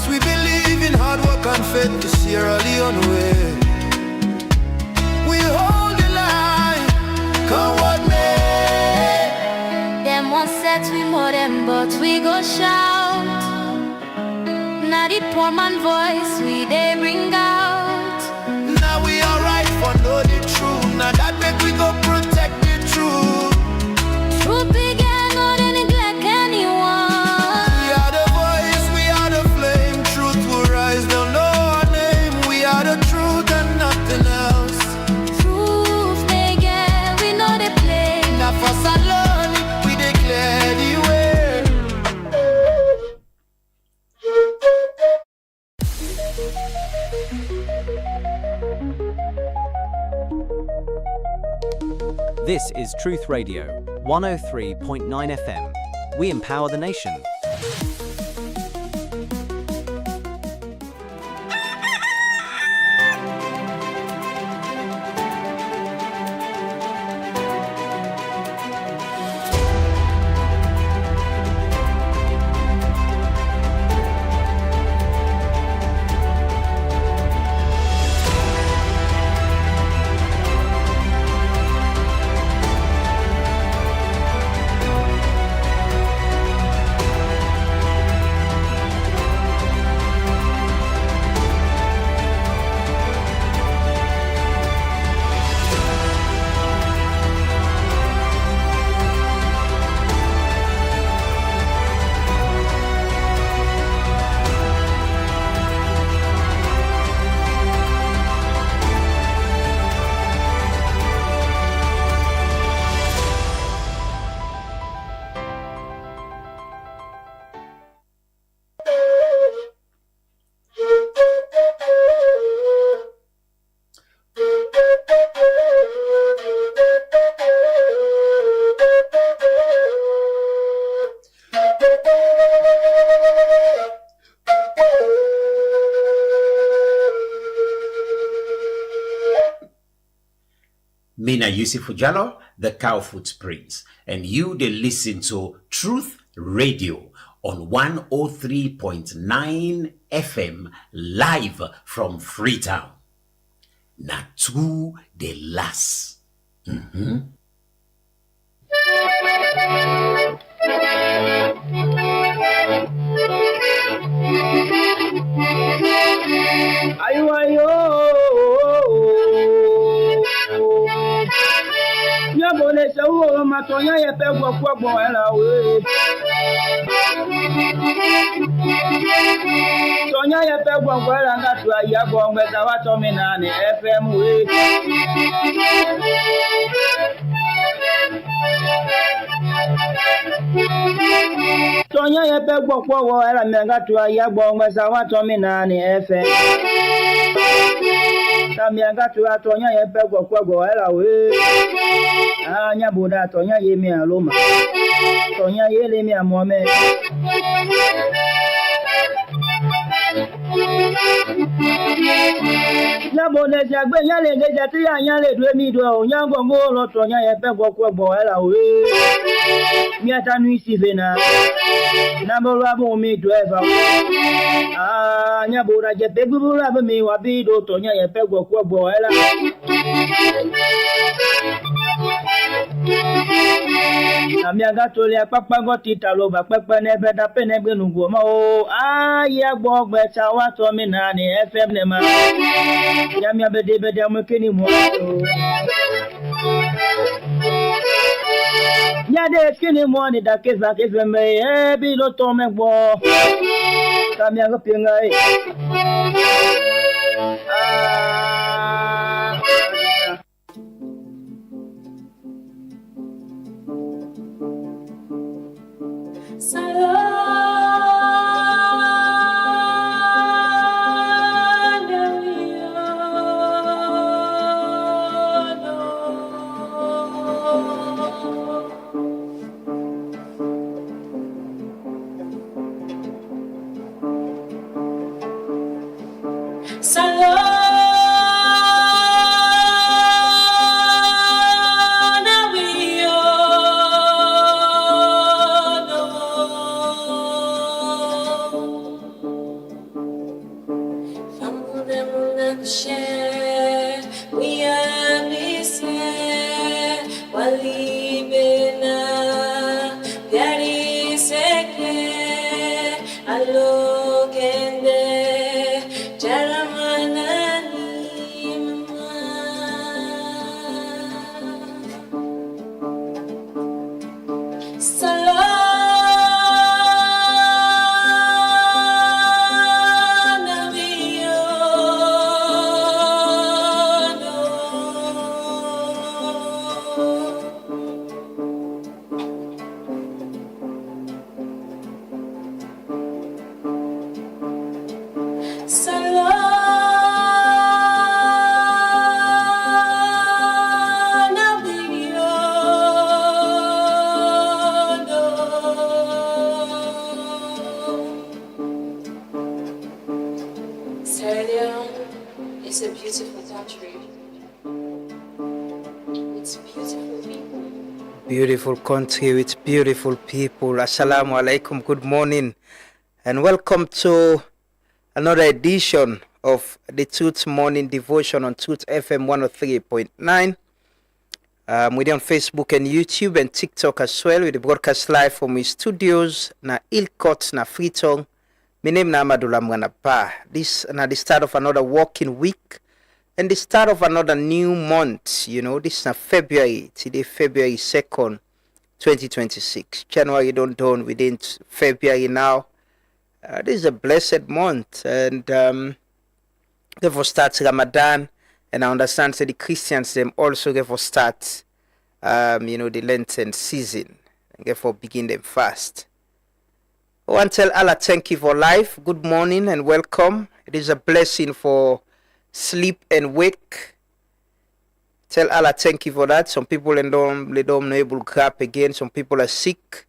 Cause we believe in hard work and faith to Sierra Leone way. We hold the line, come what may. Them one set we more them, but we go shout. Now the poor man voice we they bring out. Now we alright for know the truth. Now that make we go protect the truth. Truth began, no they neglect anyone. We are the voice, we are the flame. Truth will rise, they'll know our name. We are the truth and nothing else. Truth they get, we know they play. Now for Salon, we declare the way. This is Truth Radio, 103.9 FM. We empower the nation. Mina Yusufu Jallo, the Cowfoot Prince, and you they listen to Truth Radio on 103.9 FM live from Freetown. Natu de las. Ayo Nyabone sawo matonya ye pe gwogwo era we Tonya ye pe gwogwo era ngatu ayabo ngweza wato minani FM we Tonya ye pe gwogwo era ngatu ayabo ngweza wato minani FM Tamianga tu atonya ye pe gwogwo era we Anya boda tonya ye mi aloma Tonya ye le mi amome Ya bone jagbe ya le geja ti anya le dwe mi do onyango ngolo tonya ye pe gwogwo era we Mi atanu isi vena Na bolwa bo mi driver Anya boda je pe gburu abo mi wa bi do tonya ye pe gwogwo era Amiaga tolia papa goti taloba papa nebe da penegbe nugoma o aya gbogbe chawa to mi na ni FM ne ma ya mi abede bede amukeni mo ya de skini mo ni da keza keza me e bi lo to me gbo Amiaga pinga Sierra Leone is a beautiful country. It's beautiful people. Beautiful country with beautiful people. Assalamu alaikum. Good morning and welcome to another edition of the Truth Morning Devotion on Truth FM 103.9. We're on Facebook and YouTube and TikTok as well with the broadcast live from my studios na Ilcott na Freetown. My name is Amadou Mwanapa. This is the start of another working week and the start of another new month. You know, this is February. Today, February 2nd, 2026. January don't done within February now. This is a blessed month and therefore starts Ramadan. And I understand that the Christians them also therefore start, the Lenten season and therefore begin them fast. I want to tell Allah thank you for life. Good morning and welcome. It is a blessing for sleep and wake. Tell Allah thank you for that. Some people they don't know able to grab again. Some people are sick.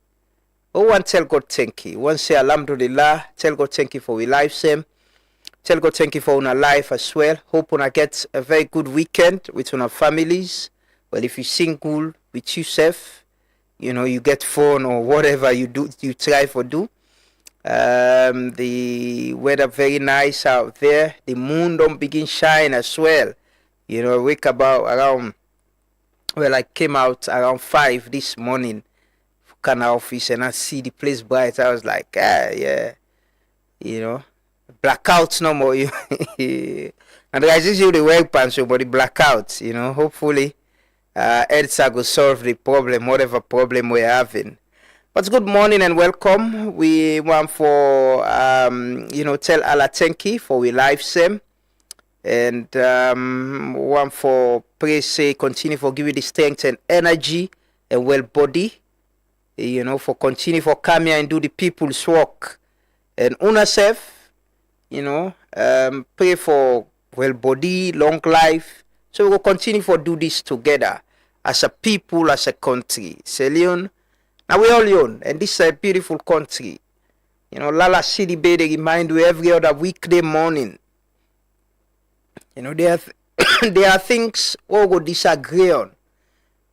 I want to tell God thank you. I want to say Alhamdulillah. Tell God thank you for your life, Sam. Tell God thank you for our life as well. Hope you get a very good weekend with our families. Well, if you're single with yourself, you get fun or whatever you do, you try for do. The weather very nice out there. The moon don't begin shine as well. I wake about around, I came out around 5 this morning for Canal office and I see the place bright. I was like, yeah, blackouts no more. And the guys usually wear pants, but the blackouts, hopefully EDSA will solve the problem, whatever problem we're having. But good morning and welcome. We want for, tell Allah thank you for we life, Sam. And want for pray, say, continue for give you the strength and energy and well body. For continue for come here and do the people's work. And on yourself, pray for well body, long life. So we will continue for do this together as a people, as a country. Sierra Leone. Now we all own, and this is a beautiful country. Lala City Bay, they remind you every other weekday morning. There are things we will disagree on.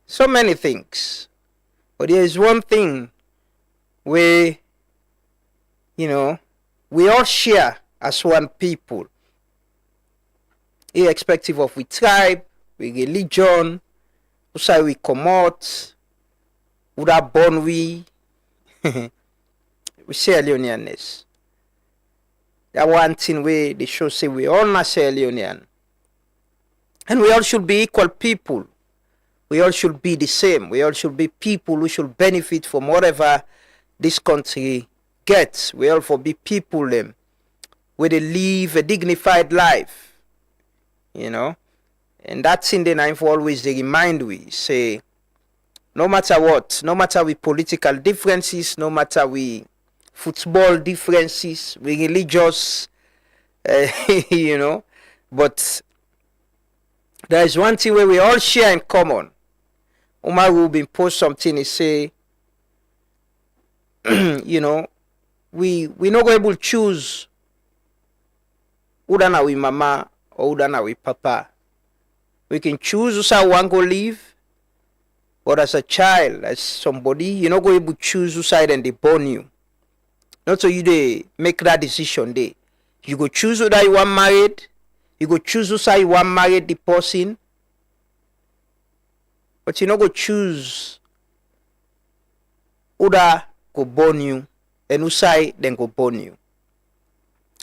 So many things. But there is one thing where, we all share as one people. Irrespective of we tribe, we religion, who say we come out, who are born we Sierra Leoneanness. That one thing where they show say we all not Sierra Leonean. And we all should be equal people. We all should be the same. We all should be people who should benefit from whatever this country gets. We all for be people where they live a dignified life. And that's in the nine for always they remind we say no matter what, no matter we political differences, no matter we football differences, we religious, but there is one thing where we all share in common. Umar will be post something, he say, we not able to choose who than we mama or who than we papa. We can choose who say one go live. But as a child, as somebody, you're not going to choose whose side and they born you. Not so you they make that decision day. You go choose whether you want married, You go choose who say you want marry the person, but you not go choose who that go born you and who say then go born you.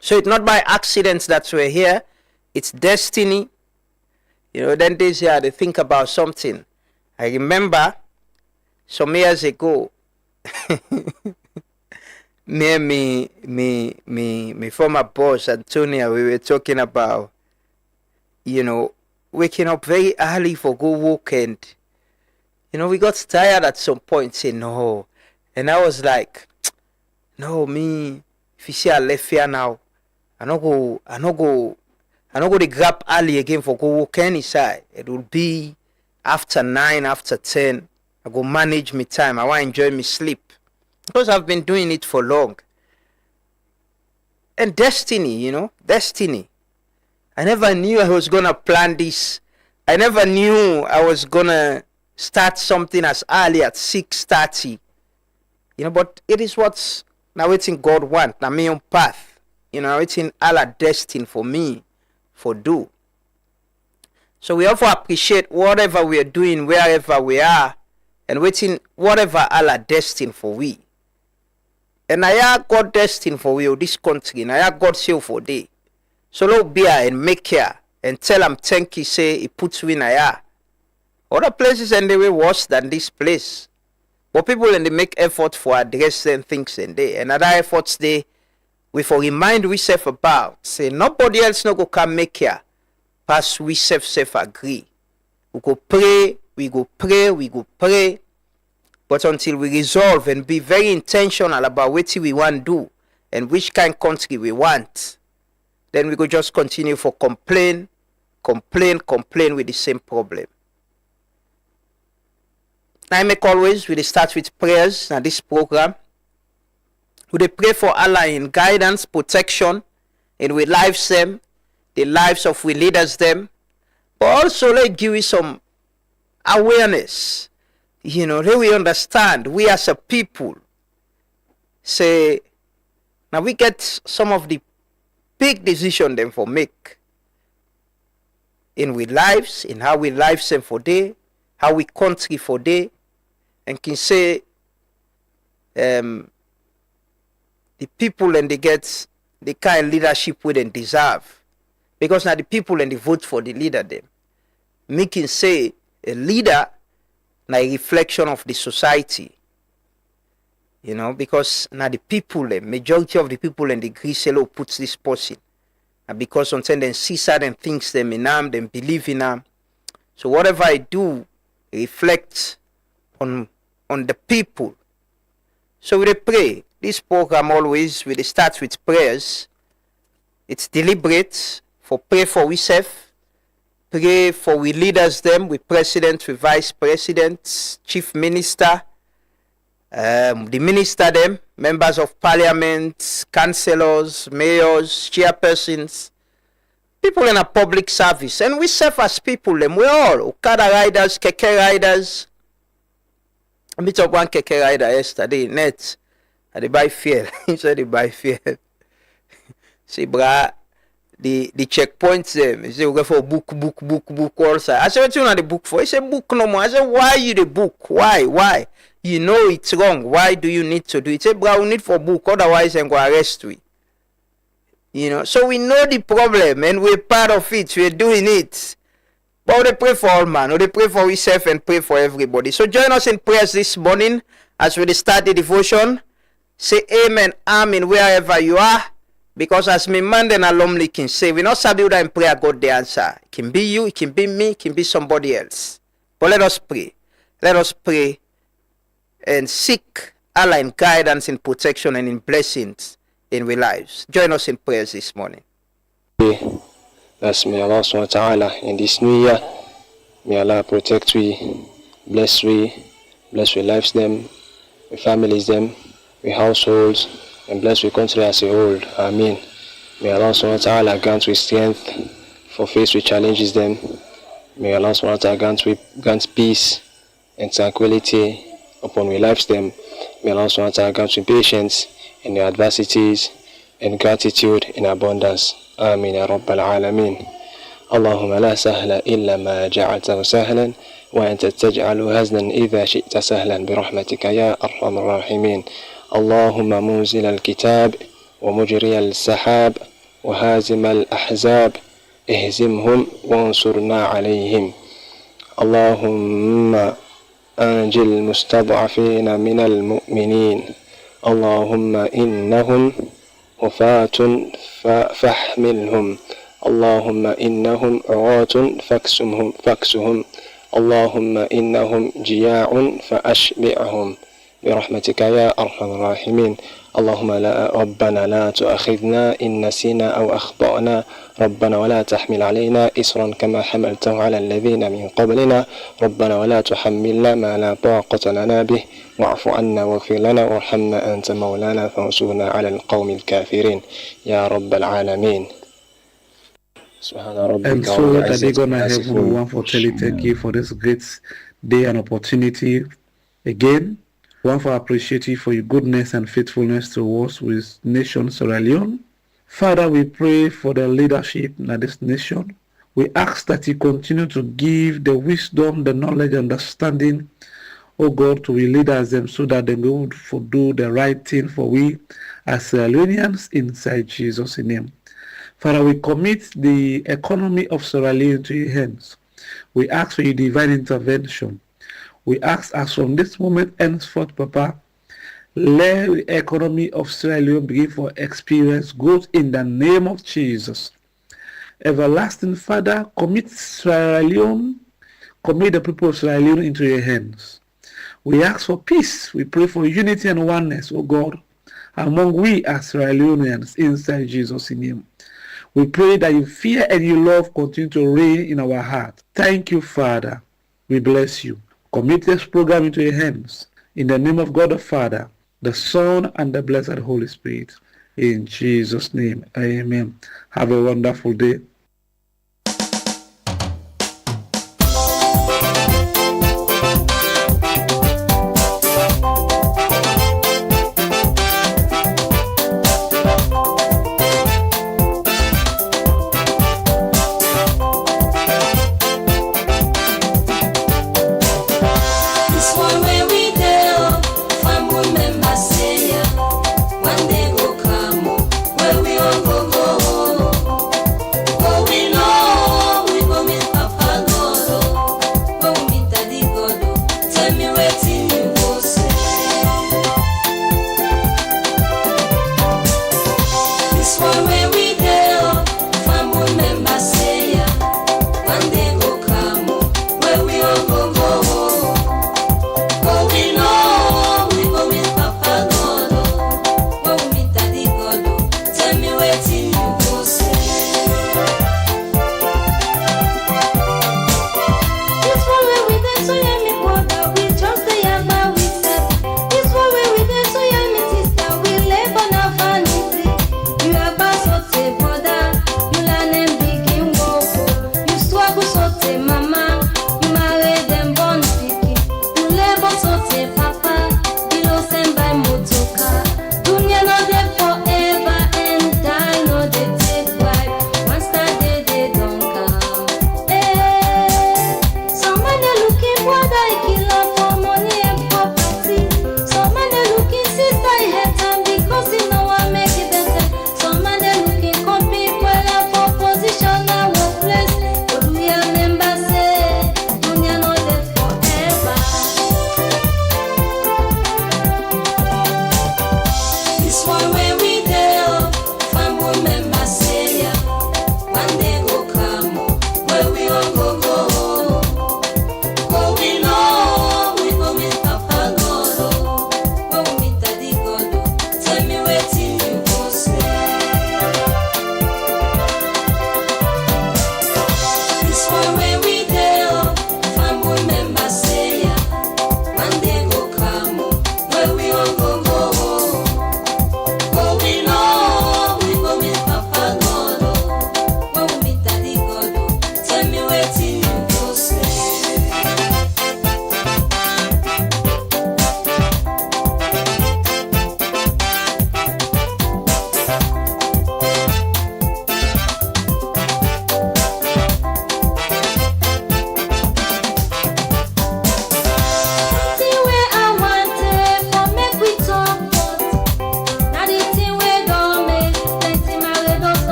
So it's not by accident that we're here. It's destiny. Then this year they think about something. I remember some years ago, me and me former boss Antonia, we were talking about, waking up very early for go work, and we got tired at some point, saying no, and I was like, no, me, if you see I left here now, I no go to grab early again for go work any side. It will be after 9, after 10. I go manage me time. I want to enjoy me sleep. Because I've been doing it for long. And destiny, destiny. I never knew I was going to plan this. I never knew I was going to start something as early as 6:30. But it is what's now waiting God want. Now my own path. Waiting Allah destined for me for do. So we also appreciate whatever we are doing, wherever we are, and waiting whatever Allah destined for we. And I have God destined for we, this country, and I have God seal for day. So look be here and make care and tell him thank you, say he puts we in here. Other places and they way worse than this place. But people and they make effort for addressing things in there. And other efforts we for remind we self about. Say nobody else no go come make care. Pass we self agree. We go pray, we go pray. But until we resolve and be very intentional about what we want to do and which kind of country we want, then we go just continue for complain with the same problem. I make always we start with prayers in this program. We pray for Allah in guidance, protection, and we lives them, the lives of we leaders them, but also let give you some awareness. Let we understand we as a people say now we get some of the big decision them for make in we lives, in how we lives them for day, how we country for day, and can say the people and they get the kind of leadership we then deserve. Because now the people and they vote for the leader them. Making say a leader now a reflection of the society. Because now the people, the majority of the people and the Greece puts this person. And because sometimes they see certain things them in them, they believe in them. So whatever I do reflects on the people. So we pray. This program always will start with prayers. It's deliberate for pray for we self, pray for we leaders them, we president, we vice president, chief minister, the minister them, members of parliament, councillors, mayors, chairpersons, people in a public service, and we serve as people them. We all Okada riders, keke riders. I met up one keke rider yesterday, net. They buy fuel. He said they buy fuel. See, brah, the checkpoints them. He said we go for book also. I said, what you want the book for? He said book no more. I said, why you the book? Why? You know it's wrong. Why do you need to do it? He said, brah, we need for book. Otherwise, I'm going to arrest we. So we know the problem and we're part of it. We're doing it. But we pray for all man. We pray for ourselves and pray for everybody. So join us in prayers this morning as we start the devotion. Say amen, amen, wherever you are. Because as me man and alumni can say, we not sabi that in prayer God the answer. It can be you, it can be me, it can be somebody else. But let us pray. Let us pray and seek Allah in guidance, in protection, and in blessings in our lives. Join us in prayers this morning. Bless me, Allah subhanahu wa ta'ala, in this new year. May Allah protect we, bless we lives them, we families them, we households, and bless we country as a whole. Amen. May Allah subhanahu wa ta'ala grant we strength for face with challenges them. May Allah subhanahu wa ta'ala grant peace and tranquility upon we lives them. May Allah subhanahu wa ta'ala grant we patience in the adversities and gratitude in abundance. Amen. Ya Rabbal Alameen. اللهم لا سهل إلا ما جعلته سهلا وأنت تجعل حزنا إذا شئت سهلا برحمتك يا أرحم الراحمين. اللهم منزل الكتاب ومجري السحاب وهازم الأحزاب اهزمهم وانصرنا عليهم. اللهم أنجي المستضعفين من المؤمنين. اللهم إنهم وفاة فاحملهم. اللهم إنهم عراة فاكسهم. اللهم إنهم جياع فأشبعهم برحمتك يا أرحم الراحمين. اللهم ربنا لا تؤاخذنا إن نسينا أو أخطأنا. ربنا ولا تحمل علينا إصرا كما حملته على الذين من قبلنا. ربنا ولا تحملنا ما لا طاقة لنا به. واعف عنا واغفر لنا وارحمنا أنت مولانا فانصرنا على القوم الكافرين يا رب العالمين. And so, Daddy God in heaven, we want to tell you thank you for this great day and opportunity again. We want to appreciate you for your goodness and faithfulness towards this nation, Sierra Leone. Father, we pray for the leadership in this nation. We ask that you continue to give the wisdom, the knowledge, understanding, oh God, to the leaders them so that they will do the right thing for we as Sierra Leoneans inside Jesus' name. Father, we commit the economy of Sierra Leone to your hands. We ask for your divine intervention. We ask as from this moment henceforth, Papa, let the economy of Sierra Leone begin for experience growth in the name of Jesus. Everlasting Father, commit Sierra Leone, commit the people of Sierra Leone into your hands. We ask for peace. We pray for unity and oneness, O God, among we as Sierra Leoneans inside Jesus' name. We pray that your fear and your love continue to reign in our heart. Thank you, Father. We bless you. Commit this program into your hands. In the name of God the Father, the Son, and the Blessed Holy Spirit. In Jesus' name, amen. Have a wonderful day. One day go come, where we all go.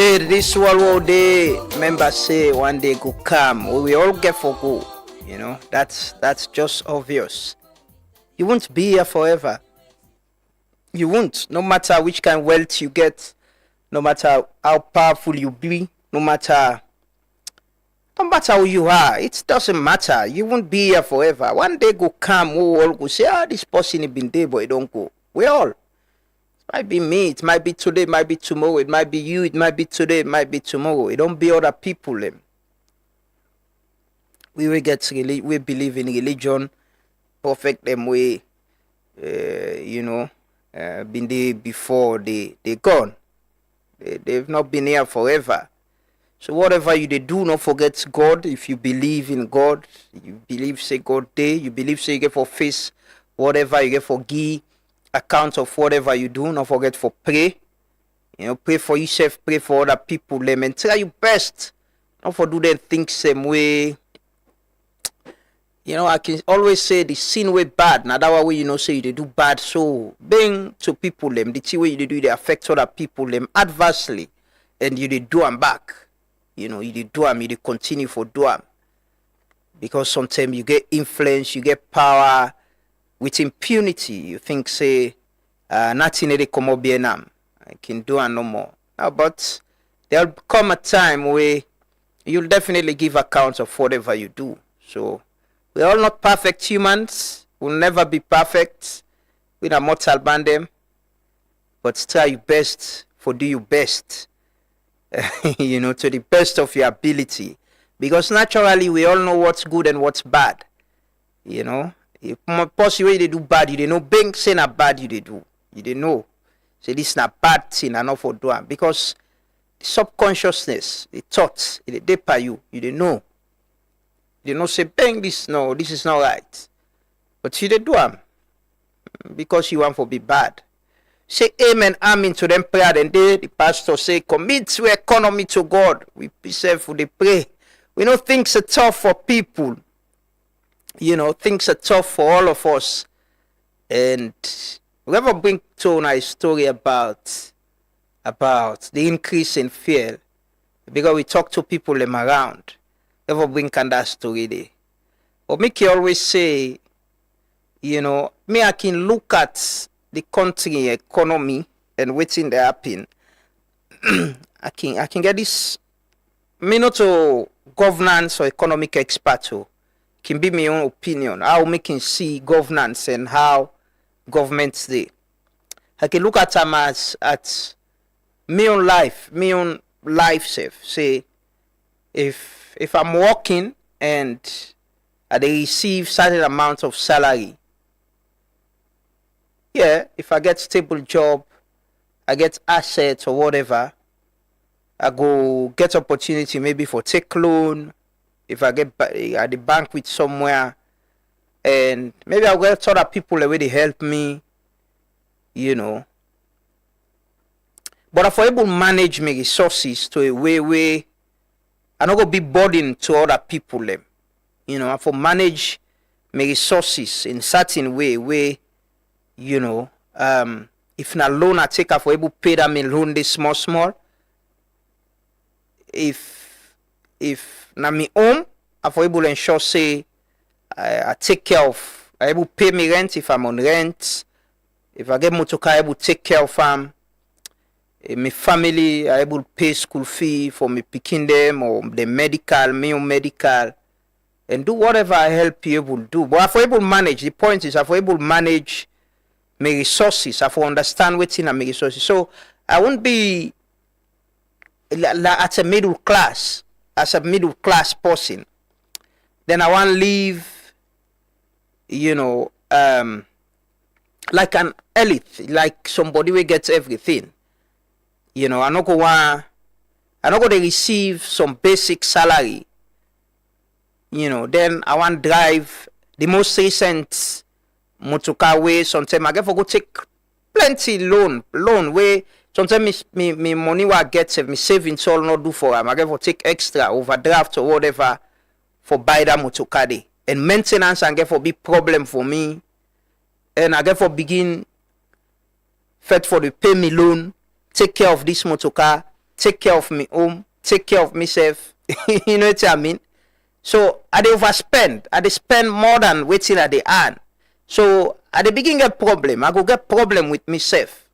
say this world day, members say one day go come. We all get for go. You know, that's just obvious. You won't be here forever. You won't. No matter which kind of wealth you get, no matter how powerful you be, no matter who you are, it doesn't matter. You won't be here forever. One day go come, we all go say, this person has been there, but it don't go. We all. It might be me, it might be today, it might be tomorrow, it might be you, it might be today, it might be tomorrow. It don't be other people. We believe in religion, perfect them way, been there before they gone. They've not been here forever. So whatever you do, not forget God. If you believe in God, you believe say God day, you believe say you get for face, whatever you get for give account of whatever you do, not forget for pray. Pray for yourself, pray for other people, and try your best. Not for do them things same way. I can always say the sin way bad. Now that way say you do bad. So being to people them, the way you do they affect other people them adversely, and you do them back. You do them, you continue for do them. Because sometimes you get influence, you get power with impunity. You think say nothing they come up here now. I can do it no more. But there'll come a time where you'll definitely give account of whatever you do. So we're all not perfect humans. We'll never be perfect. We're not mortal band them. But try your best for do your best. To the best of your ability. Because naturally we all know what's good and what's bad. If possible they do bad, you didn't know. Being saying a bad you they do. You didn't know. Say this is not bad thing and not for doing. Because the subconsciousness, the thoughts, it deep by you. You didn't know. You know, say, bang this, no, this is not right. But you did do them. Because you want to be bad. Say amen, amen to them prayer. And the pastor say, commit your economy to God. We serve for the pray. We know things are tough for people. Things are tough for all of us. And we ever bring to a story about the increase in fear. Because we talk to people them around. Ever bring that story there. But me can always say, I can look at the country economy and waiting there happen. I can get this. Me not a governance or economic expert. Can be my own opinion. How me can see governance and how governments they. I can look at them as at my own life safe. Say if I'm working and I receive certain amount of salary, if I get stable job, I get assets or whatever, I go get opportunity maybe for take loan. If I get at the bank with somewhere, and maybe I'll get other people the way they help me, But if I'm able to manage my resources to a way where I'm not going to be burdened to other people. I for manage my resources in certain way where, if na loan I take, I for able to pay that my loan this small. If na me home, I for able to ensure say I take care of, I able to pay me rent if I'm on rent. If I get motor car, I able to take care of them. My family are able to pay school fee for me picking them or the medical, me on medical, and do whatever I help you able to do. But if I able to manage, the point is if I able to manage my resources, if I understand what's in my resources. So I won't be at a middle class, as a middle class person. Then I want to live, like an elite, like somebody who gets everything. I'm not going to receive some basic salary. Then I want to drive the most recent motorcar way. Sometimes I get for go take plenty loan way. Sometimes me money what I get, me savings all not do for them. I get for take extra overdraft or whatever for buy that motorcar day. And maintenance I get for big problem for me. And I get for begin fed for the pay me loan. Take care of this motorcar, take care of me home, take care of myself. You know what I mean? So I dey overspend. I dey spend more than waiting at the earn. So at the beginning get problem. I go get problem with myself.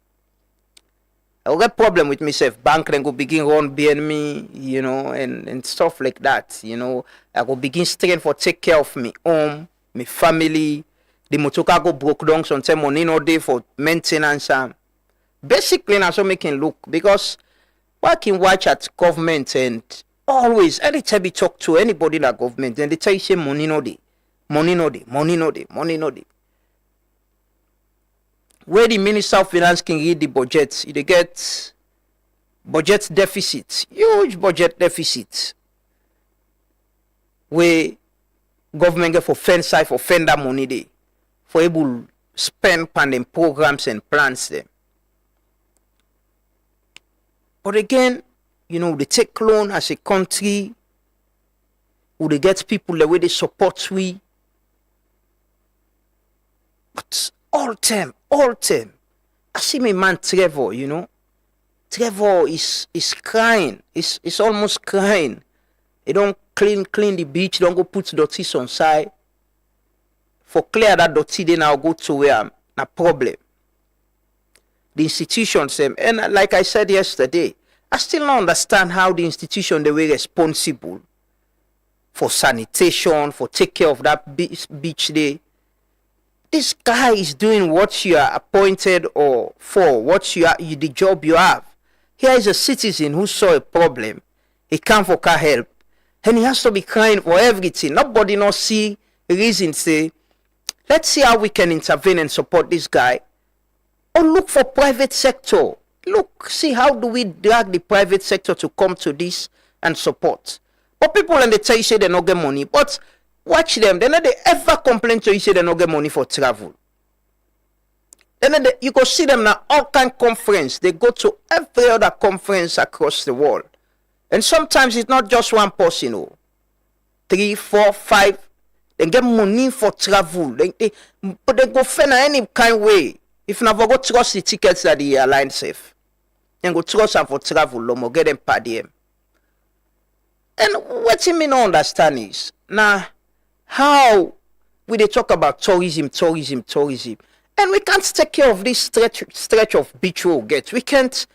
I will get problem with myself. Bank then go begin run behind me, you know, and stuff like that. You know, I go begin strain for take care of me home, my family. The motoka go broke down sometimes money no day for maintenance. Basically, na so making look because I can watch at government and always anytime you talk to anybody that government, then they tell you say money no day, money no day, money no day, money no day. Where the Minister of Finance can read the budget, they get budget deficit, huge budget deficit. Where government get for fend side for fend that money they for able spend on them programs and plans them. But again, you know, they take loan as a country, who they get people the way they support we. But all time. I see my man Trevor, you know. Trevor is crying. It's almost crying. He don't clean the beach, don't go put dirty on side. For clear that dirty, they now go to where a problem. The institutions, and like I said yesterday, I still don't understand how the institution they were responsible for sanitation, for take care of that beach day. This guy is doing what you are appointed or for, what the job you have. Here is a citizen who saw a problem. He come for car help. And he has to be crying for everything. Nobody not see reason say, let's see how we can intervene and support this guy. Or look for private sector. Look, see how do we drag the private sector to come to this and support. But people and they tell you say they don't get money. But watch them. They never ever complain to you say they don't get money for travel. Then you go see them now all kind of conference. They go to every other conference across the world. And sometimes it's not just one person. Oh. 3, 4, 5. They get money for travel. But they go find any kind of way. If you never go trust the tickets that the airline safe, then go trust them for travel. Lomo get them per diem. And what you mean not understand is now how we they talk about tourism, and we can't take care of this stretch of beach we'll get. We can't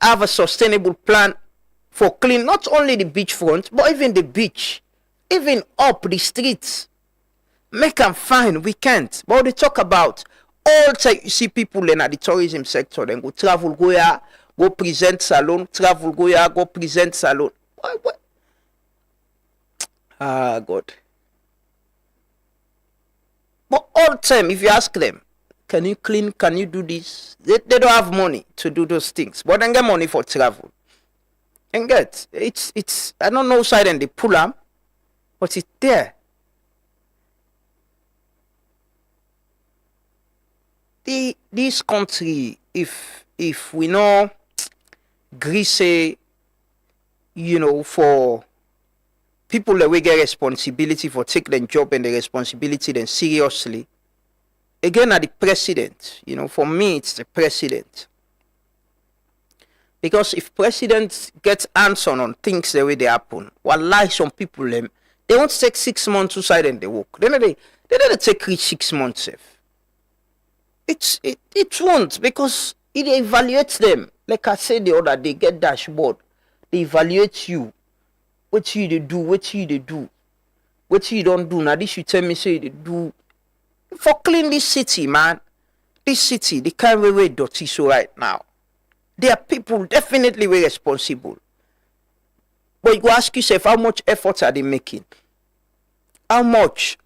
have a sustainable plan for clean not only the beachfront but even the beach, even up the streets. Make them fine. We can't. But they talk about all time you see people in the tourism sector, then go travel, go here, go present salon, travel, go here, go present salon. What? Ah, God. But all time, if you ask them, can you clean, can you do this? They don't have money to do those things. But they get money for travel. And get, it's I don't know side and they pull them, but it's there. This country, if we know Greece, you know, for people that we get responsibility for take their job and the responsibility then seriously. Again, at the president, you know, for me it's the president. Because if president gets answer on things the way they happen, wallahi some people they won't take 6 months to side and they work. They don't take 6 months safe. It won't, because it evaluates them. Like I said the other day, get dashboard. They evaluate you. What you they do, what you don't do. Now this you tell me say they do. For clean this city, man. This city, they can't way dirty so right now. There are people definitely very responsible. But you go ask yourself, how much effort are they making? How much?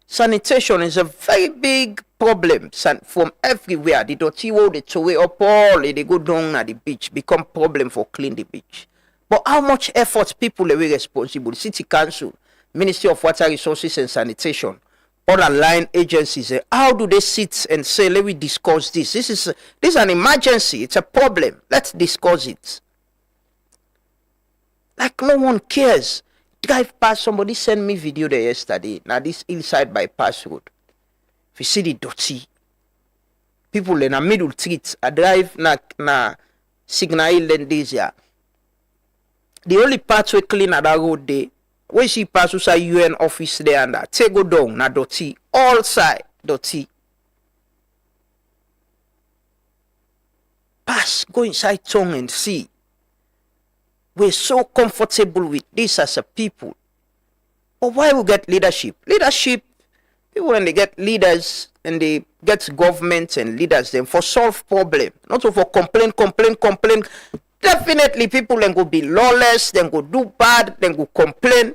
Sanitation is a very big problem from everywhere. The dirty water, they throw away up all, they go down at the beach, become problem for clean the beach. But how much effort people are responsible? The City Council, Ministry of Water Resources and Sanitation, other line agencies, how do they sit and say, let me discuss this? This is an emergency. It's a problem. Let's discuss it. Like no one cares. Drive past, somebody sent me video there yesterday. Now this inside bypass road. If you see the dirty, people in the middle streets, I drive na Signal Hill and this here. The only part we clean at that road day, when she pass us a UN office there and that, take go down na dirty, all side dirty. Pass, go inside town and see. We're so comfortable with this as a people. But why we get leadership? Leadership, people when they get leaders and they get government and leaders them for solve problem, not for complain. Definitely people then go be lawless, then go do bad, then go complain.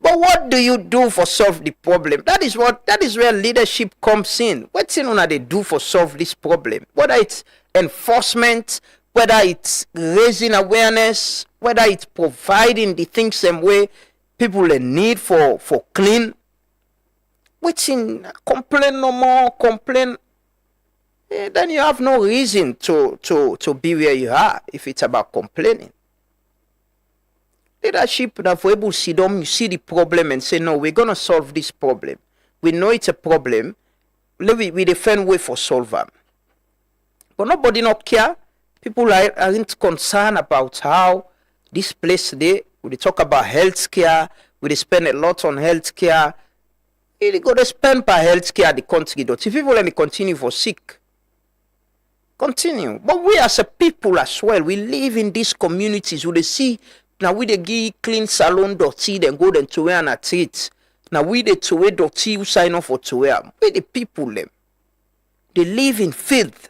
But what do you do for solve the problem? That is where leadership comes in. What thing they do for solve this problem? Whether it's enforcement, whether it's raising awareness, whether it's providing the things same way people need for clean. Waiting, complain no more, complain. Then you have no reason to be where you are if it's about complaining. Leadership that for able to see them, you see the problem and say, no, we're gonna solve this problem. We know it's a problem. We defend way for solve them. But nobody not care. People aren't concerned about how this place they talk about healthcare. We spend a lot on healthcare. They go to spend per healthcare the country. If people let me continue for sick, continue. But we as a people as well, we live in these communities. We see now we they give clean salon dirty, then go then to wear and at it. Now we they to wear dirty, who sign off for to wear. We the people them. They live in filth.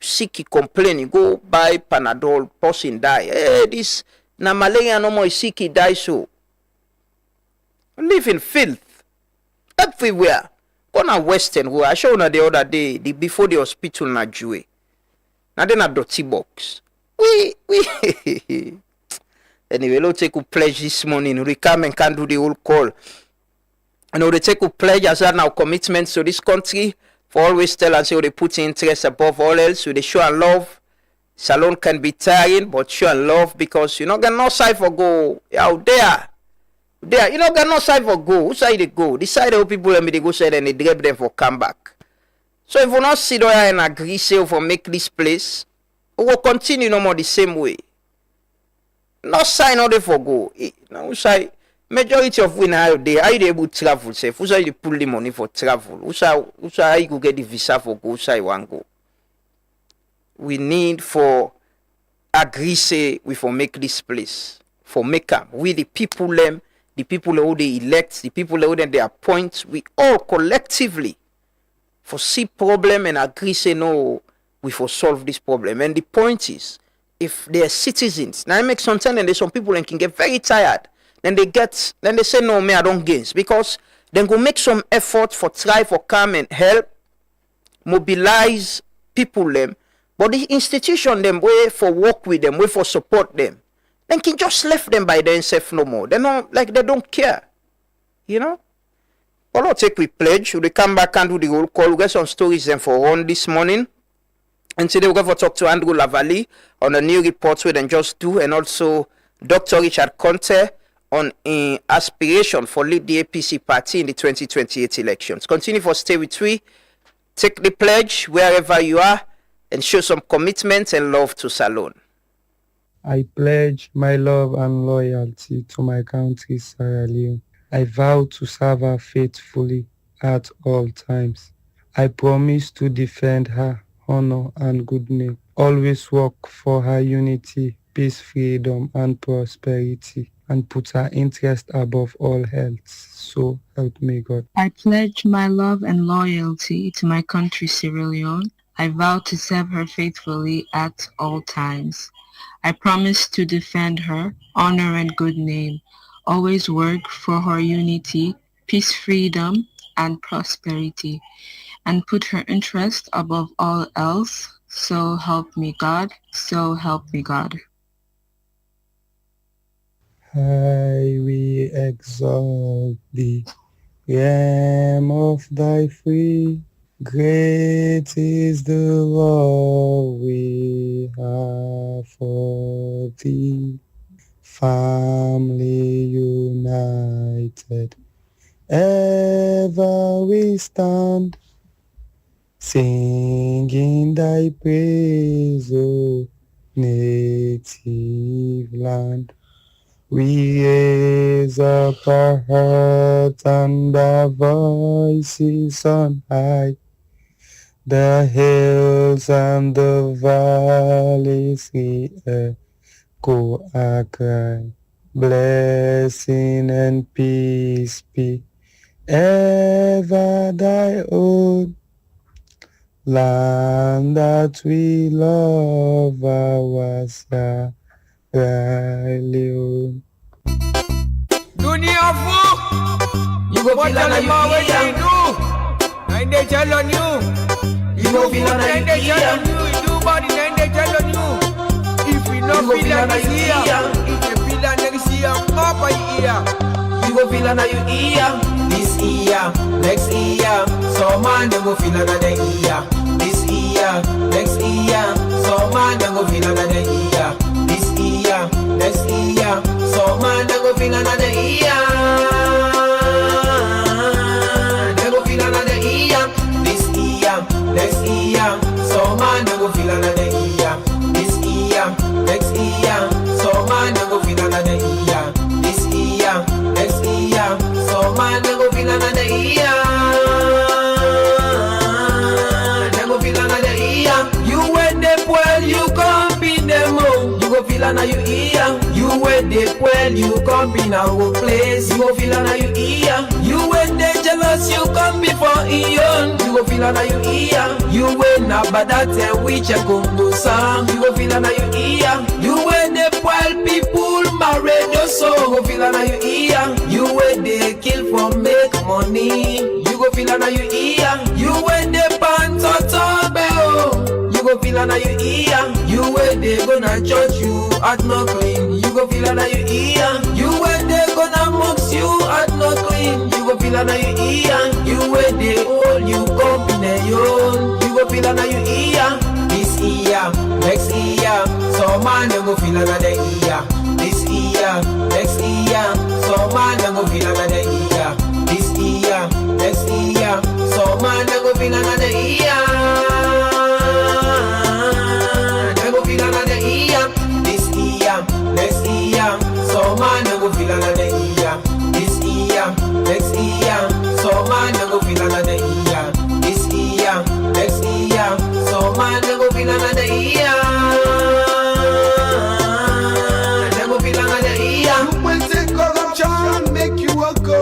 Sick, complain, you go buy Panadol, person die. Hey, this na malaria no more sick, he die so. Live in filth. Everywhere. Go na Western where I showed the other day, before the hospital na Jue. Now then a dirty box. We anyway, let's take a pledge this morning. We come and can do the whole call. And we take a pledge as our commitment to this country. For always tell and say they put interest above all else. So they show and love. Salon can be tiring, but show and love because you not get no side for go out there. There, you not get no side for go. Who side they go? The side of people and they go side and they drag them for come back. So if we not sit there and agree say for make this place, we will continue no more the same way. No sign no they for go. Now side. Majority of when are they able to travel safe? Who's you pull the money for travel? Who's you go get the visa for go? Who's want go? We need for agree say we for make this place for make them. We the people them, the people who they elect, the people who they appoint. We all collectively for see problem and agree say no. We for solve this problem. And the point is, if they are citizens, now it makes some sense and there's some people and can get very tired. Then they say no, me I don't gains because then go make some effort for try for come and help mobilize people them, but the institution them way for work with them, way for support them, then can just left them by themselves no more. They not like they don't care, you know. Well, I'll take we pledge. We come back and do the whole call. We get some stories then for on this morning. And today we're going to talk to Andrew Lavalley on a new report we then just do, and also Dr. Richard Conte on an aspiration for lead the APC party in the 2028 elections. Continue for stay with we. Take the pledge wherever you are and show some commitment and love to Salon. I pledge my love and loyalty to my country, Sierra Leone. I vow to serve her faithfully at all times. I promise to defend her honor and good name. Always work for her unity, peace, freedom, and prosperity, and put her interest above all else. So help me God. I pledge my love and loyalty to my country, Sierra Leone. I vow to serve her faithfully at all times. I promise to defend her honor and good name. Always work for her unity, peace, freedom, and prosperity, and put her interest above all else. So help me God. So help me God. I will exalt thee, Lamb of thy free. Great is the love we have for thee. Family united, ever we stand, singing thy praise, O native land. We raise up our hearts and our voices on high. The hills and the valleys we echo our cry. Blessing and peace be ever thy own. Land that we love, our Sierra Leone. Dunia fu, you go feel like you they do, and they tell on you. You go feel like they tell on you. You do body, and they tell on you. If we not feel like this year, if they feel like next year, more by year. You go feel like you here this year, next year. So man, you go feel like the year this year, next year. So man, you go feel like the year this year, next year. So man, you go feel like the year. You go feel like the year this year, next year. So man, you go feel like the year this year, next year. So man, you go feel like the year this year, next year. So man, you go feel another year. You go feel another year. You when they well, you come in them home. You go feel another year. You when they well, you come in our place. You go feel another year. You when they jealous, you come before Ion. You go feel another year. You when Abadate which a Congo song. You go feel another year. You when they well people married your soul. Go feel another year. You when they kill for make money. You go feel another year. You when they pants or bell. You go feel another year. You when they gonna judge you at no clean. You go feel another year. You when they gonna mock you at no clean. You go feel another year. You when they hold you company own. You go feel another year. This year, next year. So man, you go feel another year. This year, next year. So man, you go feel another year. This year, next year. So man, you go feel another year. You go feel another year. This year, next year. So man, you go feel another year. This year, next year. So man, you go feel another year. This year, next year. So man, you go feel another year. You go feel another year. You will take corruption, make you a go.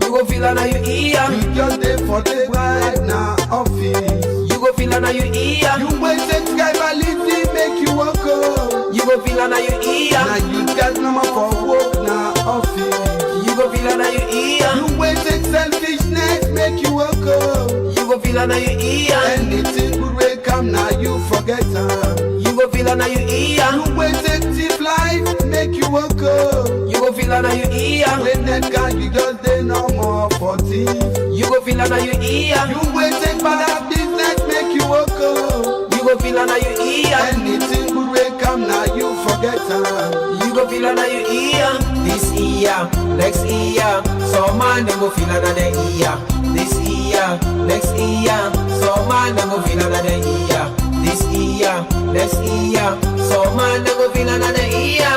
You go feel another year. You just there for the right now office. You go feel another year. You will take tribalism, make you a go. You go feel another year. Now you got number for work now office. You go feel another year. You will take selfishness, make you a go. You go feel another year. Anything good will come now you forget her. You go feel another year. You will take thief life, make you a go. You go feel another year. When that guy you just dey no more for thief. You go feel another year. You will take bad business, make you a go. You go feel another year. Anything good will come now you forget her. You go feel another year. This year, next year. So man, you go feel another year. This year, next year. So man, you go feel another year. This year, next year. So man, you go feel another year.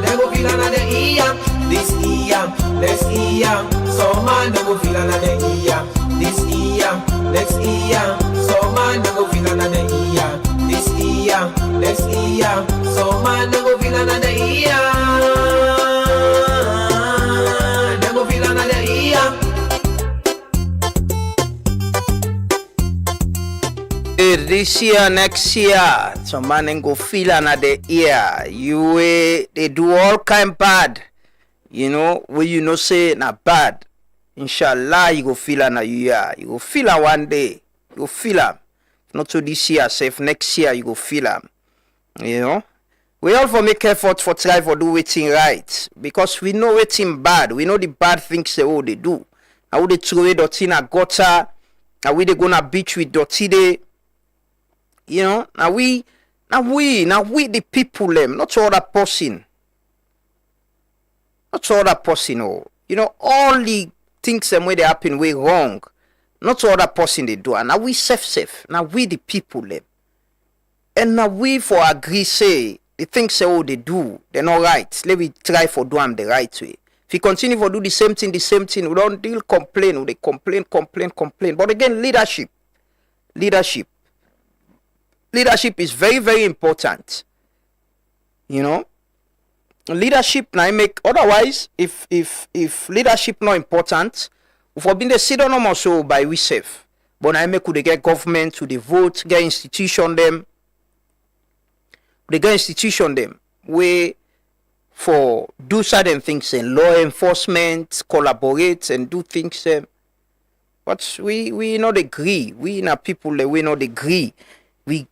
You go feel another year. This year, next year. So man, you go feel another year. This year, next year. So man, you go feel another year. This year, next year. So man, you go feel another year. You go feel another year. This year, next year, some man ain't go feel another year. You they do all kind bad, you know. When you know say not bad, inshallah you go feel another year. You go feel her one day. You go feel her. Not to this year, say if next year you go feel her. You know. We all for make effort for try for do waiting right because we know waiting bad. We know the bad things they do. How they throw it dirty in a gutter. How we they gonna beach with dirty they. You know, now we the people them, not other person. Not other person, oh. You know, all the things them way they happen way wrong. Not other person they do. And now we safe. Now we the people them. And now we for agree say the things say oh they do, they're not right. Let me try for do them the right way. If you continue to do the same thing, we don't deal complain, they complain. But again, leadership is very, very important. You know, leadership now make otherwise if leadership not important, for being the sit on them also by we safe. But I make could get government to the vote, get institution them. They get institution them way for do certain things in law enforcement, collaborate and do things. But we not agree. We not people that we not agree. We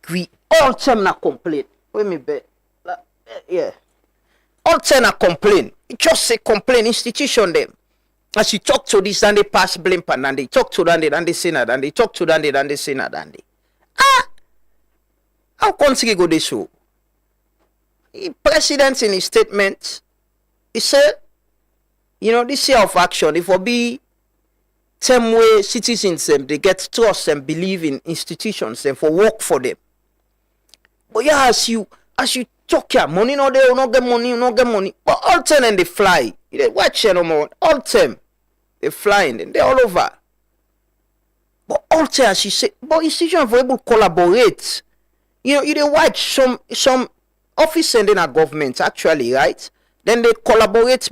all time not complain. Wait me bet. Yeah. All time not complain. Just say complain institution them. As you talk to this and they pass blame pan and they talk to that and they say that and they talk to that and they say that and they. How country go this show? The president in his statement, he said, you know, this year of action, if will be same way citizens they get trust and believe in institutions and for work for them. But yeah, as you talk here, money no there, no get money. But all time and they fly. You watch no more. All time they flying and they all over. But all time as you say, but institutions for able to collaborate. You know, you watch some office and then a government actually, right? Then they collaborate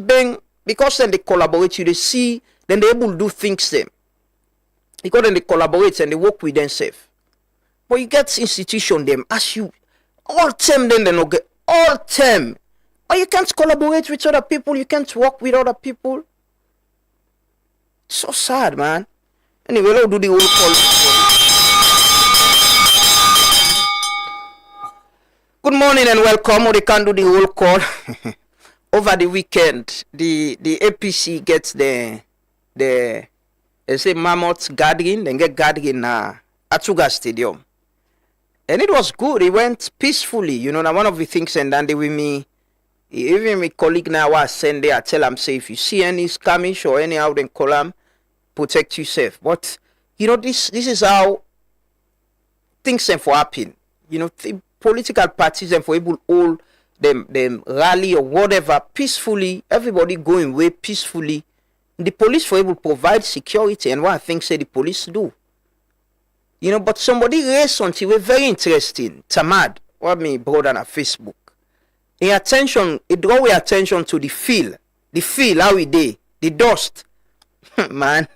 because then they collaborate, you see, then they able to do things them. Because then they collaborate and they work with themselves. But you get institution them as you all time then they no get all time. Or you can't collaborate with other people, you can't work with other people. It's so sad, man. Anyway, let's do the whole call. Good morning and welcome. We can do the whole call. Over the weekend, the APC gets the they say mammoth gathering, then get gathering at Sugar Stadium. And it was good. It went peacefully. You know, now one of the things and then they with me, even my colleague now was send there, I tell them say if you see any skirmish or any out then call them, protect yourself. But you know, this is how things for happen. You know, political parties and for able all them rally or whatever peacefully, everybody going away peacefully. The police for able to provide security and what I think say the police do. You know, but somebody raised something very interesting. Tamad, what me brother on Facebook. It draw your attention to the feel how it day, the dust, man.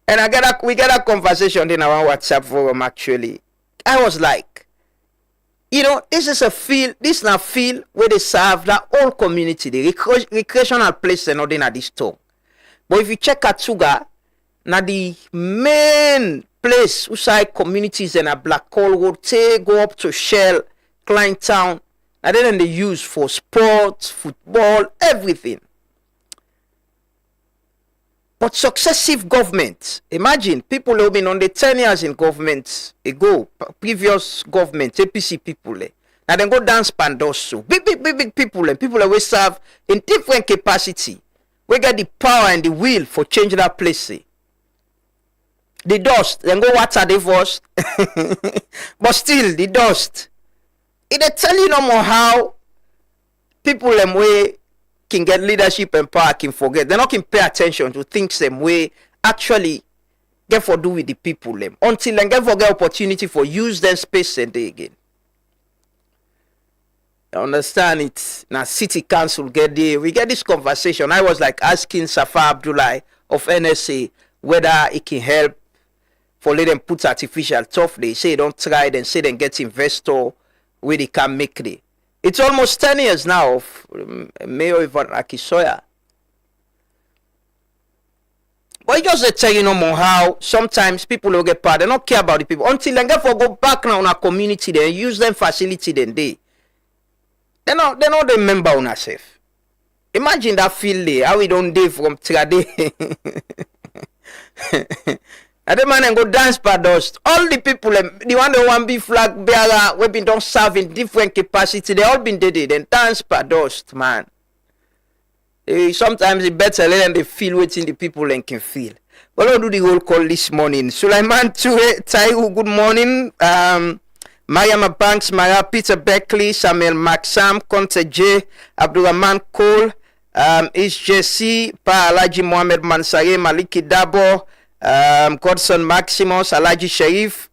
And we get a conversation in our WhatsApp forum actually. I was like, you know, this is a field where they serve the whole community, the recreational place and not in this store. But if you check Atsuga, now the main place outside communities and a Black Hole Road, go up to Shell, Klein Town, and then they use for sports, football, everything. But successive governments, imagine people who have been on the 10 years in government ago, previous government, APC people, now they go dance pandoso. Big people, and people that we serve in different capacity. We get the power and the will for change that place. The dust, then go water the first. But still, the dust. It tell you no more how people them way can get leadership and power can forget. They not can pay attention to things them way actually get for do with the people them until they get for get opportunity for use them space and day again. I understand it. Now city council get there. We get this conversation. I was like asking Safa Abdullah of NSA whether it can help for let them put artificial turf. They say don't try, then say then get investor where they can make it. It's almost 10 years now of Mayor Ivan Akisoya. But it just tell you no more how sometimes people will get power. They don't care about the people until they get for go back now in our community then use them facility then they not the member on ourselves. Imagine that field there, how we don't day from Trade. And the man and go dance per dust. All the people, the one that want be Flagbearer, we been don't serve in different capacity. They all been dead and dance per dust, man. Sometimes it's better let them they feel waiting the people and can feel. Well, I'll do the whole call this morning. Sulaiman Ture, Taihu, good morning. Mariam Banks, Mara, Peter Beckley, Samuel Maxam, Conte J, Abdurrahman Cole, Is Jesse, Pa Alaji Mohamed Mansare, Maliki Dabo, Godson Maximus, Alaji Sharif,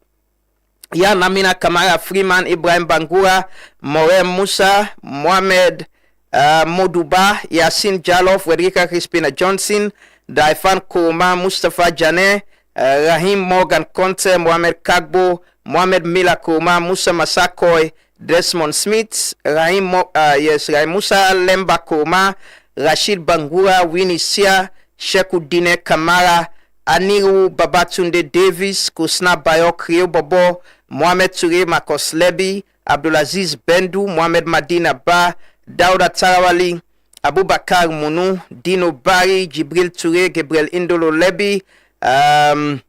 Yan Amina Kamara Freeman, Ibrahim Bangura, Morem Musa, Mohamed Moduba, Yasin Jalof, Frederica Crispina Johnson, Daifan Kouma, Mustafa Jane, Rahim Morgan Conte, Mohamed Kagbo, Mohamed Mila Kouma, Musa Masakoy, Desmond Smith, Rahim Musa Lemba Kouma, Rashid Bangura, Winnie Sia, Shekudine Kamara, Aniru Babatunde Davis, Kusna Bayo Kriyo Bobo, Mohamed Toure Marcos Lebi, Abdulaziz Bendu, Mohamed Madina Ba, Dauda Tarawali, Abubakar Munu, Dino Bari, Jibril Toure, Gabriel Indolo Lebi, Abdullah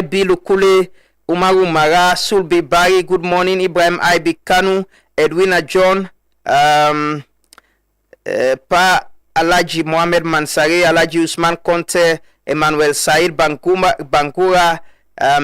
Bilukule, Umaru Mara, Sulbi Bari, good morning, Ibrahim Ibi Kanu, Edwina John, Pa Alaji Mohamed Mansare, Alaji Usman Conte, Emmanuel Said Bangura,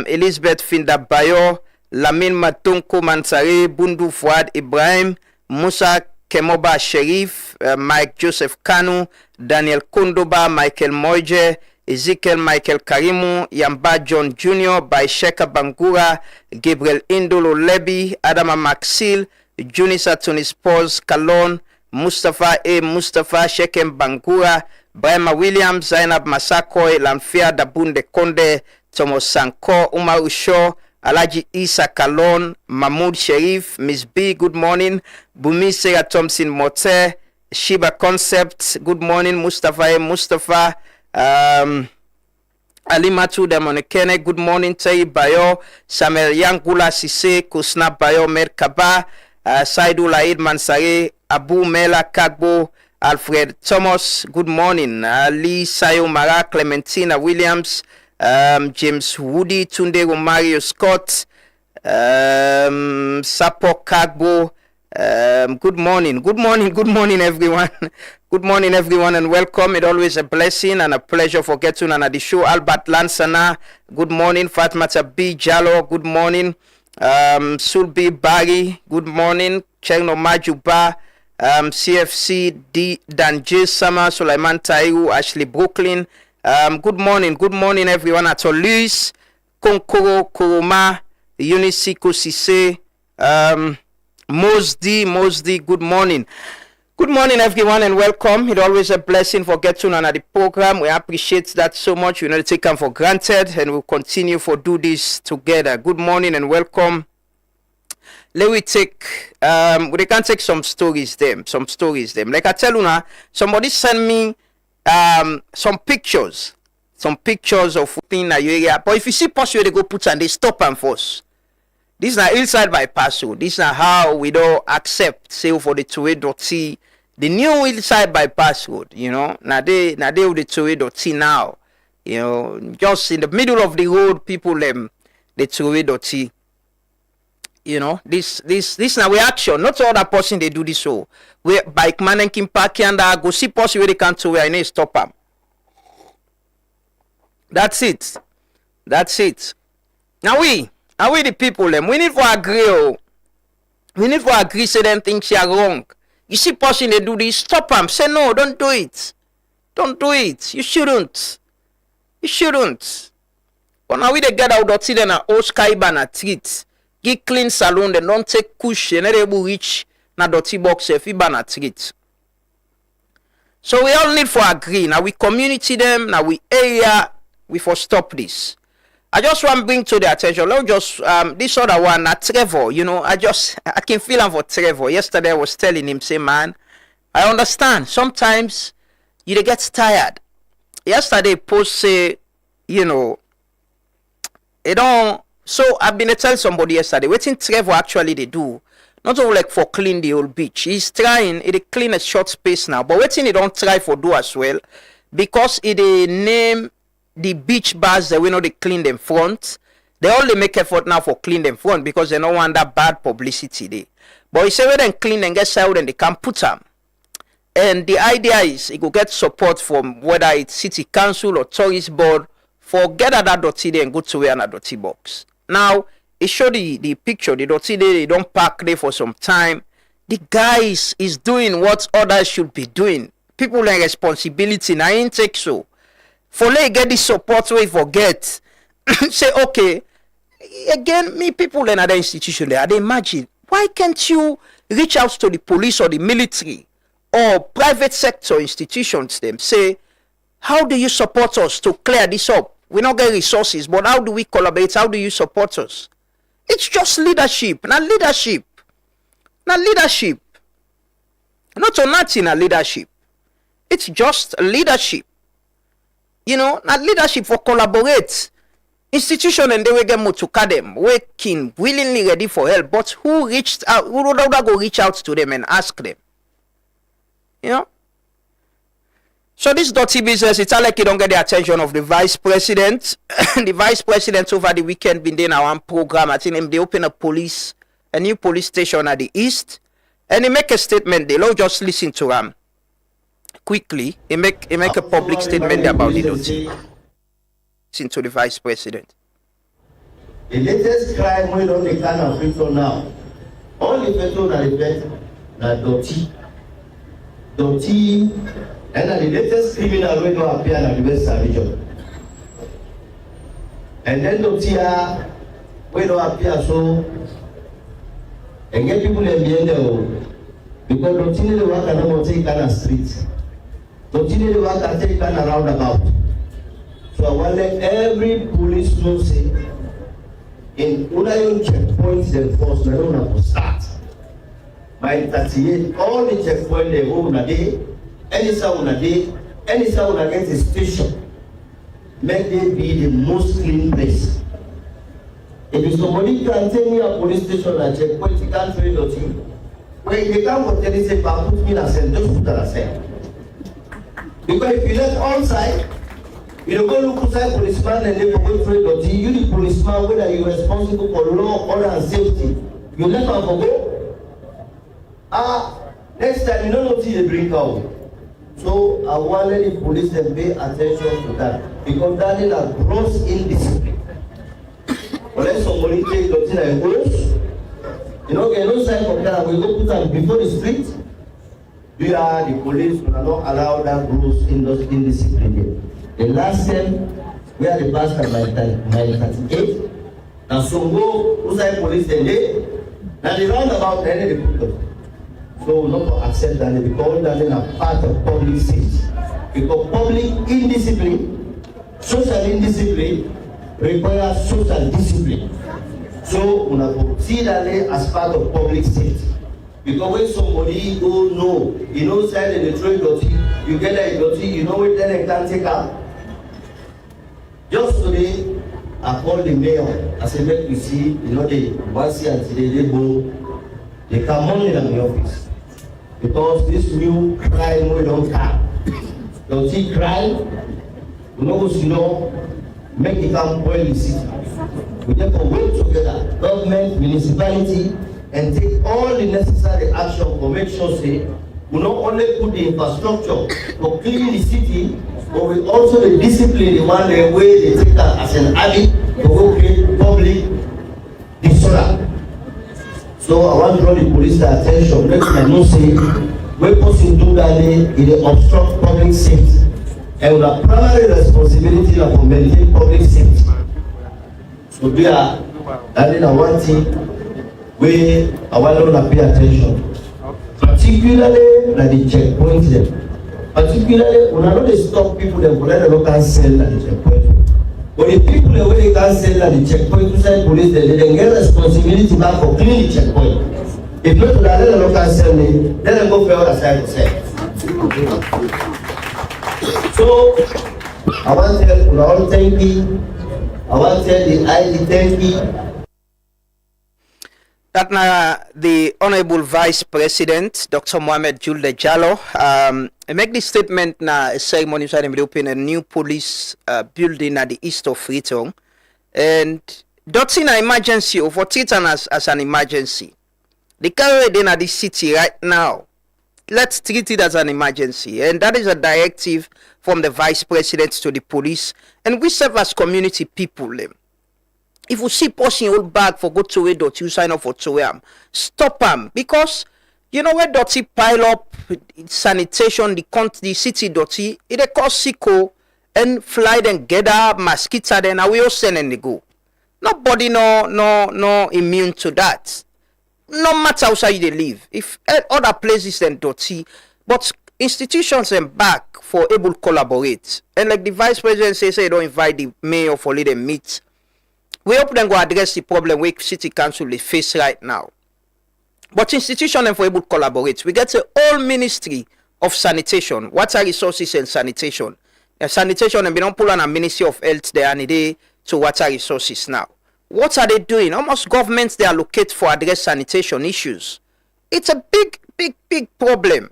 Elizabeth Finda Bayo, Lamin Matunko Mansare, Bundu Fuad Ibrahim, Musa Kemoba Sherif, Mike Joseph Kanu, Daniel Kundoba, Michael Moije, Ezekiel Michael Karimu, Yamba John Jr., Baisheka Bangura, Gabriel Indolo Lebi, Adama Maxil, Junisa Tunis Pos, Kalon, Mustafa A. Mustafa, Shekem Bangura, Brahma Williams, Zainab Masakoy, Lamfia Dabunde Konde, Thomas Sanko, Umar Usho, Alaji Isa Kalon, Mahmoud Sherif, Miss B, good morning, Bumi Sarah Thompson Mote, Shiba Concept, good morning, Mustafa A. Mustafa, Alimatu Demonekene, good morning, Tayi Bayo, Samuel Yangula Sise, Kusna Bayo Merkaba, Saidu Laid Mansare, Abu Mela Kagbo, Alfred Thomas, good morning, Ali Sayo Mara, Clementina Williams, James Woody, Tunde Romario Scott, Sapo Kagbo, good morning everyone. Good morning everyone and welcome. It's always a blessing and a pleasure for getting on the show. Albert Lansana, good morning. Fatmata B. Jalo, good morning. Sulbi Bari, good morning. Chengno Majuba, CFC D. Danje Sama, Sulaiman Tairu, Ashley Brooklyn. Good morning everyone. At Luis, Konkoro, Koroma, Eunice Kosise, Mosdi, good morning. Good morning everyone and welcome. It's always a blessing for getting on at the program. We appreciate that so much. We not take them for granted and we'll continue for do this together. Good morning and welcome. Let we take we can take some stories them. Like I tell you now, somebody send me some pictures of in the area. But if you see possible, they go put and they stop and force. This is not hillside bypass. This is not how we don't accept say for the Towe.T. The new hillside bypass road, now they with the Towe.T now. Just in the middle of the road, people the Towe.T. This now we action. Not all that person they do this so. We bike man and Kim Paki and go see possible they can't where I need stop them. That's it. Now we the people them. We need for agree. We need for agree say them things are wrong. You see person they do this, stop them. Say no, don't do it. You shouldn't. But now we they get out dirty then a old sky banner treat. Get clean salon, they don't take push, and they will reach na dirty box if you banner treat. So we all need for agree. Now we community them, now we area, we for stop this. I just want to bring to the attention. Let me just this other one, Trevor. I can feel him for Trevor. Yesterday I was telling him, say, man, I understand. Sometimes you get tired. Yesterday post say, it don't. So I've been telling somebody yesterday, waiting Trevor actually they do. Not only like for clean the old beach. He's trying it clean a short space now, but waiting he don't try for do as well because it name. The beach bars that we know they clean them front. They only make effort now for clean them front because they don't want that bad publicity there. But if they then clean and get out and they can put them. And the idea is it will get support from whether it's city council or tourist board for get at that dirty there and go to where another dirty box. Now He showed the picture. They don't see they don't park there for some time. The guy is doing what others should be doing. People like responsibility. I ain't take so. For let get the support we forget. Say okay. Again, me people in other institution there. They imagine why can't you reach out to the police or the military or private sector institutions? Them say, how do you support us to clear this up? We not get resources, but how do we collaborate? How do you support us? It's just leadership. Not leadership. Not leadership. Not to nothing a leadership. It's just leadership. You know, not leadership for collaborate. Institution and they will get more to them, working, willingly ready for help. But who reached out? Who would go reach out to them and ask them? You know? So this dirty business, it's not like you don't get the attention of the vice president. The vice president over the weekend been doing our program. I think they open a new police station at the east, and he make a statement. They'll just listen to him quickly. He make a public statement about the dirty. Listen to the vice president. The latest crime we don't kind of people now. Only people that effect that dirty. And the latest criminal will not appear in the Western region. And then Dotia will not appear so and get people in the end because Dotina the work and take on a street. Dotina the work and take on a roundabout. So I want every police know say in Udayon checkpoints they force they don't have to start. By 38, all the checkpoints they go on a day. Any sound against the station, make it be the most clean place. If somebody can tell me a police station and checkpoint, you can't trade or thing. When they can't go tell you say, put me in a cell, just put a cell. Because if you left on site, you don't go look inside policeman and they go trade or thing. You the policeman, whether you're responsible for law, order and safety, you let them go. Next time you don't know what they bring out. So I wanted the police to pay attention to that because that is a gross indiscipline. Unless somebody take the thing and goes, you know, get no sign from that. We go put them before the street. We are the police will not allow that gross indiscipline. The last time we are the past at my 38. And so go who say police then they now the roundabout any the people. So not to accept that because that is a part of public safety. Because public indiscipline, social indiscipline requires social discipline. So we have to see that as part of public safety. Because when somebody go no, you know side in the train dirty, you get a dirty, you know what then they can't take out. Just today, I called the mayor. I said, let me see, you know they once here and today they go, they come on in the office. Because this new crime we don't have. You see crime, we know, make it come boil the city. We therefore work together, government, municipality, and take all the necessary action to make sure say we not only put the infrastructure to clean the city, but we also the discipline the one the way they take that as an habit to go create public disorder. So I want to draw the police attention. Let me know say when person do that they obstruct public safety. And the primary responsibility of to maintain public safety. So we are that is one thing where I want to pay attention. Particularly at the checkpoint them. Particularly when I know they stop people that will let the local sell at the checkpoint. But the people that when they can't sell at the checkpoint to send police, they then get responsibility back for cleaning the checkpoint. If not to let the local sell me, let them go for other side to sell. So I want to tell all thank you. I want to tell the ID thank you. That now the Honorable Vice President, Dr. Mohamed Julde Jallo, make this statement na a ceremony inside the open a new police building at the east of Freetown. And that's in an emergency, or for treating as an emergency. The carry in at the city right now. Let's treat it as an emergency. And that is a directive from the Vice President to the police. And we serve as community people. If you see person old bag for go to dot you sign up for to stop them, because you know where dirty pile up sanitation, the city dirty, it dey cause sicko and fly then gather mosquito then we all send and they go. Nobody no immune to that. No matter how you they live. If other places then dirty, but institutions and back for able to collaborate. And like the vice president say don't invite the mayor for let them meet. We hope them go address the problem we city council they face right now. But institution and for able to collaborate. We get a whole ministry of sanitation, water resources and sanitation. Sanitation and we don't pull on a ministry of health there and they to water resources now. What are they doing? Almost governments they allocate for address sanitation issues. It's a big problem.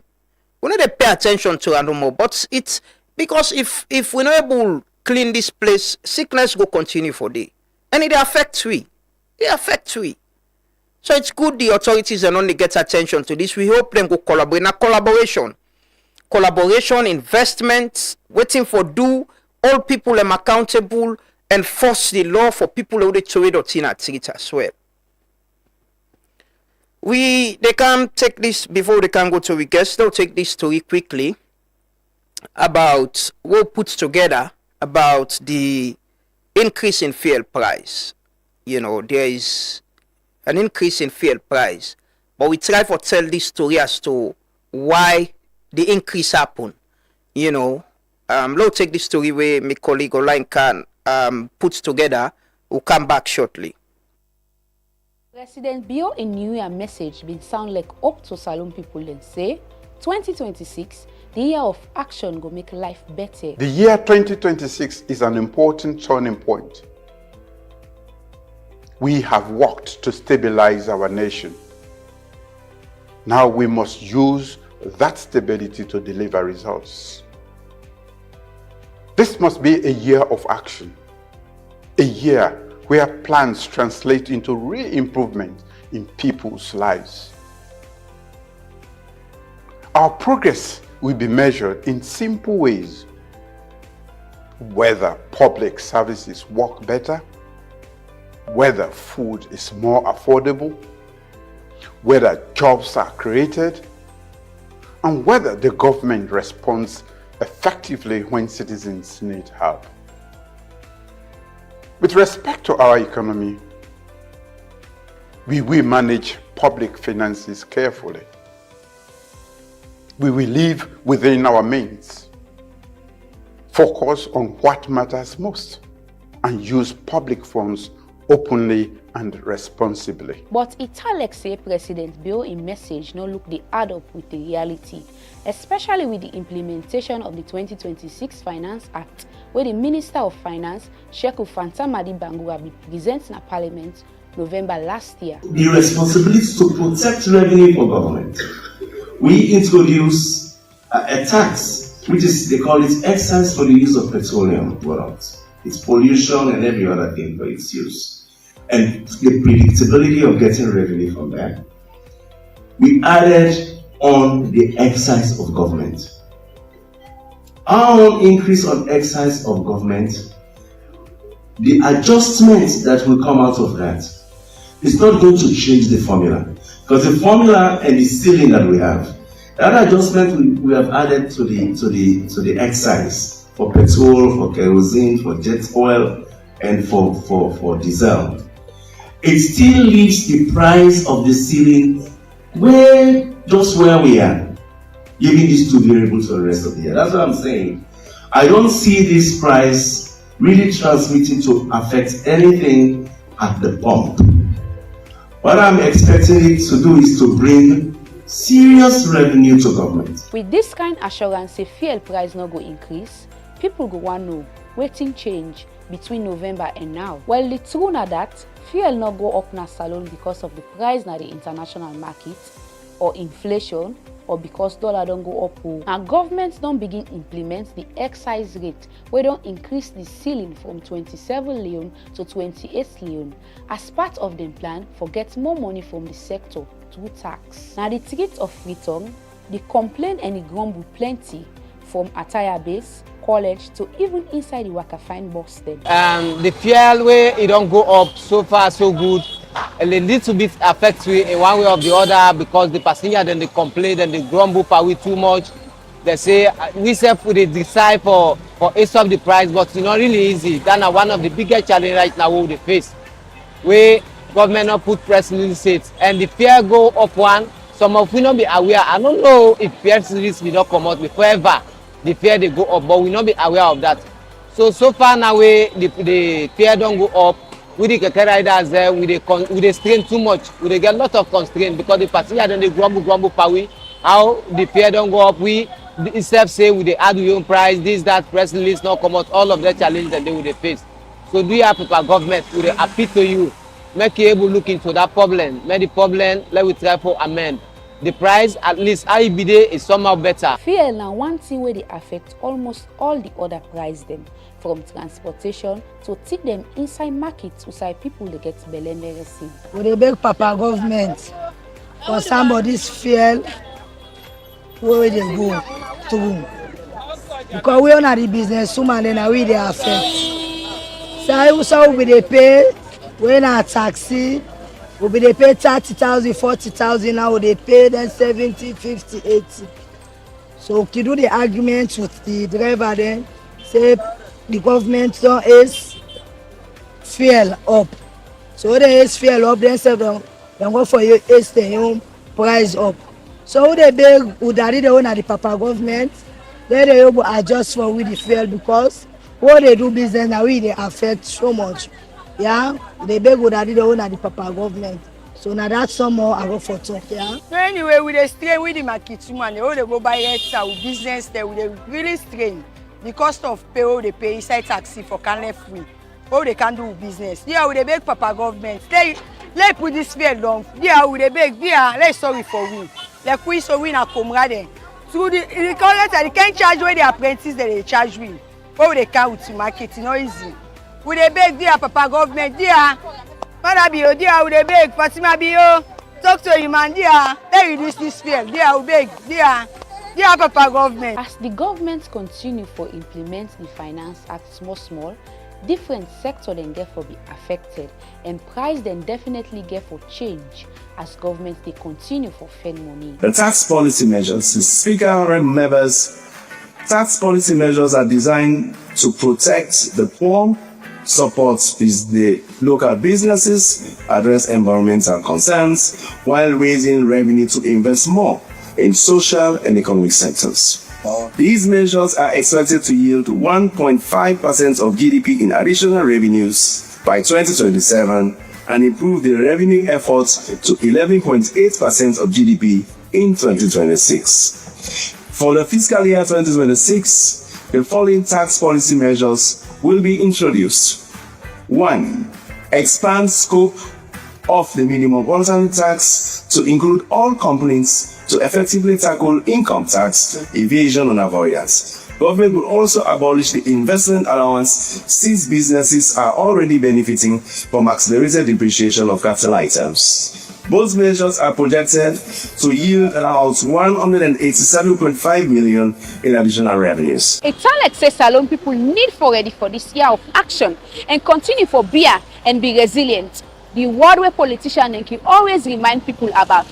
We need to pay attention to it no more. But it's because if we're not able to clean this place, sickness will continue for day. And it affects we. It affects we. So it's good the authorities and only get attention to this. We hope them go collaborate. Now collaboration, investments, waiting for do, all people them accountable, enforce the law for people who trade or treat as well. They can take this before they can go to the guests. They'll take this story quickly about what put together about the increase in fuel price. You know, there is an increase in fuel price, but we try to tell this story as to why the increase happened. You know, let's take this story where my colleague online can put together. We'll come back shortly. President Bio in New Year message been sound like up to Salon people and say 2026, the year of action go make life better. The year 2026 is an important turning point. We have worked to stabilize our nation. Now we must use that stability to deliver results. This must be a year of action, a year where plans translate into real improvement in people's lives. Our progress will be measured in simple ways: whether public services work better, whether food is more affordable, whether jobs are created, and whether the government responds effectively when citizens need help. With respect to our economy, we will manage public finances carefully. We will live within our means, focus on what matters most, and use public funds openly and responsibly. But Italic say President Bio in message no look the add up with the reality, especially with the implementation of the 2026 Finance Act, where the Minister of Finance, Sheku Fantamadi Bangura, be present in Parliament November last year. The responsibility to protect revenue for government. We introduce a tax, which is, they call it excise for the use of petroleum products. It's pollution and every other thing for its use. And the predictability of getting revenue from that. We added on the excise of government. Our own increase on excise of government, the adjustment that will come out of that is not going to change the formula. Because the formula and the ceiling that we have, that adjustment we have added to the excise for petrol, for kerosene, for jet oil, and for diesel. It still leaves the price of the ceiling just where we are, giving these two variables for the rest of the year. That's what I'm saying. I don't see this price really transmitting to affect anything at the pump. What I'm expecting it to do is to bring serious revenue to government. With this kind of assurance, if fuel price not go increase, people go want know waiting change between November and now. Well, the truth na that fuel not go up na salon because of the price na the international market or inflation, or because dollar don't go up. Now governments don't begin implement the excise rate where don't increase the ceiling from 27 leon to 28 leon as part of the plan for get more money from the sector through tax. Now the threat of return, the complaint and the grumble plenty from attire base, college to even inside the waka find bus stand. The fuel way it don't go up so far so good. A little bit affects we in one way or the other because the passenger then they complain and they grumble per we too much. They say we self we decide for ace of the price, but it's not really easy. That's one of the biggest challenges right now we face. Where government not put press releases and the fare go up one. Some of we not be aware. I don't know if press release will not come out before ever the fare they go up, but we not be aware of that. So far now the fare don't go up. With the keke riders there, we they strain too much. We get a lot of constraint because the passenger then they grumble per we. How the fare don't go up, we itself say we they add your own price, this, that, press release not come out, all of the challenges that they will face. So do you have people government, we they appeal to you, make you able to look into that problem. Make the problem, let we try for amend. The price, at least IBD is somehow better. Fuel now one thing where they affect almost all the other price them, from transportation to take them inside markets inside people they get belende receive. We dey beg Papa government for somebody's fuel where they go to. Because we are the business woman and we they affect. So we dey pay, we na taxi. We they pay 30,000, 40,000, now they pay then 70, 50, 80. So to do the argument with the driver then, say the government don't ace fuel up. So when they ace fuel up, then say they go for you ace the own price up. So they beg Udari the owner the Papa government, then they able adjust for with the fuel because what they do business now we they affect so much. Yeah, they beg Udari the owner the Papa government. So now that's some more I go for talk, yeah. So anyway, we dey strain with the market woman, they all they go buy it with business there, we dey really strain. The cost of pay all they pay inside taxi for can free. All they can do with business. Yeah, we dey beg Papa government. Let put this fear down. Yeah, we dey beg. Yeah, let's sorry for we. Like we so we na comrade. So the college they can't charge where the apprentices they charge we. All they can with the market, no easy. We dey beg dear Papa government, dear. Mother be dear, we dey beg. Fatima be talk to him and dear. Let reduce this fear. Dear, we beg. Dear Papa government. As the government continue for implement the Finance Act small, different sector then get for be affected and price then definitely get for change as government they continue for spend money. The tax policy measures, the Speaker remembers, tax policy measures are designed to protect the poor, support the local businesses, address environmental concerns, while raising revenue to invest more in social and economic sectors. These measures are expected to yield 1.5% of GDP in additional revenues by 2027 and improve the revenue efforts to 11.8% of GDP in 2026. For the fiscal year 2026, the following tax policy measures will be introduced. 1. Expand scope of the minimum voluntary tax to include all companies to effectively tackle income tax evasion and avoidance. Government will also abolish the investment allowance since businesses are already benefiting from accelerated depreciation of capital items. Both measures are projected to yield about 187.5 million in additional revenues. A talent says Salone people need for ready for this year of action and continue for beer and be resilient. The word where politicians can always remind people about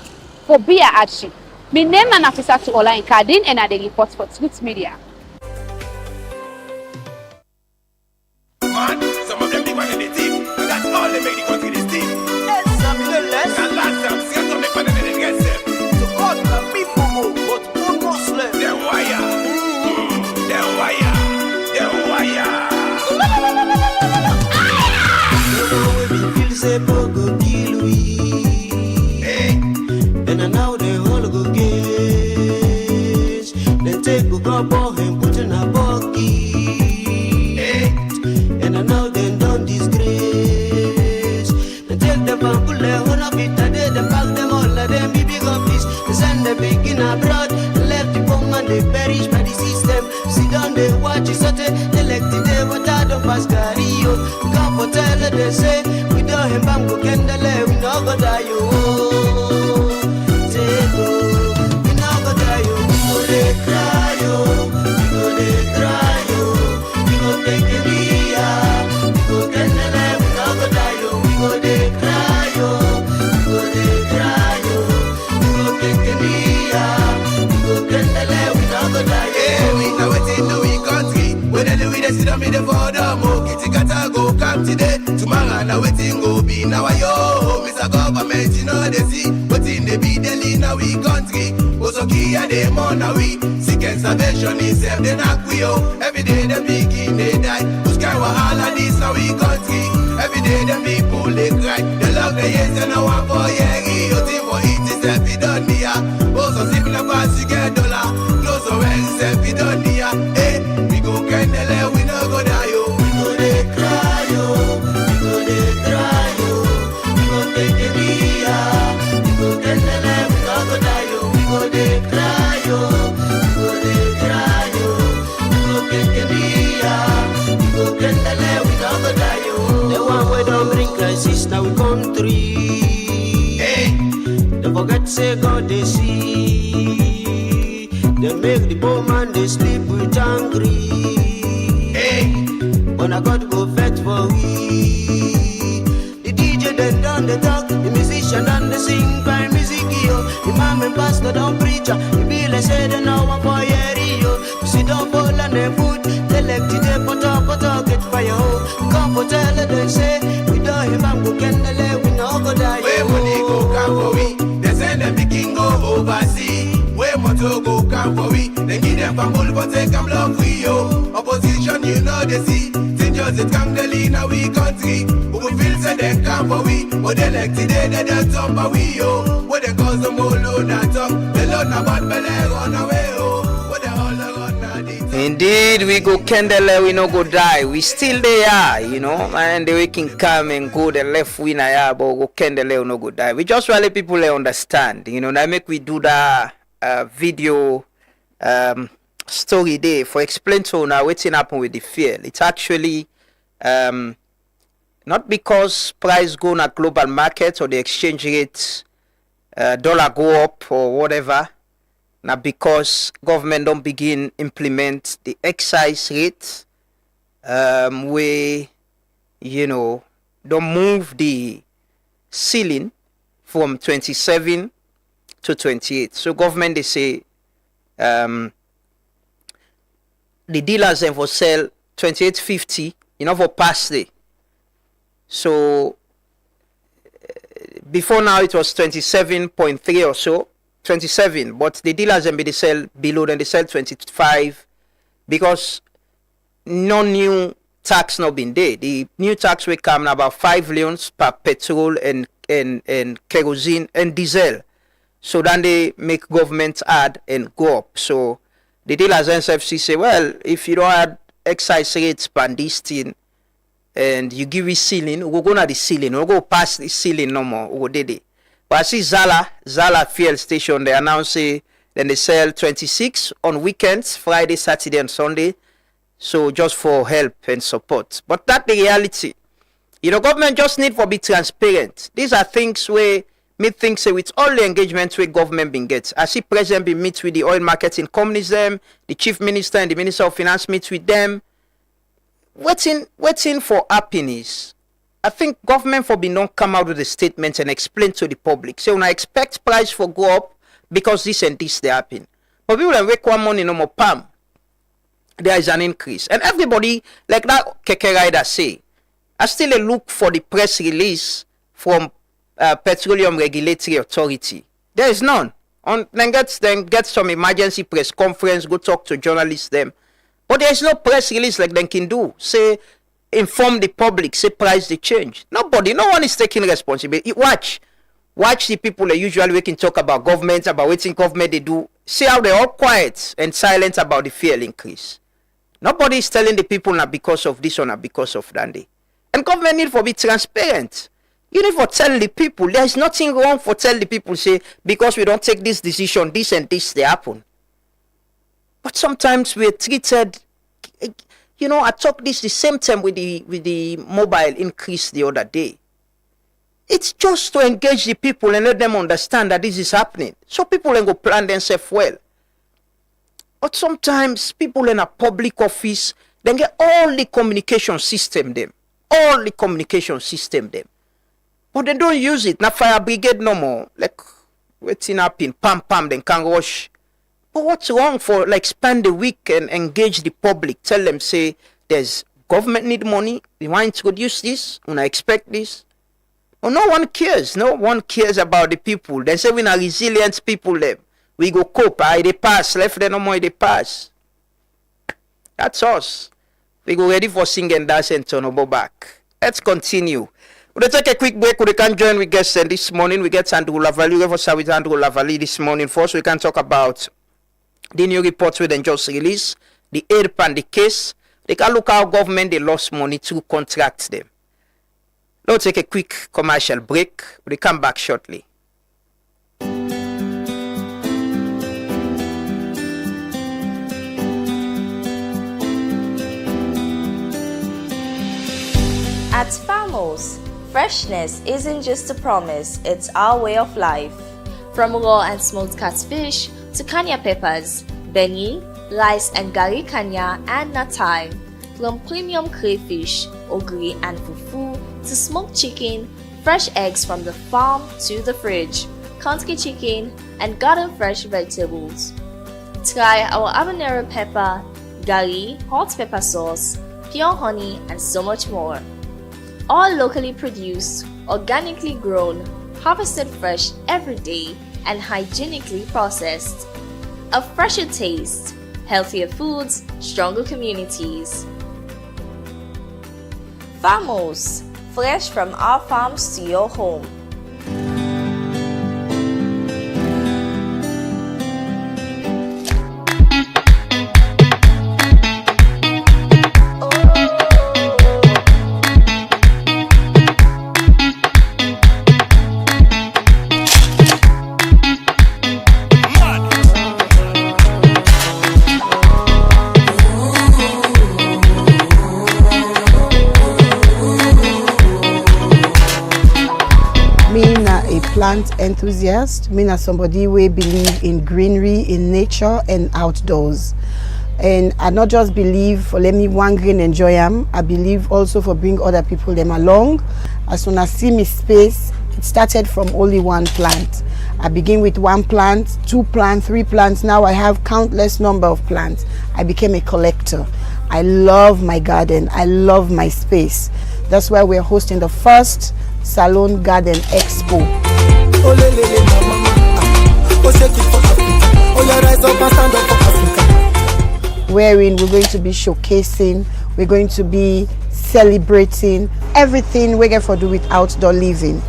for beer action. My name is Nafisa to Ola in Kadin and I report for Truth Media. Some of them be one in the team, and that's all they make the country this team. And last time, see some make better than they get them. So God the people go, but one Muslim. They're wire. They're wire. They're wire. We feel say pogo kill we. And now they all go get. They take a couple and put in a bucket. Abroad, left the poor man, they perish by the system. Sit down, they watch it, they elect today, what I don't pass carry you. Come for tell it, they say, we don't have bank, we can't delay, we no go die, you. We no go die, you. We go they cry, you. We go they cry, you. thing go be now yo. Mr. Government, you know they see. But in the be daily now we country. Also key and they on we. Sick and salvation is self they knock we yo. Every day them begin they die. Who's care what all of this now we country. Every day them people they cry. They love the yes and I want for yeah. You think for it is self it done here. Also simple as you get dollar. Close the well self it done here. Hey, we go candle we no go die yo. We go they cry yo. We go they cry yo. We go take it here. We go candle we no go die yo. We go they cry yo. We go they cry yo. We go take it here. We go candle we no go die yo. The one we don't bring crisis now we country. They forget say God they see. They make the poor man they sleep with hungry. But now God go vet for we. The DJ then done the talk, the musician done the sing by music yo. The man and pastor don't preach. The bill say they know one for yo. You sit down for land and food. They left today put up get fire ho. Come for tell them say we don't him and go candle we no go die. Where money go come for we. Send them the king go overseas. Where motor go come for we. They give them from bull but take them love we yo. Opposition you know they see. St. Joseph come the lead now we country. Who we feel say they come for we. But they like today they don't talk for we yo. What they cause them all load and talk. They load na bad belly run away yo. What they all run na the talk. Indeed, we go candle, we no go die. We still there, you know. And the way can come and go the left winner, yeah, but go candle, we no go die. We just really people understand, you know. That make we do that video story day for explain to now what's happen with the fuel. It's actually not because price go on a global market or the exchange rate dollar go up or whatever. Now because government don't begin implement the excise rate, we, you know, don't move the ceiling from 27 to 28. So government they say the dealers then for sell 28.50, you know, for past day. So before now it was 27.3 or so. 27, but the dealers then they sell below, then they sell 25 because no new tax not been there. The new tax will come about 5 leons per petrol and kerosene and diesel. So then they make government add and go up. So the dealers NSFC say, well, if you don't add excise rates per this thing and you give it ceiling, we'll go to the ceiling, we'll go past the ceiling no more, we'll do it. But I see Zala fuel station, they announce then they sell 26 on weekends, Friday, Saturday, and Sunday. So just for help and support. But that's the reality. You know, government just need to be transparent. These are things where me think say with all the engagements where government been gets. I see President be meet with the oil marketing companies them, the Chief Minister and the Minister of Finance meet with them. Waiting for happiness. I think government for be not come out with a statement and explain to the public. So when I expect price for go up because this and this they happen. But people wake one money no more palm. There is an increase. And everybody, like that Keke rider say, I still look for the press release from Petroleum Regulatory Authority. There is none. Then get some emergency press conference, go talk to journalists them. But there is no press release like they can do. Say, inform the public, say price the change. No one is taking responsibility. Watch the people that usually we can talk about government, about what government they do. See how they're all quiet and silent about the fuel increase. Nobody is telling the people not because of this or not because of that. And government need for be transparent. You need for tell the people there is nothing wrong for tell the people say because we don't take this decision, this and this they happen. But sometimes we're treated. You know, I talked this the same time with the mobile increase the other day. It's just to engage the people and let them understand that this is happening. So people can go plan themselves well. But sometimes people in a public office, they get all the communication system them. All the communication system them. But they don't use it. Not fire brigade no more. Like, waiting up in pam, then can rush. But what's wrong for like spend the week and engage the public? Tell them, say, there's government need money. We want to introduce this. When I expect this. Oh, no one cares. No one cares about the people. They say we are resilient people. Them. We go cope. They pass. Left them no more. They pass. That's us. We go ready for sing and dance and turn over back. Let's continue. We'll take a quick break. We can join with guests this morning. We get Andrew Lavalley. We have with Andrew Lavalley this morning. First, we can talk about the new reports we then just released, the aid pan, the case. They can look how government they lost money to contract them. Let's take a quick commercial break. We'll come back shortly. At Farmers, freshness isn't just a promise, it's our way of life. From raw and smoked catfish to kanya peppers, benny, rice and gari kanya and natai, from premium crayfish, ogiri and fufu to smoked chicken, fresh eggs from the farm to the fridge, country chicken and garden fresh vegetables. Try our habanero pepper, gari, hot pepper sauce, pure honey and so much more. All locally produced, organically grown, harvested fresh every day and hygienically processed. A fresher taste, healthier foods, stronger communities. Farmers, fresh from our farms to your home. Plant enthusiast, me na somebody we believe in greenery, in nature and outdoors. And I not just believe for let me one green enjoy them, I believe also for bring other people them along. As soon as I see me space, it started from only one plant. I begin with one plant, 2 plants, 3 plants. Now I have countless number of plants. I became a collector. I love my garden. I love my space. That's why we're hosting the first Salon Garden Expo. Wherein we're going to be showcasing, we're going to be celebrating everything we get for do with outdoor living.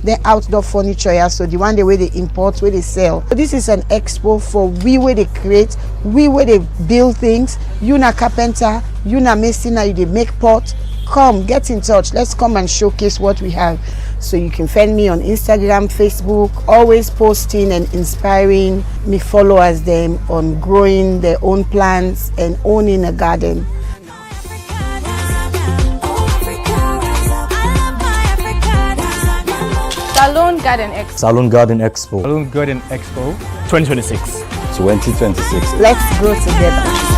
The outdoor furniture, yeah, so the one the way they import, where they sell. So this is an expo for we where they create, we where they build things. You na carpenter, you na mason, you they make pot. Come, get in touch. Let's come and showcase what we have. So you can find me on Instagram, Facebook, always posting and inspiring me followers them on growing their own plants and owning a garden. Salon Garden Expo. Salon Garden Expo. Salon Garden Expo 2026. 2026. Let's grow together.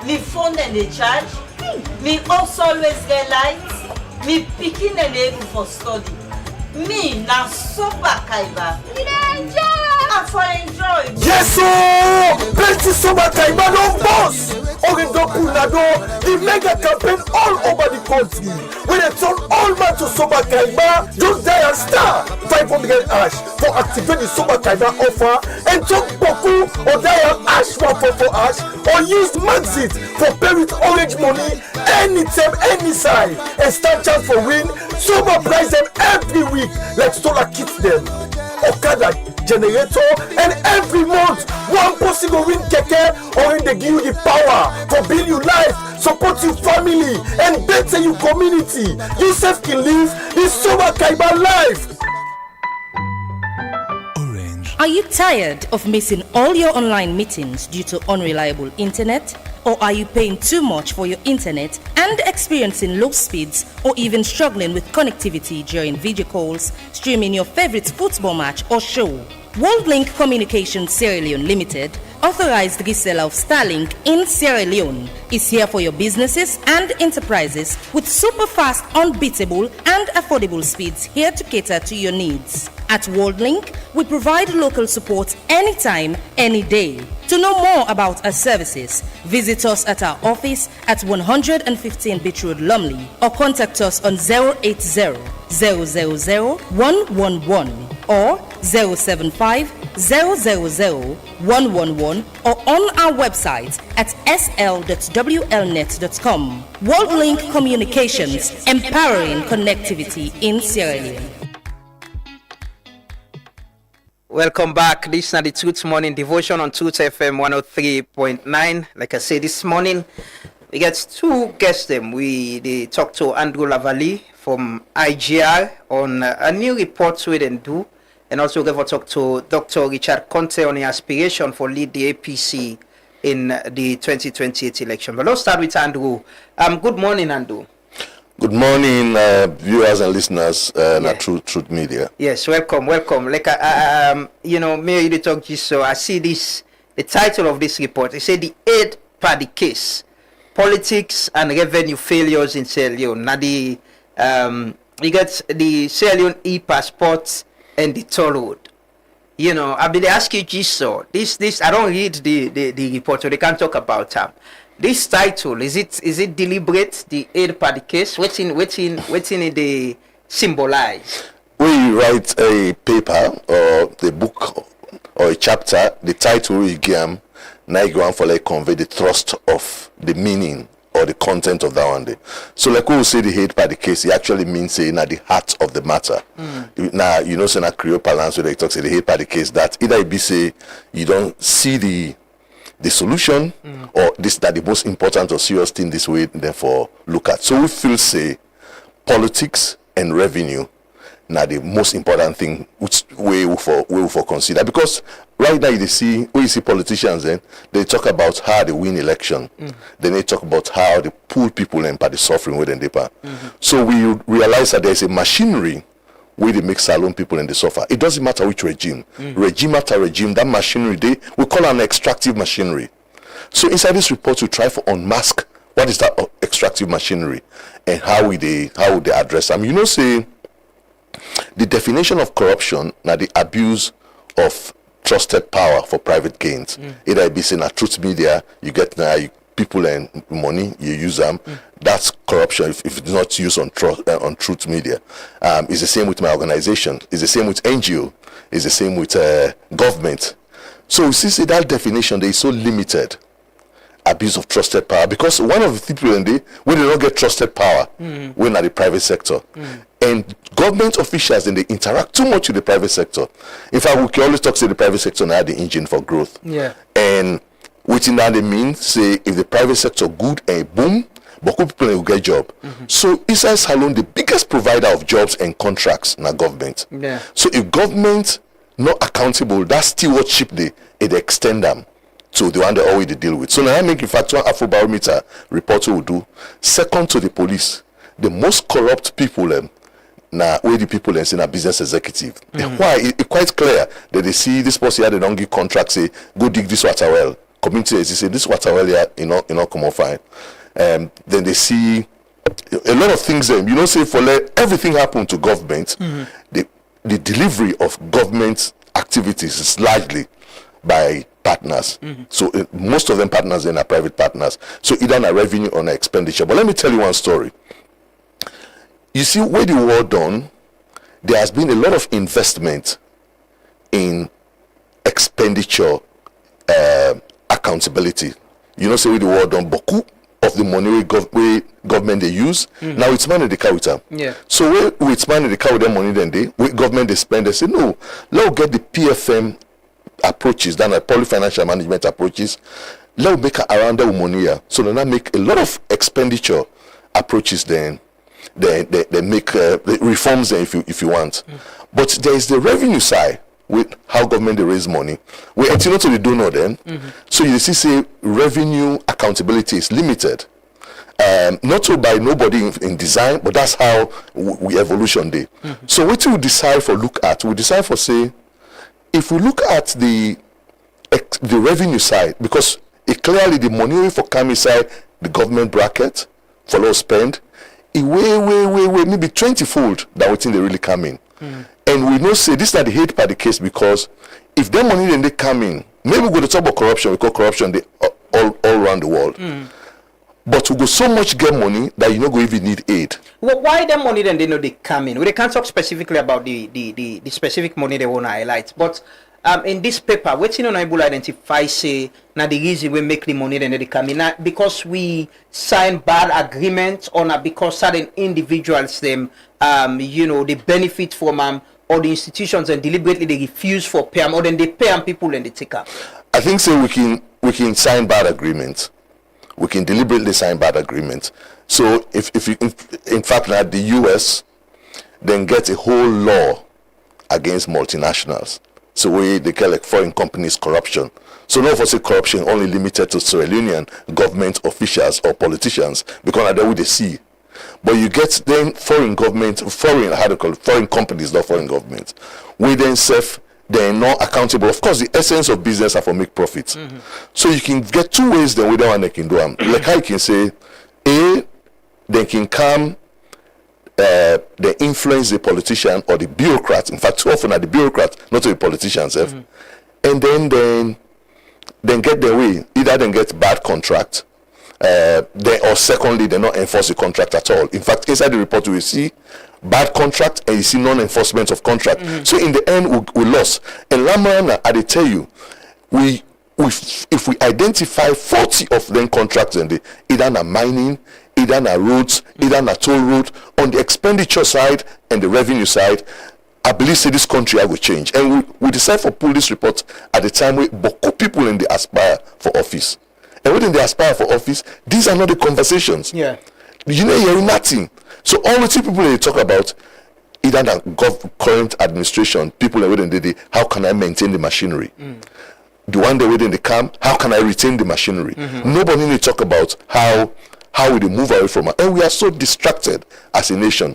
Me phone and they charge. Me also always get lights. Me picking and able for study. Me now super kaiba. I for enjoy. Yes, sir! Plenty super kaiba no boss. Orindo Punado, the mega campaign all over the country. When they turn all man to super kaiba, just die and star 500 ash for activate the super kaiba offer and talk boku or die and ash 144 ash or use Maxit for pay with orange money anytime, any side and start chance for win. Super prize them every week like solar kits them. Okada generator and every month one person go win keke or they give you the power for build your life, support your family and better your community. You self can live the Super Kaiba life. Are you tired of missing all your online meetings due to unreliable internet? Or are you paying too much for your internet and experiencing low speeds or even struggling with connectivity during video calls, streaming your favorite football match or show? WorldLink Communications Sierra Leone Limited authorized reseller of Starlink in Sierra Leone, is here for your businesses and enterprises with super fast, unbeatable, and affordable speeds here to cater to your needs. At WorldLink, we provide local support anytime, any day. To know more about our services, visit us at our office at 115 Beach Road, Lumley, or contact us on 080-000-111 or 075-000-111 or on our website at sl.wlnet.com. WorldLink Communications, empowering connectivity in Sierra Leone. Welcome back. This is the Truth Morning Devotion on Truth FM 103.9. Like I said, this morning we get two guests. They talk to Andrew Lavalley from IGR on a new report we didn't do, and also we're going to talk to Dr. Richard Conte on the aspiration for lead the APC in the 2028 election. But let's start with Andrew. Good morning, Andrew. Good morning, viewers and listeners at Truth Media. Yes, welcome. Like, Mayor, you talk just so I see this, the title of this report. It said the 8th party case, politics and revenue failures in Sierra Leone. Now you get the Sierra Leone e-passport and the toll road. I've been asking you just so this. I don't read the report, so they can't talk about them. This title, is it deliberate, the 8th party case? What's in the symbolize? When you write a paper or the book or a chapter, the title you give now you go for convey the thrust of the meaning or the content of that one day. So like we will say the 8th party case, it actually means saying at the heart of the matter. Now say na Creole parlance where they talk say the 8th party case that either it be say you don't see the solution or this that the most important or serious thing this way therefore look at. So we feel say politics and revenue now the most important thing which we for consider, because right now you see politicians then they talk about how they win election, then they talk about how they pull people in by the suffering within the part. So we realize that there's a machinery where they make Salone people and they suffer. It doesn't matter which regime. Regime after regime, that machinery, we call an extractive machinery. So inside this report, we try to unmask what is that extractive machinery and how would they address them. Say the definition of corruption, now the abuse of trusted power for private gains. Either it be saying at Truth Media, you get people and money, you use them. That's corruption if it's not used on Truth Media. It's the same with my organization. It's the same with NGO. It's the same with government. So you see that definition, they is so limited. Abuse of trusted power, because one of the people when they don't get trusted power when at the private sector, and government officials then they interact too much with the private sector. In fact, we can always talk to the private sector now the engine for growth. And within that they mean say if the private sector good and boom, but good people will get job. So inside Salone, the biggest provider of jobs and contracts in the government. So if government not accountable, that's still what ship they extend them to the one they always deal with. So now I make in fact one Afrobarometer report will do. Second to the police, the most corrupt people now where the people in a business executive. Why? It's quite clear that they see this person here, they don't give contract, say go dig this water well. Community they say this water well here, come on fine. Then they see a lot of things. Say for everything happen to government, the delivery of government activities is largely by partners. So most of them partners then are private partners. So either on a revenue or an expenditure. But let me tell you one story. You see, where the war done, there has been a lot of investment in expenditure accountability. Say where the war done, Boku of the money we government they use, now it's money they carry with them. So where it's money they carry with them money then government they spend, they say no, let's get the PFM approaches, then poly-financial management approaches, let's make around the money here. So then I make a lot of expenditure approaches then they make reforms then if you want. But there is the revenue side with how government they raise money. We enter to the donor then. So you see say revenue accountability is limited. Not so by nobody in design, but that's how we evolution day. So what we decide for look at, we decide for say, if we look at the the revenue side, because it clearly the money for come inside the government bracket for low spend, it way maybe 20-fold than what they really come in. And we know say this is not the hate part of the case, because if their money then they come in, maybe we go to talk about corruption, we call corruption all around the world. But we go so much get money that you not go even need aid. Well, why the money then they know they come in? Well, they can't talk specifically about the specific money they want to highlight. But in this paper, what's not able to identify say now the reason we make the money then they come in? Not because we sign bad agreements, or not because certain individuals them they benefit from or the institutions and deliberately they refuse for pay or then they pay people and they take up. I think so we can sign bad agreements. We can deliberately sign bad agreements. So if you, in fact, now the US then get a whole law against multinationals. So they call like foreign companies corruption. So not for say corruption only limited to Sierra Leonean government officials or politicians, because that's what they see. But you get then foreign companies, not foreign governments. We then serve. They're not accountable. Of course, the essence of business are for make profits. So you can get two ways then with that one they can do them. Like how you can say, they can come, they influence the politician or the bureaucrat. In fact, too often are the bureaucrat, not the politicians. And then get their way. Either they get bad contract, or secondly, they not enforce the contract at all. In fact, inside the report, we see bad contract and you see non-enforcement of contract. So in the end, we lost. And Lamarana, I tell you, if we identify 40 of them contracts and either na mining, either na roads, either na toll road, on the expenditure side and the revenue side, I believe say this country will change. And we decide to pull this report at the time where Boko people in the aspire for office. And when they aspire for office, these are not the conversations. Yeah. You're hearing nothing. So all the two people they talk about, either the current administration, people are waiting the how can I maintain the machinery? The one they waiting the come, how can I retain the machinery? Nobody need to talk about how we move away from it. And we are so distracted as a nation.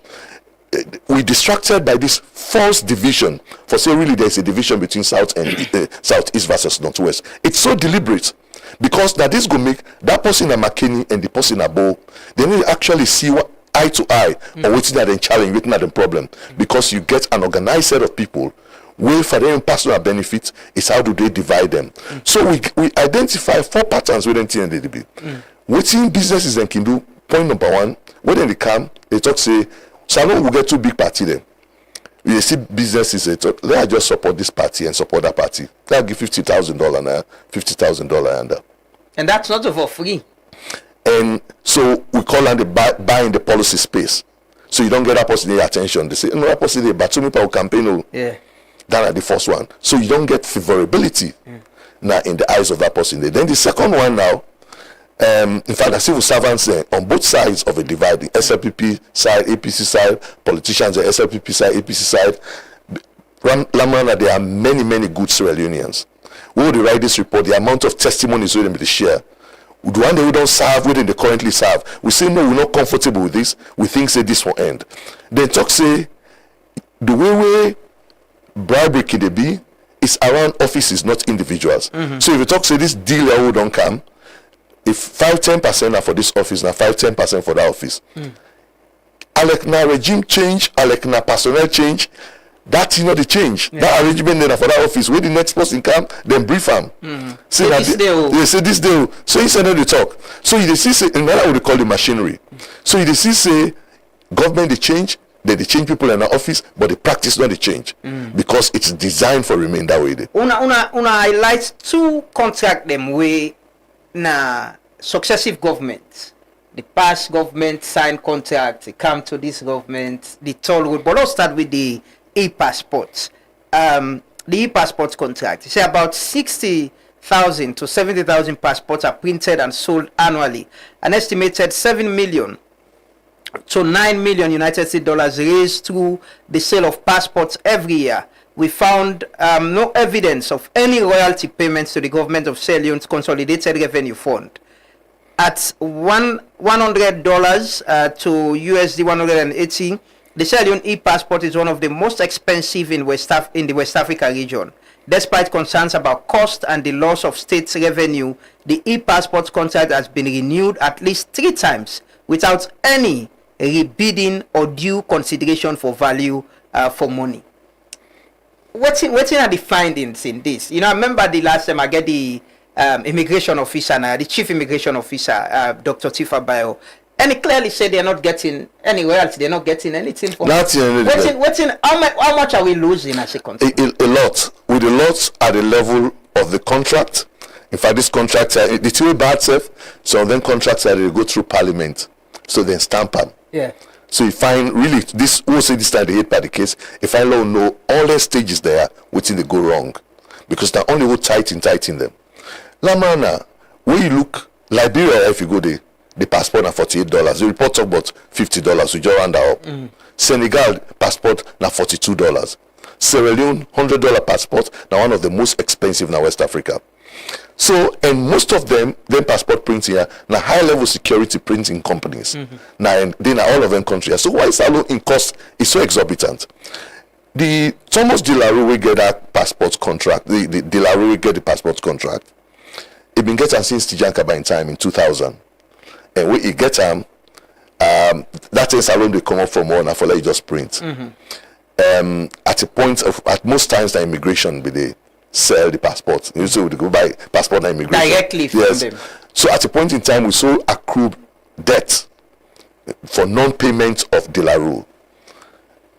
We're distracted by this false division. For say really there's a division between south and southeast versus northwest. It's so deliberate. Because that this going to make that person a McKinney and the person a Bow, they need to actually see what eye to eye or waiting at the challenge, waiting at the problem. Because you get an organized set of people where for their personal benefit is how do they divide them. So we identify 4 patterns within TNDB. Waiting businesses and can do, point number 1, when they come, they talk say, Salon will get 2 big party then. You see businesses they talk, let us just support this party and support that party. They'll give $50,000 now, $50,000 and that's not for free. And so we call on the buying the policy space. So you don't get that person their attention. They say, no, that person they but to me power campaign. Yeah. That are the first one. So you don't get favorability now in the eyes of that person. Then the second one now, in fact, the civil servants on both sides of a divide, the SLPP side, APC side, politicians on SLPP side, APC side. Lamrana, there are many good Sierra Leoneans. We will write this report, the amount of testimonies we will share. The one that we don't serve, within they currently serve. We say, no, we're not comfortable with this. We think, say, this will end. Then talk, say, the way bribery can be is around offices, not individuals. So if you talk, say, this deal who don't come, if 5-10% are for this office, now 5-10% for that office. Alek na regime change, alek na personnel change, that's not the change. That arrangement then for that office, where the next person come, then brief them. Say they say this day. So instead of the talk. So you see say another what they call the machinery. So you see say government they change, they change people in the office, but the practice not the change. Because it's designed for remain that way. Una highlight 2 contract them way na successive governments. The past government signed contract, they come to this government, the toll road. But let's start with the e-passports. The e-passports contract. Say about 60,000 to 70,000 passports are printed and sold annually. An estimated 7 million to 9 million United States dollars raised through the sale of passports every year. We found no evidence of any royalty payments to the government of Sierra Leone's Consolidated Revenue Fund. At $100 to USD 180, the Sierra Leone e-passport is one of the most expensive in the West Africa region. Despite concerns about cost and the loss of state revenue, the e-passport contract has been renewed at least 3 times without any rebidding or due consideration for value for money. What are the findings in this? I remember the last time I get the immigration officer now, the chief immigration officer, Dr. Tifa Bayo, and he clearly said they're not getting any royalty, they're not getting anything from it. How much are we losing as a country? A lot. With a lot at the level of the contract. In fact, this contract, the two bad self, so then contracts they go through parliament. So then stamp them. Yeah. So you find really this, we'll say this time they hate by the case, if I don't know all the stages there, which they go wrong. Because they're only tighten them. Lamana, when you look, Liberia, if you go there, the passport na $48. The report talk about $50. We just round that up. Senegal passport na $42. Sierra Leone $100 passport now one of the most expensive in West Africa. So and most of them passport print here na high level security printing companies. Now they na all of them countries. So why is that in cost is so exorbitant? The Thomas De La Rue will get that passport contract. The De La Rue will get the passport contract. It been getting since Tijankaba in time in 2000. And when you get that is around they come up from one for like just print. At a point of at most times the immigration be they sell the passport. You see, we go buy passport and immigration directly from them. So at a point in time we saw accrued debt for non-payment of De La Rue.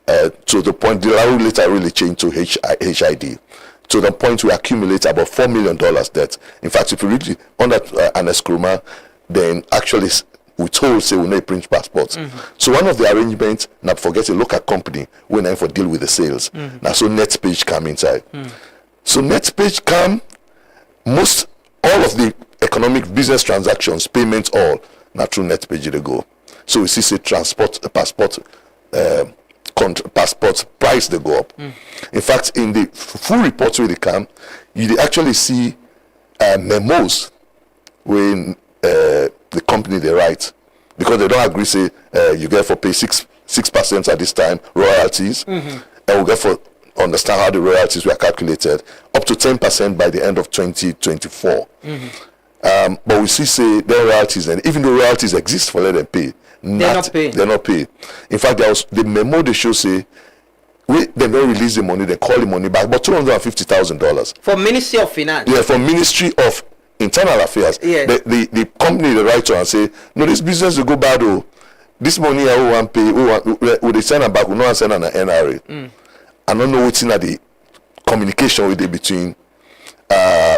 To the point De La Rue later really changed to HID. To the point we accumulate about $4 million debt. In fact, if you read under an escroma, then actually we told say we not print passports. So one of the arrangements now forget a local company when I for deal with the sales. Now so next page come inside. So next page come most all of the economic business transactions, payments all now through next page they go. So we see say passport price they go up. In fact, in the full report where they come, you actually see memos when the company they write because they don't agree say you get for pay 6% at this time royalties and we get for understand how the royalties were calculated up to 10% by the end of 2024. But we see say their royalties, and even though royalties exist for let them pay, they're not paid. In fact, there was the memo they show say they don't release the money, they call the money back, but $250,000 for Ministry of Finance. Yeah, for Ministry of Internal Affairs. Yeah. The company they write to and say, no, this business will go bad. Oh, this money I want pay. Will they send it back? We not send an NRA. I don't know what's in the communication with between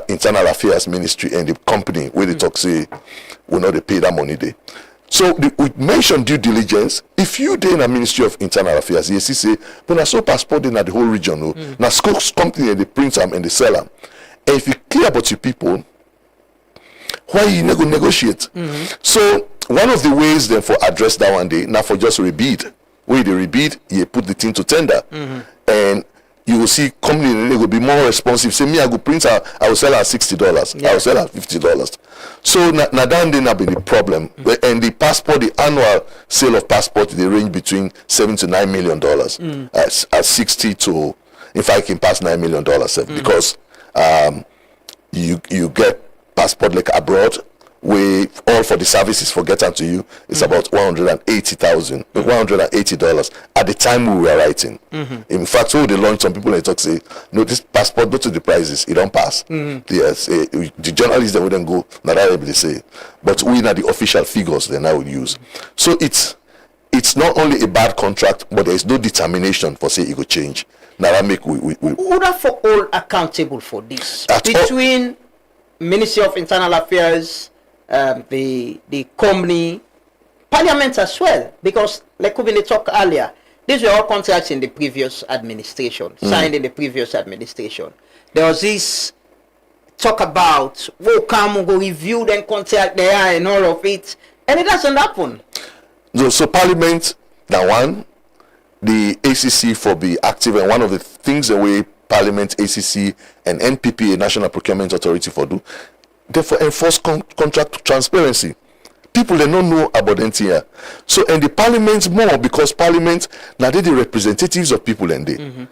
Internal Affairs Ministry and the company where they talk say we know they pay that money there. So we mentioned due diligence. If you in a Ministry of Internal Affairs, you say, but I saw passport in the whole region. Now Scopes company and they print them and they sell them. And if you clear about your people, why you negotiate? So one of the ways then for address that one day, now for just rebid. When they rebid, you put the thing to tender. And you will see company they will be more responsive. Say me, I go print I will sell at $60. I will sell at $50. So now that then have been the problem. And the passport, the annual sale of passport, they range between $7 to $9 million. At 60 to, if I can pass $9 million, because you get passport like abroad, we all for the services for getting to you, it's about $180 at the time we were writing. In fact, when they launch, some people they talk say, no, this passport go to the prices, it don't pass. Yes, the journalists they wouldn't go, not that able to say, but we know the official figures they now use. So it's not only a bad contract, but there is no determination for say it will change. Now that make we who are for all accountable for this between Ministry of Internal Affairs, the company, Parliament as well, because like we talked earlier, these were all contracts in the previous administration, signed in the previous administration. There was this talk about we'll come, go review then contract there and all of it, and it doesn't happen. So Parliament now one, the ACC for be active, and one of the things the way Parliament, ACC, and NPP, National Procurement Authority for do. Therefore, enforce contract transparency. People they don't know about NTR. So, and the Parliament more because Parliament now they the representatives of people and they.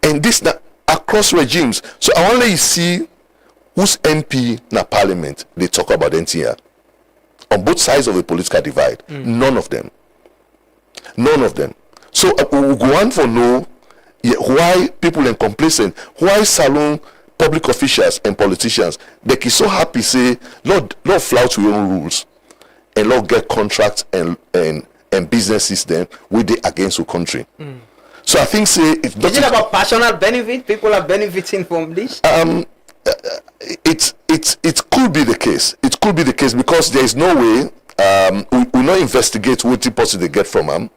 And this now across regimes. So I want to see whose MP na parliament they talk about NTR. On both sides of the political divide, none of them. So we go on for know why people are complacent, why salon public officials and politicians they keep so happy say Lord flout your own rules and Lord get contracts and businesses then with the against the country. So I think say is it about personal benefit? People are benefiting from this. It could be the case. It could be the case because there is no way we not investigate what the person they get from them.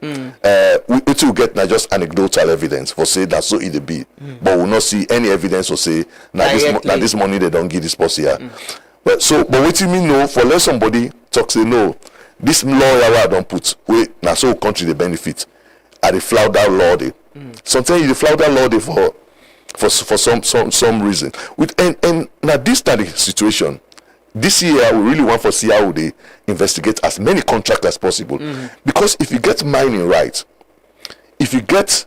We will get not just anecdotal evidence for say that's so it be, but we will not see any evidence for say now this money they don't give this person here. But what do you mean no? For let somebody talk say no, this lawyer I don't put wait now so country they benefit. Are they flout that law they? Sometimes you flout that law they for some reason. And now this kind of situation. This year, we really want to see how they investigate as many contracts as possible. Because if you get mining right, if you get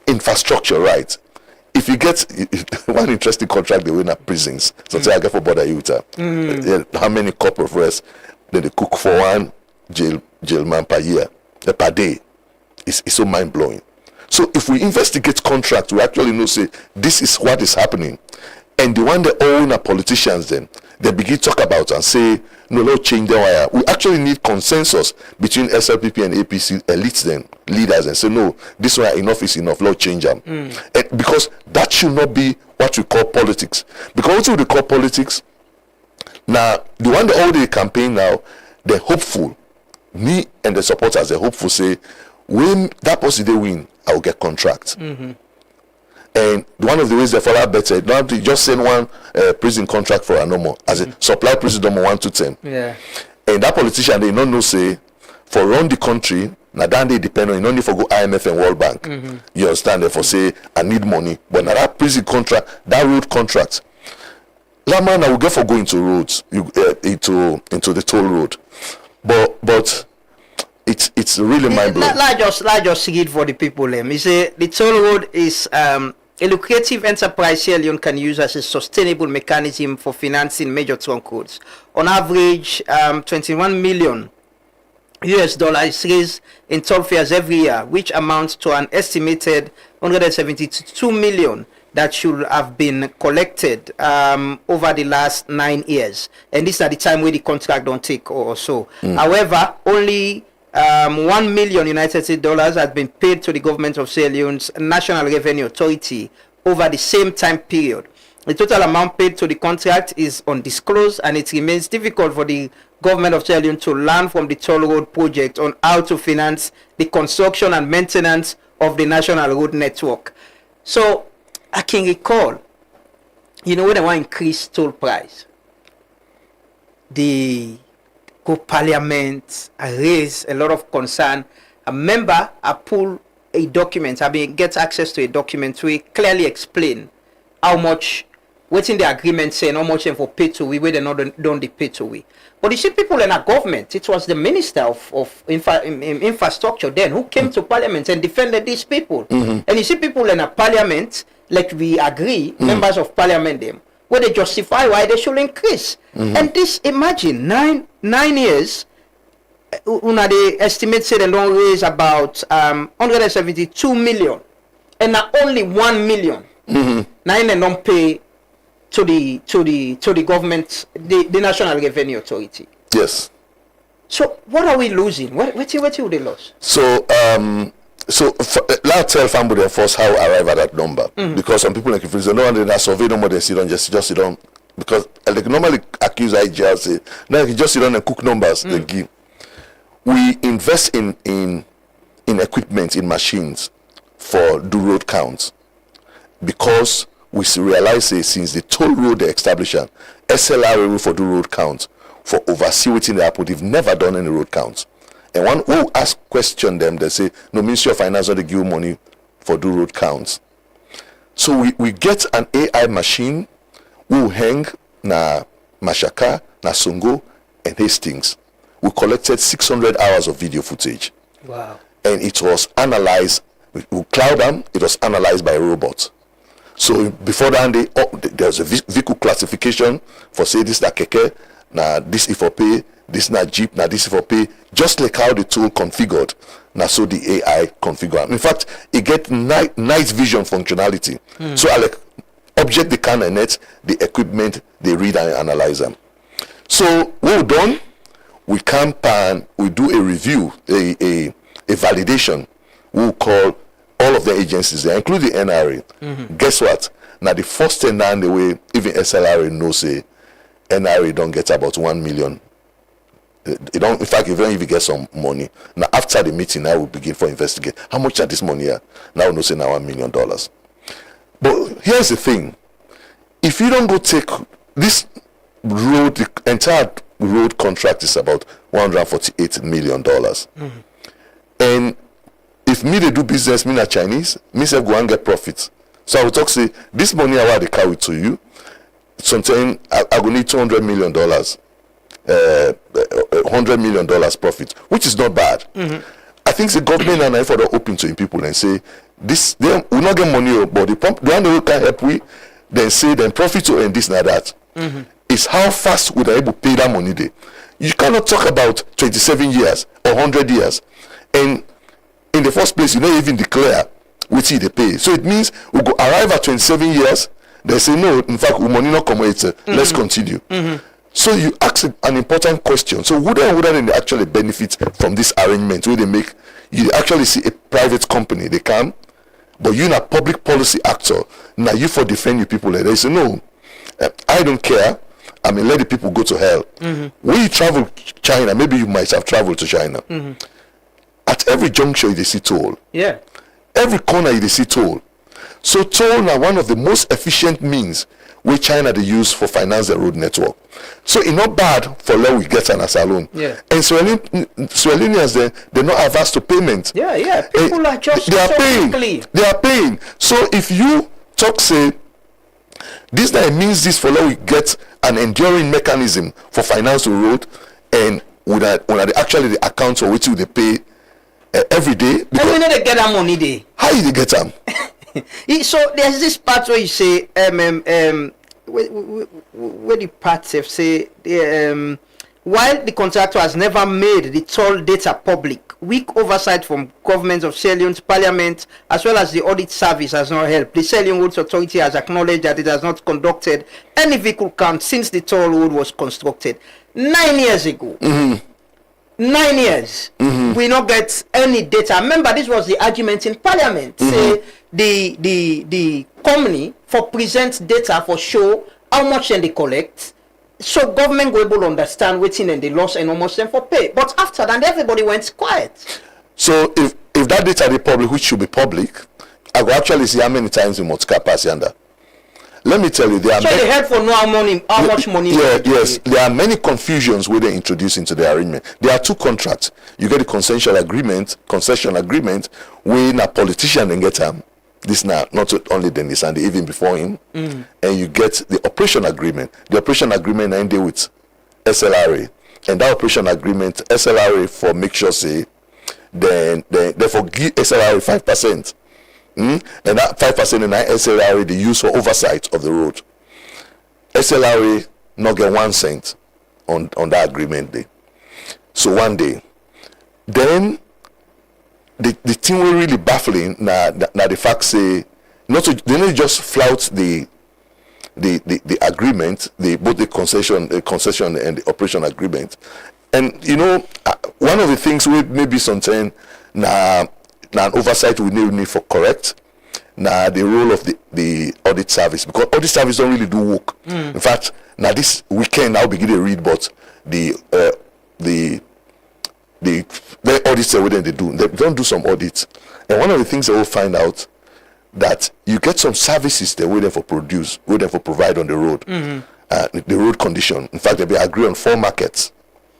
infrastructure right, if you get one interesting contract, they win at prisons. So I get for border Utah. How many corporate arrests they cook for one jail man per year, per day? It's so mind blowing. So if we investigate contracts, we actually know say this is what is happening. And the one that own are politicians then, they begin to talk about and say, no, let's change the wire. We actually need consensus between SLPP and APC elites then, leaders, and say, no, this one enough is enough, let's change them. And because that should not be what we call politics. Because what we call politics, now, the one that already campaign now, they're hopeful. Me and the supporters, they're hopeful, say, when that person they win, I will get contract. And one of the ways they follow better, don't have to just send one prison contract for a normal as a supply prison number 1 to 10. Yeah. And that politician they don't know say for run the country, now then they depend on you don't need for go IMF and World Bank. You understand? Therefore say I need money. But now that prison contract, that road contract, that man I will get for going to roads, into the toll road. But it's really mind blowing. Like just see it for the people. You say the toll road is a lucrative enterprise Sierra Leone can use as a sustainable mechanism for financing major trunk roads. On average, 21 million US dollars is raised in toll fares every year, which amounts to an estimated 172 million that should have been collected over the last 9 years. And this is at the time where the contract don't take or so. However, only $1 million United States dollars has been paid to the government of Sierra Leone's National Revenue Authority over the same time period. The total amount paid to the contract is undisclosed, and it remains difficult for the government of Sierra Leone to learn from the toll road project on how to finance the construction and maintenance of the national road network. So I can recall, when they want to increase toll price, the go parliament, I raise a lot of concern. A member, I pull a document, get access to a document where clearly explain how much, what's in the agreement saying how much for pay to we, where they don't pay to we. But you see people in our government, it was the minister of infrastructure then who came to parliament and defended these people. And you see people in a parliament, like we agree, members of parliament them, where they justify why they should increase. And this, imagine, nine years, they estimate say they don't raise about 172 million, and now only 1 million. Now they don't pay to the government, the National Revenue Authority. Yes. So what are we losing? What they lose? So let's tell family first how I arrive at that number, because some people like if they don't that survey number they sit on just sit on, because like normally accuse IGL say no you just sit on and cook numbers they give. We invest in equipment, in machines for do road counts, because we realize since the toll road they established SLR for do road count for oversee within the airport, they've never done any road counts. And one who ask question them, they say, no, Ministry of Finance don't give money for do road counts. So we get an AI machine who hang na Mashaka, na Songo, and Hastings. We collected 600 hours of video footage. Wow. And it was analyzed, we cloud them, it was analyzed by a robot. So before that, there's a vehicle classification for say this na keke, na this is for pay, this na jeep, na this is for pay. Just like how the tool configured, na so the AI configure. In fact, it get night vision functionality. So I like object the can and net, the equipment, they read and analyze them. So what we done, we camp and we do a review, a validation. We'll call all of the agencies there, including the NRA. Guess what? Now the first thing down the way, even SLRA knows say NRA don't get about 1 million. It don't, in fact, even if you get some money. Now after the meeting, I will begin for investigate. How much are this money here? Now we know say now $1 million. But here's the thing. If you don't go take this road, the entire road contract is about $148 million. And if me they do business, me not Chinese, me say go and get profits. So I will talk say this money I want to carry to you. Sometimes I go need $200 million, $100 million profit, which is not bad. I think the government and I for the open to people and say this they will not get money, but the one they can help we then say then profit to and this and that. Is how fast would I able to pay that money there. You cannot talk about 27 years or 100 years, and in the first place you don't even declare which they pay. So it means we go arrive at 27 years. They say no. In fact, we money not come. Let's continue. So you ask an important question. So would they actually benefit from this arrangement where they make you actually see a private company they come, but you're a public policy actor. Now you for defend your people. They say no, I don't care. I mean, let the people go to hell. When you travel China, maybe you might have traveled to China. At every juncture you see toll. Yeah. Every corner you see toll. So toll now one of the most efficient means where China they use for finance the road network. So it's not bad for let we get an alone. Yeah. And Sierra Leoneans they're not averse to payment. Yeah. People are just they are so paying. quickly. They are paying. So if you talk say this now means this for let we get an enduring mechanism for finance the road, and when they actually the accounts for which they pay every day. And we know they get that money there. How you they get them? So there's this part where you say where the parts have say while the contractor has never made the toll data public, weak oversight from governments of Sierra Leone's parliament as well as the audit service has not helped. The Sierra Leone Roads Authority has acknowledged that it has not conducted any vehicle count since the toll road was constructed 9 years ago. 9 years. We not get any data. Remember, this was the argument in parliament. Say the company for present data for show how much they collect, so government will able to understand waiting and they loss and almost them for pay. But after that, everybody went quiet. So if that data is public, which should be public, I will actually see how many times we must pass yonder. Let me tell you, there are. So they help for know how much money. Yes, there are many confusions where they introduce into the arrangement. There are two contracts. You get the concession agreement, when a politician then get this now, not only Dennis and even before him, and you get the operation agreement. The operation agreement and deal with SLRA, and that operation agreement SLRA for make sure say then therefore give SLRA 5%. And that 5% in that SLRA they use for oversight of the road. SLRA not get 1 cent on that agreement day. So one day, then the thing was really baffling. Now the fact say they not just flout the agreement, both the concession and the operation agreement. And you know, one of the things we maybe sometimes now an oversight we need for correct. Now the role of the audit service, because audit service don't really do work. In fact, now this weekend I'll begin to read, but the audits within they don't do some audits. And one of the things they will find out that you get some services they waiting for provide on the road, the road condition. In fact, they agree on 4 markets.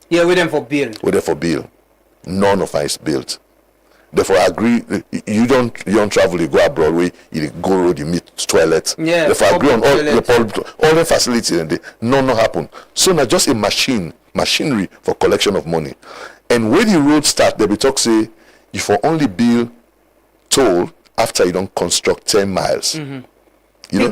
Yeah, waiting for bill. None of us built. Therefore, I agree. You don't travel. You go abroad. Where you go road, you meet toilet. Yeah. Therefore, I agree on all the facilities, and none happen. So now just a machinery for collection of money. And when the road start, they be talk say you for only bill toll after you don't construct 10 miles. The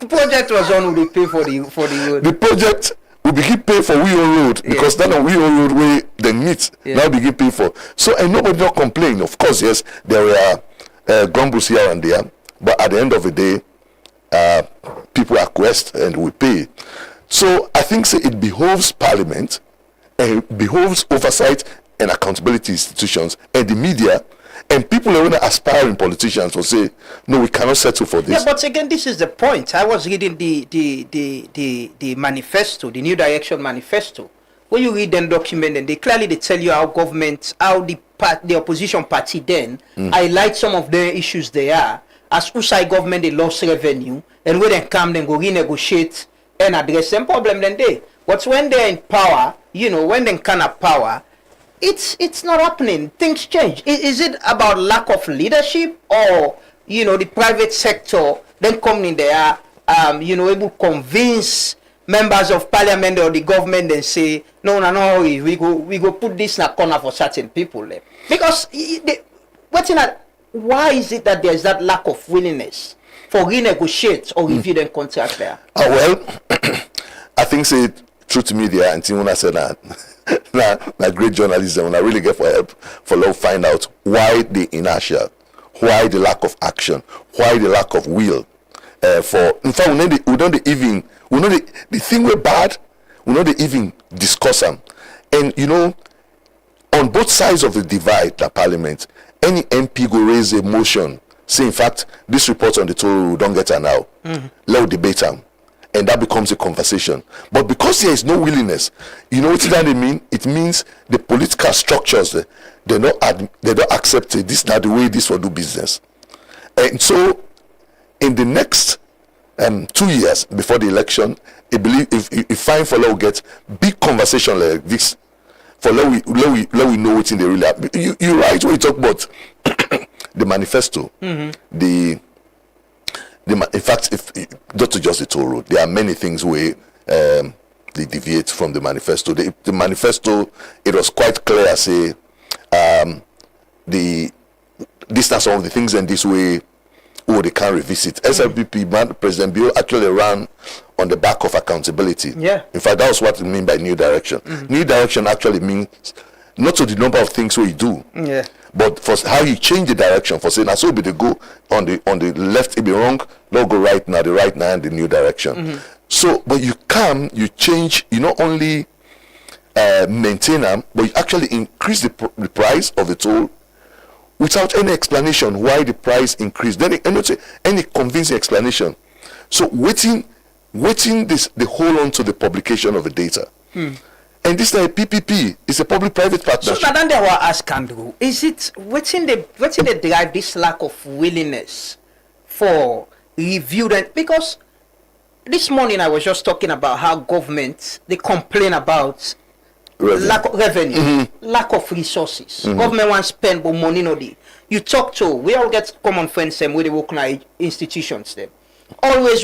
project was on we pay for the road. The project we begin pay for we own road because that on we own road we they meet now begin pay for. So and nobody not complain. Of course, yes, there were grumbles here and there, but at the end of the day, people acquiesced and we pay. So I think it behoves Parliament and it behoves oversight and accountability institutions and the media and people who are aspiring politicians will say, no, we cannot settle for this. Yeah, but again, this is the point. I was reading the manifesto, the New Direction manifesto. When you read the document, and they clearly tell you how the opposition party then highlight some of the issues they are. As Usai government, they lost revenue, and when they come, then go renegotiate and address some problem then they. But when they're in power, when they can have power, it's not happening. Things change. Is it about lack of leadership or the private sector then coming in there able to convince members of parliament or the government and say no we go put this in a corner for certain people there. Because why is it that there's that lack of willingness for renegotiate or review the contract there? Well, I think truth media and Timona said that na great journalism and I really get for help for love find out why the inertia, why the lack of action, why the lack of will. In fact, we don't even the thing we're bad, we don't even discuss them. And on both sides of the divide, the parliament, any MP go raise a motion, say in fact this report on the toll road don't get her now. Let's debate them. And that becomes a conversation. But because there is no willingness, what that mean? It means the political structures they don't accept it. This is not the way this will do business. And so, in the next 2 years before the election, I believe if fine for law get big conversation like this, for let we know what's in the real. You right when you talk about the manifesto, in fact, not to just the toll road, there are many things where they deviate from the manifesto. The manifesto, it was quite clear. Say, these are some of the things in this way. They can't revisit. SLPP, President Bill actually ran on the back of accountability. Yeah. In fact, that was what we mean by new direction. New direction actually means not to the number of things we do. Yeah. But for how you change the direction, for saying, so be the go on the left, it be wrong, no go right now, the right now, and the new direction. So, but you change, you not only maintain them, but you actually increase the price of the toll without any explanation why the price increased. Then any convincing explanation. So waiting this, they hold on to the publication of the data. And this is a PPP. It's a public-private partnership. So then they were asked, Andrew, is it what's they drive this lack of willingness for review? Because this morning I was just talking about how governments they complain about lack of revenue, lack of resources. Government wants to spend but money no dey. You talk to, we all get common friends where they work in institutions them. Always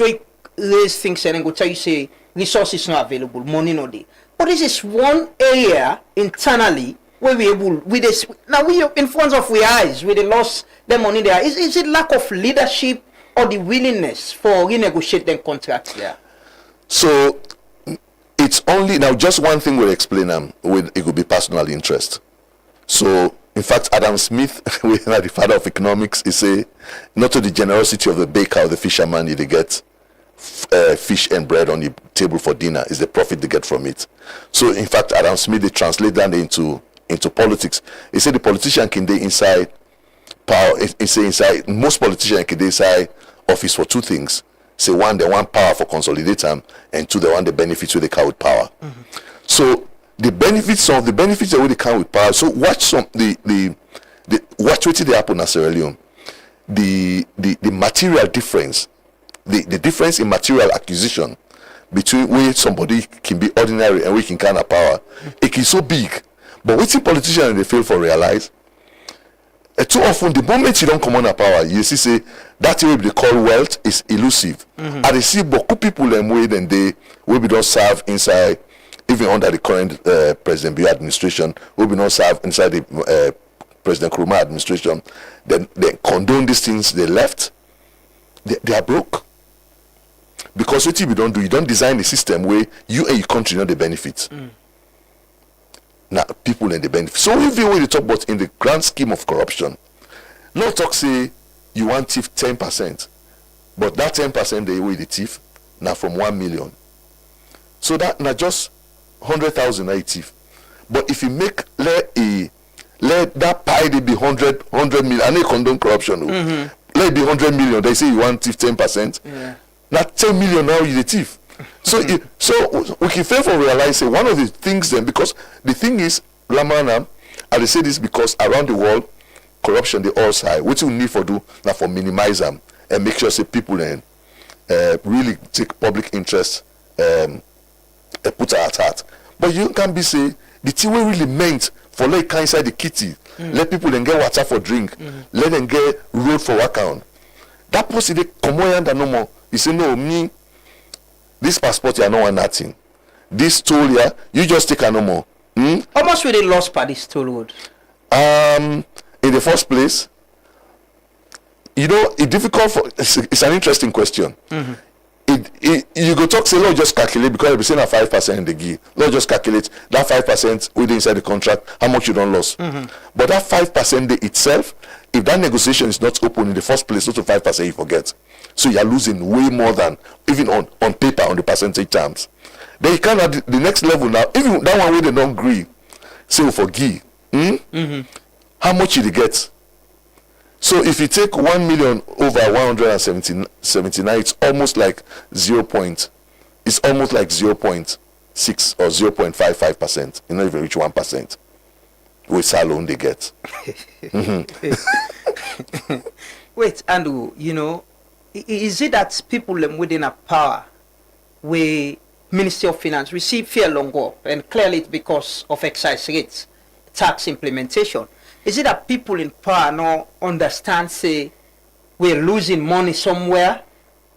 raise things and then go tell you say resources not available, money no dey. But this is one area internally where we able with this now we in front of our eyes with the lost the money there. Is it lack of leadership or the willingness for renegotiate the contracts there? So it's only now just one thing will explain them with it could be personal interest. So in fact Adam Smith, the father of economics, he say not to the generosity of the baker or the fisherman they get fish and bread on the table for dinner, is the profit they get from it. So in fact Adam Smith they translate that into politics. He said the politician can dey inside power. He say inside most politicians can dey inside office for two things. Say one, they want power for consolidate them, and two, they want the benefits with the come with power. So the benefits that they come with power. So watch watch what they happen in Sierra Leone. The material difference. The difference in material acquisition between where somebody can be ordinary and we can kind of power, it is so big. But what the politicians they fail for realize, too often the moment you don't come on a power, you see say that way they call wealth is elusive. And they see beaucoup people them way than they will be not serve inside, even under the current President Bill administration, will be not serve inside the President Nkrumah administration. Then they condone these things they left. They are broke. Because what you don't do, you don't design a system where you and your country know the benefits. Now people and the benefit. So even when you talk about in the grand scheme of corruption, no talk say you want thief 10%, but that 10% they way the thief now from 1 million. So that not just 100,000 I thief. But if you make let that pie they be 100 million, and they condone corruption. Let it be 100 million. They say you want thief 10%. Yeah. Now 10 million now you the thief. So we can fail for realize say one of the things then, because the thing is, Lamana, and they say this because around the world corruption they all high. What you need for do now for minimize them and make sure say people then really take public interest put at heart. But you can be say the thing we really meant for like inside the kitty, let people then get water for drink, let them get road for work on. That person they come on and no more. You say no, me this passport you no want nothing. This toll here, you just take a no more. How much will they lost by this toll road? In the first place, you know, it's difficult for it's an interesting question. You go talk say Lord just calculate because we say na 5% in the give. Lord just calculate that 5% within inside the contract how much you don't lose. But that 5% itself, if that negotiation is not open in the first place, not to 5% you forget. So you're losing way more than even on paper on the percentage terms. Then you can at the next level now, even that one where they don't agree, say we forgive. How much you get? So if you take 1 million over 179, it's almost like 0.6 or 0.55%. You know, if you reach 1%, with salon they get. Wait, Andrew, you know, is it that people within a power where Ministry of Finance receive fair long up, and clearly it's because of excise rates, tax implementation? Is it that people in power now understand, say, we're losing money somewhere,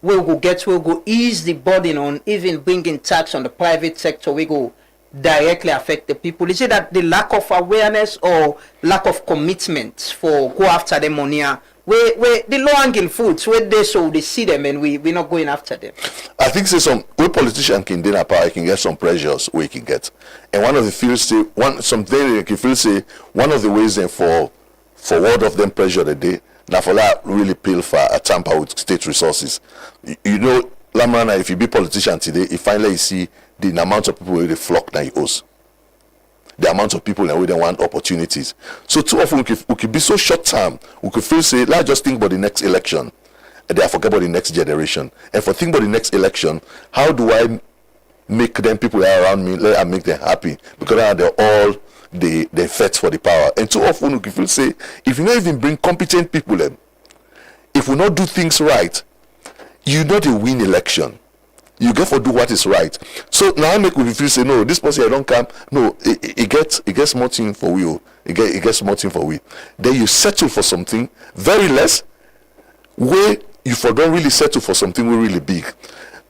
we'll go ease the burden on even bringing tax on the private sector, we go directly affect the people? Is it that the lack of awareness or lack of commitment for go after the money, where the low-hanging fruits, where they so they see them and we're not going after them? I think say some we politicians can then power can get some pressures we can get, and one of the feels say one of the ways then for word of them pressure the day now for that really pay for a tamper with state resources. You know, Lamana, if you be politician today, you finally see the amount of people where they flock now yours. The amount of people and we don't want opportunities. So too often we could be so short term, we could feel say, let's just think about the next election. And they forget about the next generation. And for think about the next election, how do I make them people that are around me, let I make them happy? Because now they're all they fight for the power. And too often we could feel say, if you not even bring competent people in, if we not do things right, you not a win election. You get for do what is right. So now I make we feel say no, this person I don't come. No, it gets more thing for we. It gets more thing for we. Then you settle for something very less, where you for don't really settle for something really big.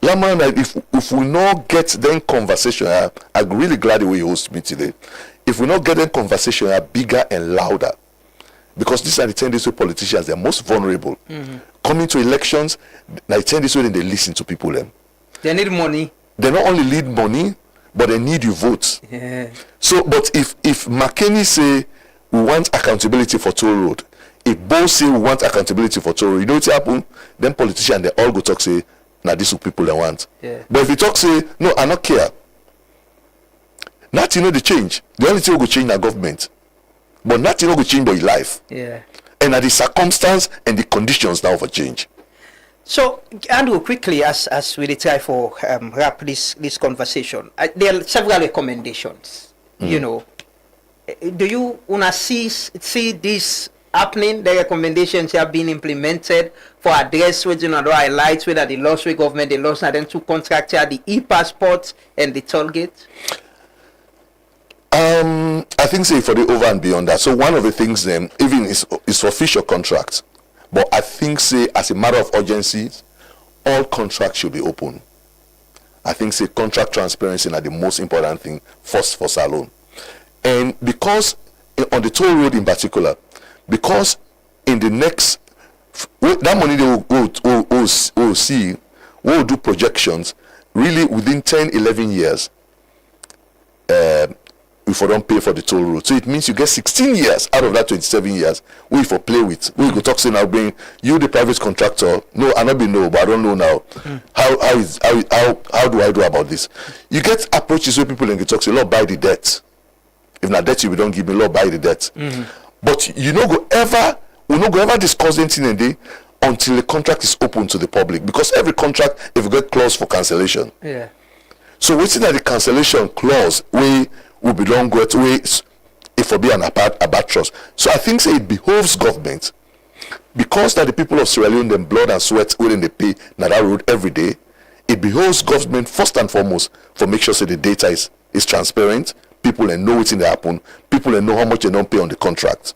Laman, if we not get then conversation, I'm really glad the way you host me today. If we not get them conversation bigger and louder, because these are the 10 days where politicians they're most vulnerable. Coming to elections, like 10 days when they listen to people them. They need money. They not only need money, but they need your votes. Yeah. So, but if McKinney say we want accountability for toll road, if both say we want accountability for toll road, you know what happen? Then politicians they all go talk say, now these are people they want. Yeah. But if you talk say, no, I not care. Nothing the change. The only thing will go change the government, but nothing will go change by your life. Yeah. And at the circumstance and the conditions now for change. So, Andrew, quickly, as we try for wrap this conversation, there are several recommendations. You know, do you wanna see this happening? The recommendations have been implemented for address with highlights whether the lost way government, the lost and then two contractor, the e-passports and the toll gate. I think say for the over and beyond that. So one of the things then even is for official contracts. But I think say as a matter of urgency, all contracts should be open. I think say contract transparency is the most important thing first for Salone. And because on the toll road in particular, because in the next that money they will see we will do projections really within 10, 11 years. If we don't pay for the toll road, so it means you get 16 years out of that 27 years. We for play with. We go talk say now, bring you the private contractor. No, I not be no, but I don't know now. How do I do about this? You get approaches where people can talk say, Lord, buy the debt. If not debt, you don't give me, Lord, buy the debt. But you no go ever discuss anything in day until the contract is open to the public, because every contract, if you get clause for cancellation. Yeah. So waiting at the cancellation clause, we will belong with ways if it be an about trust. So I think say it behoves government, because that the people of Sierra Leone, them blood and sweat within they pay na that road every day. It behoves government first and foremost for make sure say the data is transparent. People and know what's in the happen. People and know how much they don't pay on the contract.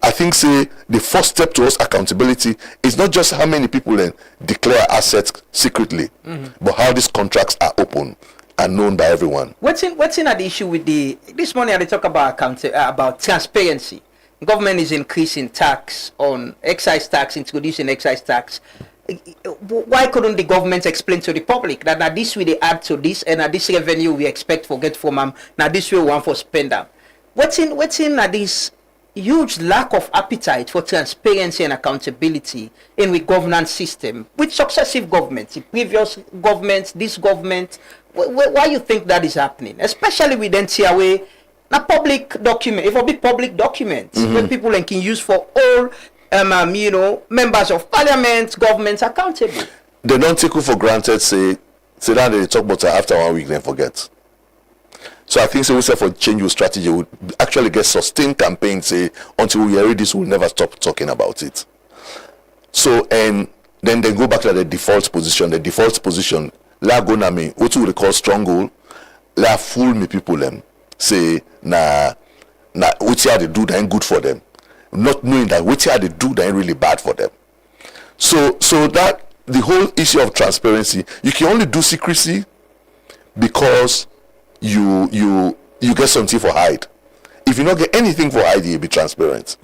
I think say the first step towards accountability is not just how many people then declare assets secretly, but how these contracts are open and known by everyone. What's in the issue with this morning they talk about about transparency. Government is increasing tax on excise tax, introducing excise tax. Why couldn't the government explain to the public that now this way they add to this, and now this revenue we expect for get from now this way we want for spend them? What's in this huge lack of appetite for transparency and accountability in the governance system with successive governments, the previous governments, this government? Why you think that is happening? Especially with NTIA, a public document, it will be public documents where people can use for all members of parliament, governments accountable. They don't take you for granted, say that they talk about it after 1 week, then forget. So I think we say for change your strategy, we actually get sustained campaign, say until we hear this, we'll never stop talking about it. So and then they go back to the default position. The default position, la go na me, what we call stronghold, la fool me people them. Say na what they do that ain't good for them. Not knowing that what they do that ain't really bad for them. So that the whole issue of transparency, you can only do secrecy because you get something for hide. If you don't get anything for hide, you'll be transparent.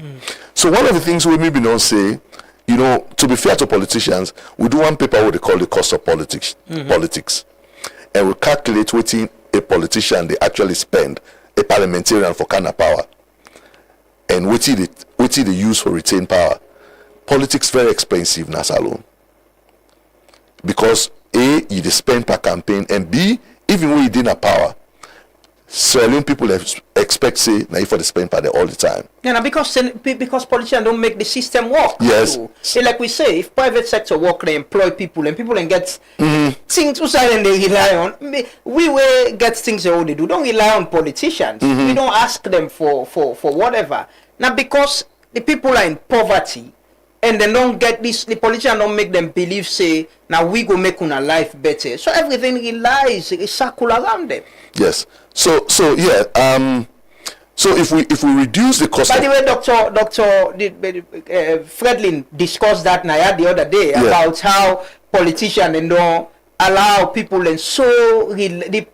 So one of the things we maybe don't say, to be fair to politicians, we do one paper what they call the cost of politics, and we calculate what a politician they actually spend, a parliamentarian for kind of power, and what they use for retain power. Politics very expensive, Nasa alone, because A, you spend per campaign, and B, even when you didn't power, Sierra Leone people expect say now for the spend per day all the time. Yeah, because politicians don't make the system work. Yes. So, like we say, if private sector work, they employ people and people and get things and they rely on. We will get things they already do. Don't rely on politicians. We don't ask them for whatever. Now because the people are in poverty and they don't get this, the politicians don't make them believe say now we go make our life better. So everything relies a circle around them. Yes. So yeah. So if we reduce the cost. By the way, Dr. Fredlin discussed that now the other day about how politicians don't allow people and so the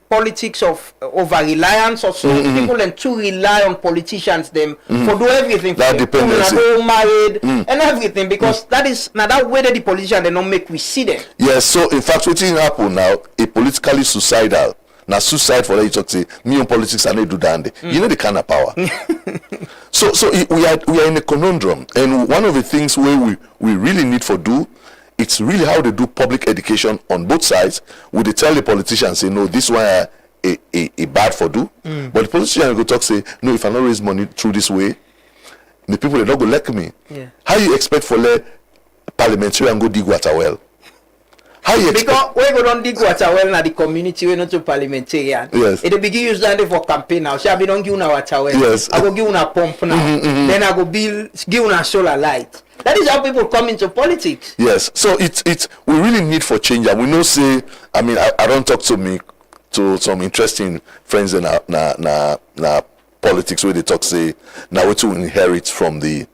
politics of over reliance or so people and to rely on politicians them for do everything for that dependency, married and everything, because that is now that way that the politicians they don't make we see them. Yes. So in fact, what thing happen now? A politically suicidal. Now suicide for that you talk say me on politics I need to do that. You know the kind of power. so we are in a conundrum, and one of the things where we really need for do. It's really how they do public education on both sides. Would they tell the politicians say no, this one a bad for do, but the politician go talk say no, if I not raise money through this way, the people they don't go like me. Yeah. How you expect for let parliamentarian go dig water well? How you expect? Because we go don't dig water well na the community we not to parliamentarian. Yes. It begin use that for campaign now. So I be don't give una water well. Yes. I go give una pump now. Then I go give una solar light. That is how people come into politics. Yes. So it's we really need for change, and we know say I don't talk to some interesting friends in na politics where they talk say now what to inherit from the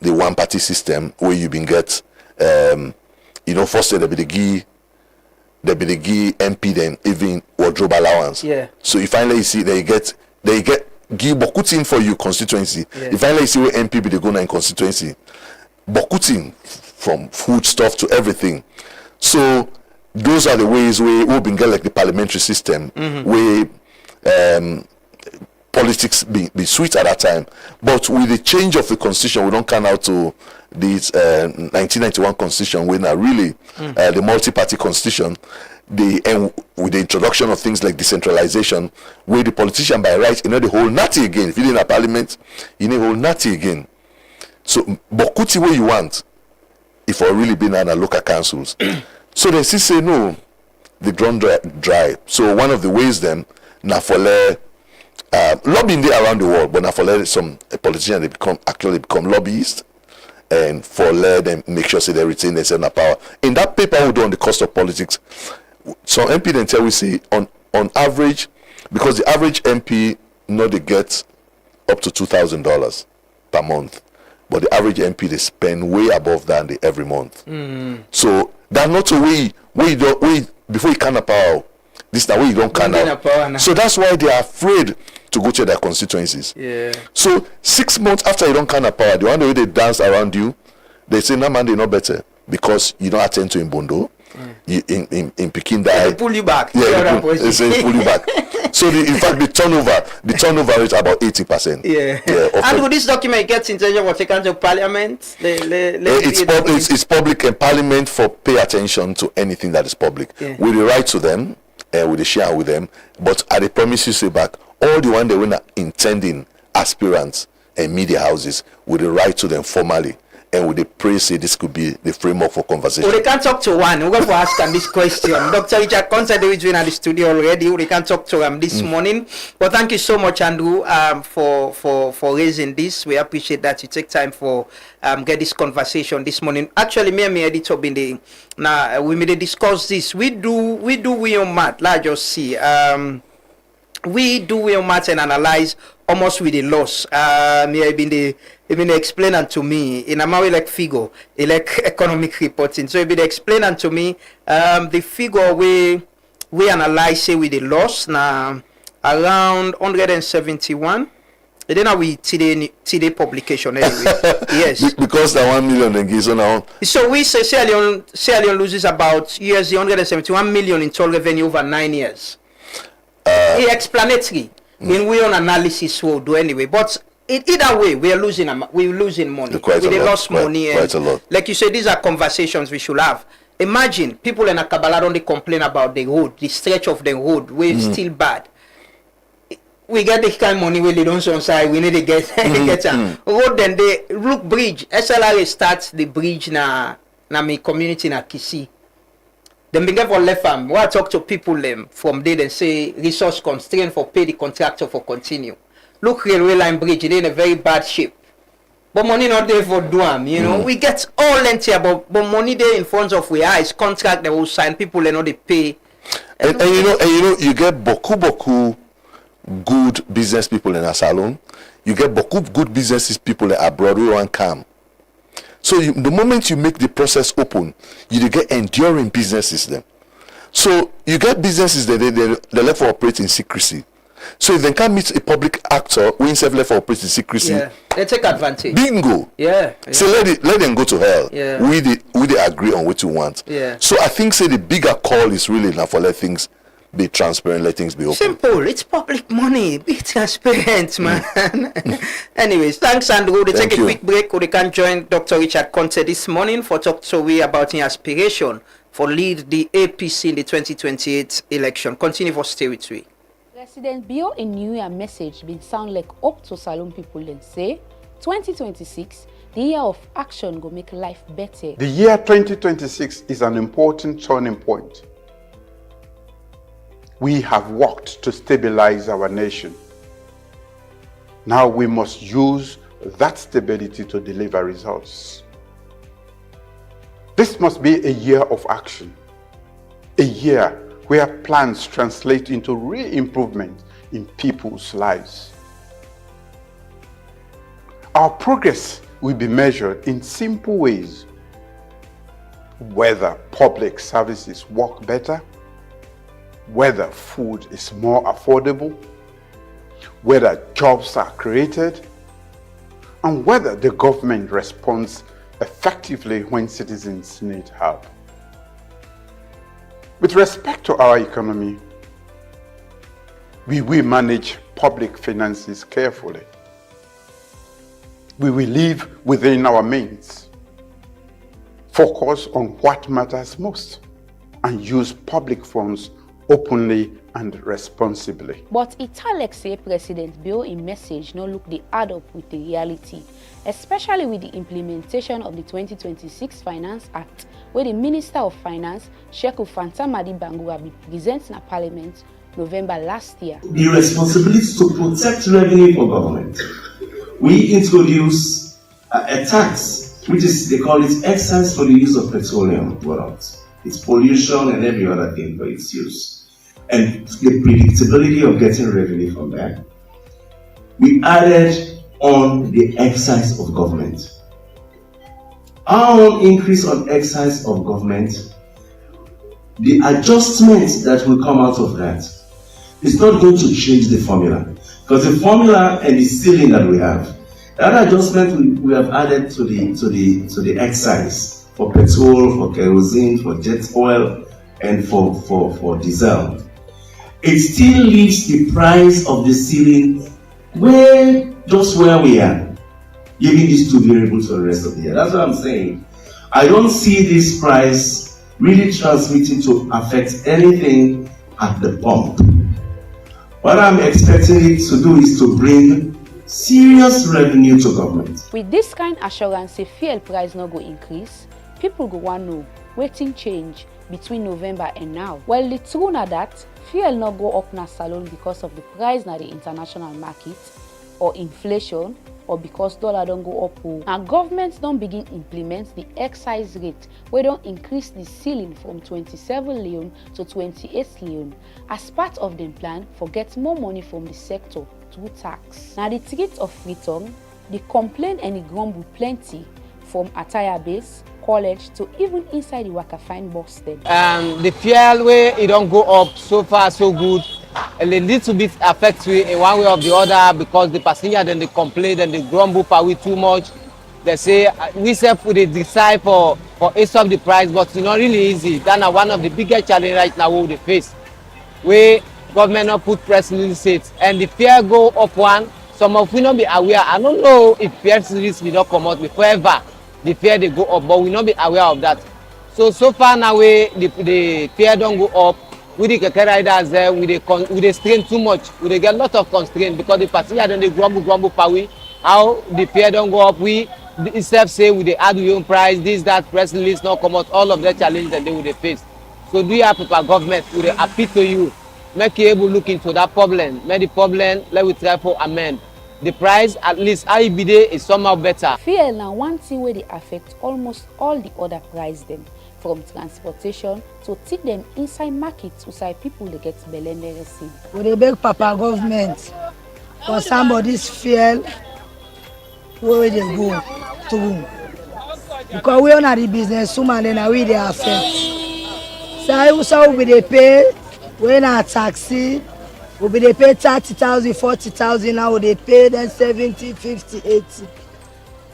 one party system where you been get first they be the give MP then even wardrobe allowance. Yeah. So you finally see they get give Bokutin for your constituency. Yeah. If finally see where MP be they go in constituency, Bokutin from foodstuff to everything. So those are the ways we've been getting like the parliamentary system, where politics be sweet at that time. But with the change of the constitution, we don't come out to this 1991 constitution, when really the multi-party constitution, and with the introduction of things like decentralization, where the politician by right, the whole natty again. If you're in a parliament, you need whole natty again. So, but kuti where you want, if I really been in a local councils. So they still say no, the ground dry. So one of the ways then, na for lobbying there around the world, but now for some politicians, they become lobbyists, and for let them make sure they retain their power. In that paper we do on the cost of politics, some MP then tell we say on average, because the average MP they get up to $2,000 per month, but the average MP they spend way above that every month. So that's not a way before you can power. This is the way you don't can now. So that's why they are afraid to go to their constituencies. Yeah. So 6 months after you don't kind of power, the one way they dance around you, they say, no man, they're not better because you don't attend to in Bondo. You, in Peking, they pull you back. Yeah, they say pull you back. So in fact, the turnover rate about 80%. Yeah. And with this document gets in terms of what taken to Parliament, it's public, and Parliament for pay attention to anything that is public. Yeah. We write to them, we share with them, but I promise you say back, all the one they were intending aspirants and media houses, we write to them formally, and we pray say this could be the framework for conversation. Well, they can't talk to one. We're going to ask them this question. Dr. Richard Conte is in the studio already. We can talk to him this morning. Well, thank you so much, Andrew, for raising this. We appreciate that you take time for get this conversation this morning. Actually, me and my editor been there. Now we may discuss this. We on math. Let's just see. We do on math and analyze almost with the loss. He been explaining to me in a way like figure, like economic reporting. So he been explaining to me the figure we analyze say with the loss now around 171. And then we today publication anyway. Yes. Because the 1 million then so now. So we say Sierra Leone loses about USD 171 million in total revenue over 9 years. Explanatory. In we on analysis will do anyway, but either way we're losing money. We lost money. Quite a lot. Like you said, these are conversations we should have. Imagine people in Akabala don't complain about the road, the stretch of the road, where it's still bad. We get the kind of money we don't on side, we need to get road. Then they look bridge. SLRA starts the bridge na my community na Kisi. Then begin for left arm. When I talk to people from there, they say resource constraint for pay the contractor for continue. Look, railway line bridge, it in a very bad shape. But money not there for doam, you know. We get all lengthy about, but money there in front of we eyes contract they will sign. People they know they pay. And you know you get boku good business people in a salon. You get boku good businesses people abroad who want come. So the moment you make the process open, you get enduring businesses then. So you get businesses that they left for operate in secrecy. So if they can't meet a public actor who himself left for operate in secrecy, they take advantage. Bingo. Yeah. So let them go to hell. Yeah. We they agree on what you want. Yeah. So I think the bigger call is really now for let things be transparent, let things be open. Simple. It's public money. Be transparent, man. Anyways, thanks, Andrew. They take a quick break. We can join Dr. Richard Conte this morning for talk to we about his aspiration for lead the APC in the 2028 election. Continue for stay with we. President Bio in New Year message been sound like up to Salon people and say 2026, the year of action go make life better. The year 2026 is an important turning point. We have worked to stabilize our nation. Now we must use that stability to deliver results. This must be a year of action, a year where plans translate into real improvement in people's lives. Our progress will be measured in simple ways: whether public services work better, whether food is more affordable, whether jobs are created, and whether the government responds effectively when citizens need help. With respect to our economy, we will manage public finances carefully. We will live within our means, focus on what matters most, and use public funds openly and responsibly. But Italek say President Bill in message no look the add up with the reality, especially with the implementation of the 2026 Finance Act, where the Minister of Finance, Sheku Fantamadi Bangura, be present in Parliament November last year. The responsibility to protect revenue for government. We introduce a tax, which is, they call it excise for the use of petroleum products. It's pollution and every other thing for its use. And the predictability of getting revenue from that. We added on the excise of government. Our own increase on excise of government, the adjustment that will come out of that is not going to change the formula. Because the formula and the ceiling that we have, that adjustment we have added to the excise for petrol, for kerosene, for jet oil, and for diesel. It still leaves the price of the ceiling just where we are, giving these two variables for the rest of the year. That's what I'm saying. I don't see this price really transmitting to affect anything at the pump. What I'm expecting it to do is to bring serious revenue to government. With this kind of assurance, the fuel price no go increase, people go want know wetin change between November and now. Well, the truth na that fuel no go up na salon because of the price na the international market, or inflation, or because dollar don't go up. And governments don't begin implement the excise rate, where don't increase the ceiling from 27 leon to 28 leon as part of the plan for get more money from the sector through tax. Now the threat of return, the complaint and the grumble plenty from attire base, college to even inside the Waka Fine bus stand. The fuel way it don't go up so far so good. A little bit affects we in one way or the other because the passenger then they complain and they grumble per we too much. They say we self we decide for ace of the price, but it's not really easy. That's one of the biggest challenges right now we face. Where government not put press releases and the fare go up one. Some of we not be aware. I don't know if press release will not come out before ever the fare they go up, but we not be aware of that. So far now the fare don't go up. With the keke riders there, we they strain too much. We they get a lot of constraint because the passenger then they grumble per we. How the fare don't go up, we itself say we they add your own price, this, that, press release not come out, all of the challenges that they will face. So do you have people government, we they appeal to you, make you able to look into that problem. Make the problem, let we try for amend. The price, at least IBD is somehow better. Fuel now one thing where they affect almost all the other price them. From transportation to take them inside markets inside people they get belende receive. We dey beg Papa government for somebody's fuel where they go to. Because we are not the business woman and we they affect. So we dey pay, we not taxi, we dey pay 30,000, 40,000, now we dey pay then 70, 50, 80.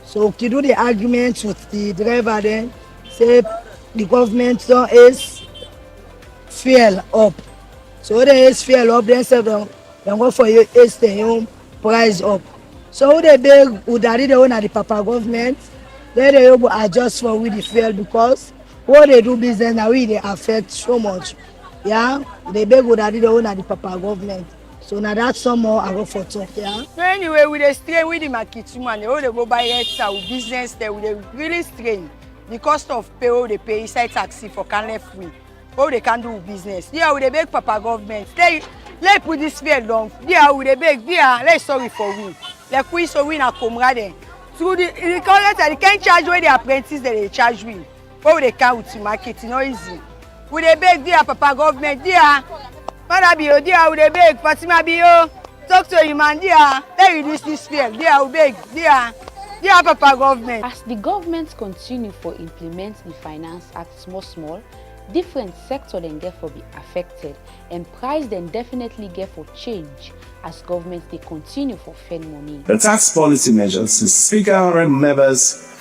So to do the argument with the driver then, say the government don't ace fuel up. So when they ace fuel up, then say they go for you ace the own price up. So they beg Udari the owner the Papa government, then they will adjust for with the fuel because what they do business now we they affect so much. Yeah, they beg Udari the owner the Papa government. So now that's some more I go for talk, yeah. So anyway, we dey strain with the market woman, they go buy red business there, we dey really strain. The cost of pay they pay inside taxi for canle free. All they can do business. Yeah, we dey beg Papa government. Let put this fear down. Yeah, we dey beg. Yeah, let's sorry for we. Like we so we na comrade. So the collect they can't charge where the apprentice they charge we. What they can with the market, no easy. We dey beg dear Papa government. Dear, Mother Bio, dear, we dey beg Fatima Bio. Talk to him and dear, let reduce this fear. Dear, we beg. Dear Papa government. As the government continue for implement the Finance Act small, different sector then get for be affected and price then definitely get for change as government they continue for spend money. The tax policy measures the Speaker and members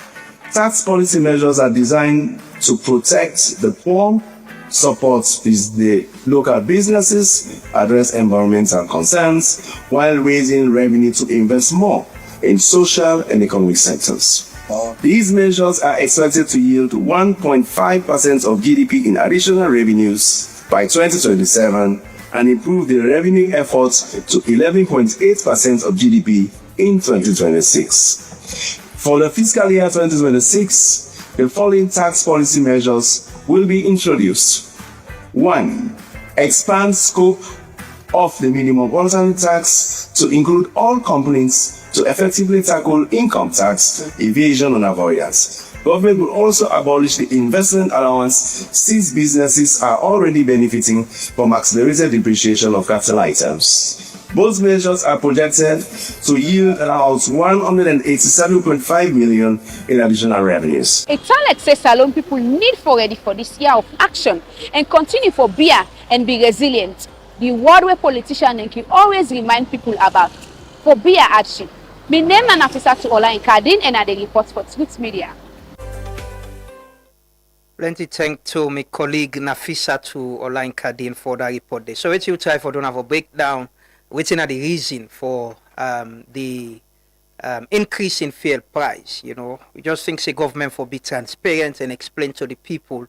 Tax policy measures are designed to protect the poor, support the local businesses, address environmental concerns, while raising revenue to invest more in social and economic sectors. These measures are expected to yield 1.5% of GDP in additional revenues by 2027 and improve the revenue efforts to 11.8% of GDP in 2026. For the fiscal year 2026, the following tax policy measures will be introduced. 1. Expand scope of the minimum voluntary tax to include all companies to effectively tackle income tax evasion and avoidance. Government will also abolish the investment allowance since businesses are already benefiting from accelerated depreciation of capital items. Both measures are projected to yield about 187.5 million in additional revenues. A town like Salone people need for ready for this year of action and continue for beer and be resilient. The word where politicians can always remind people about for beer action. My name is Nafisa to Ola in Kadin and I report for Truth Media. Plenty thanks to my colleague Nafisa to Ola in Kadin for that report there. So what you try for don't have a breakdown, waiting at the reason for the increase in fuel price. You know, we just think the government for be transparent and explain to the people.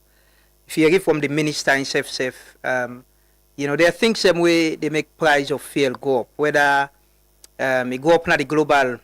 If you hear from the minister himself, you know, there are things same way they make price of fuel go up, whether it go up na the global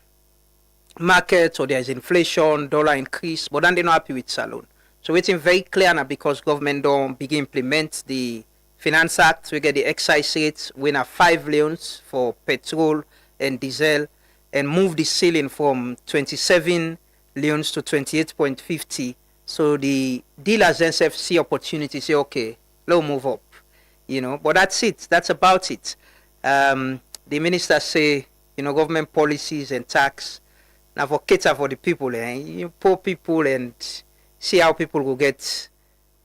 market or there's inflation, dollar increase, but then they're not happy with Salone. So it's very clear now because government don't begin implement the Finance Act. We get the excise rates, we have 5 leons for petrol and diesel, and move the ceiling from 27 leons to 28.50. So the dealers themselves see opportunity, say, okay, let's move up. You know, but that's it. That's about it. The minister say, you know, government policies and tax now for cater for the people, you know, poor people, and see how people will get,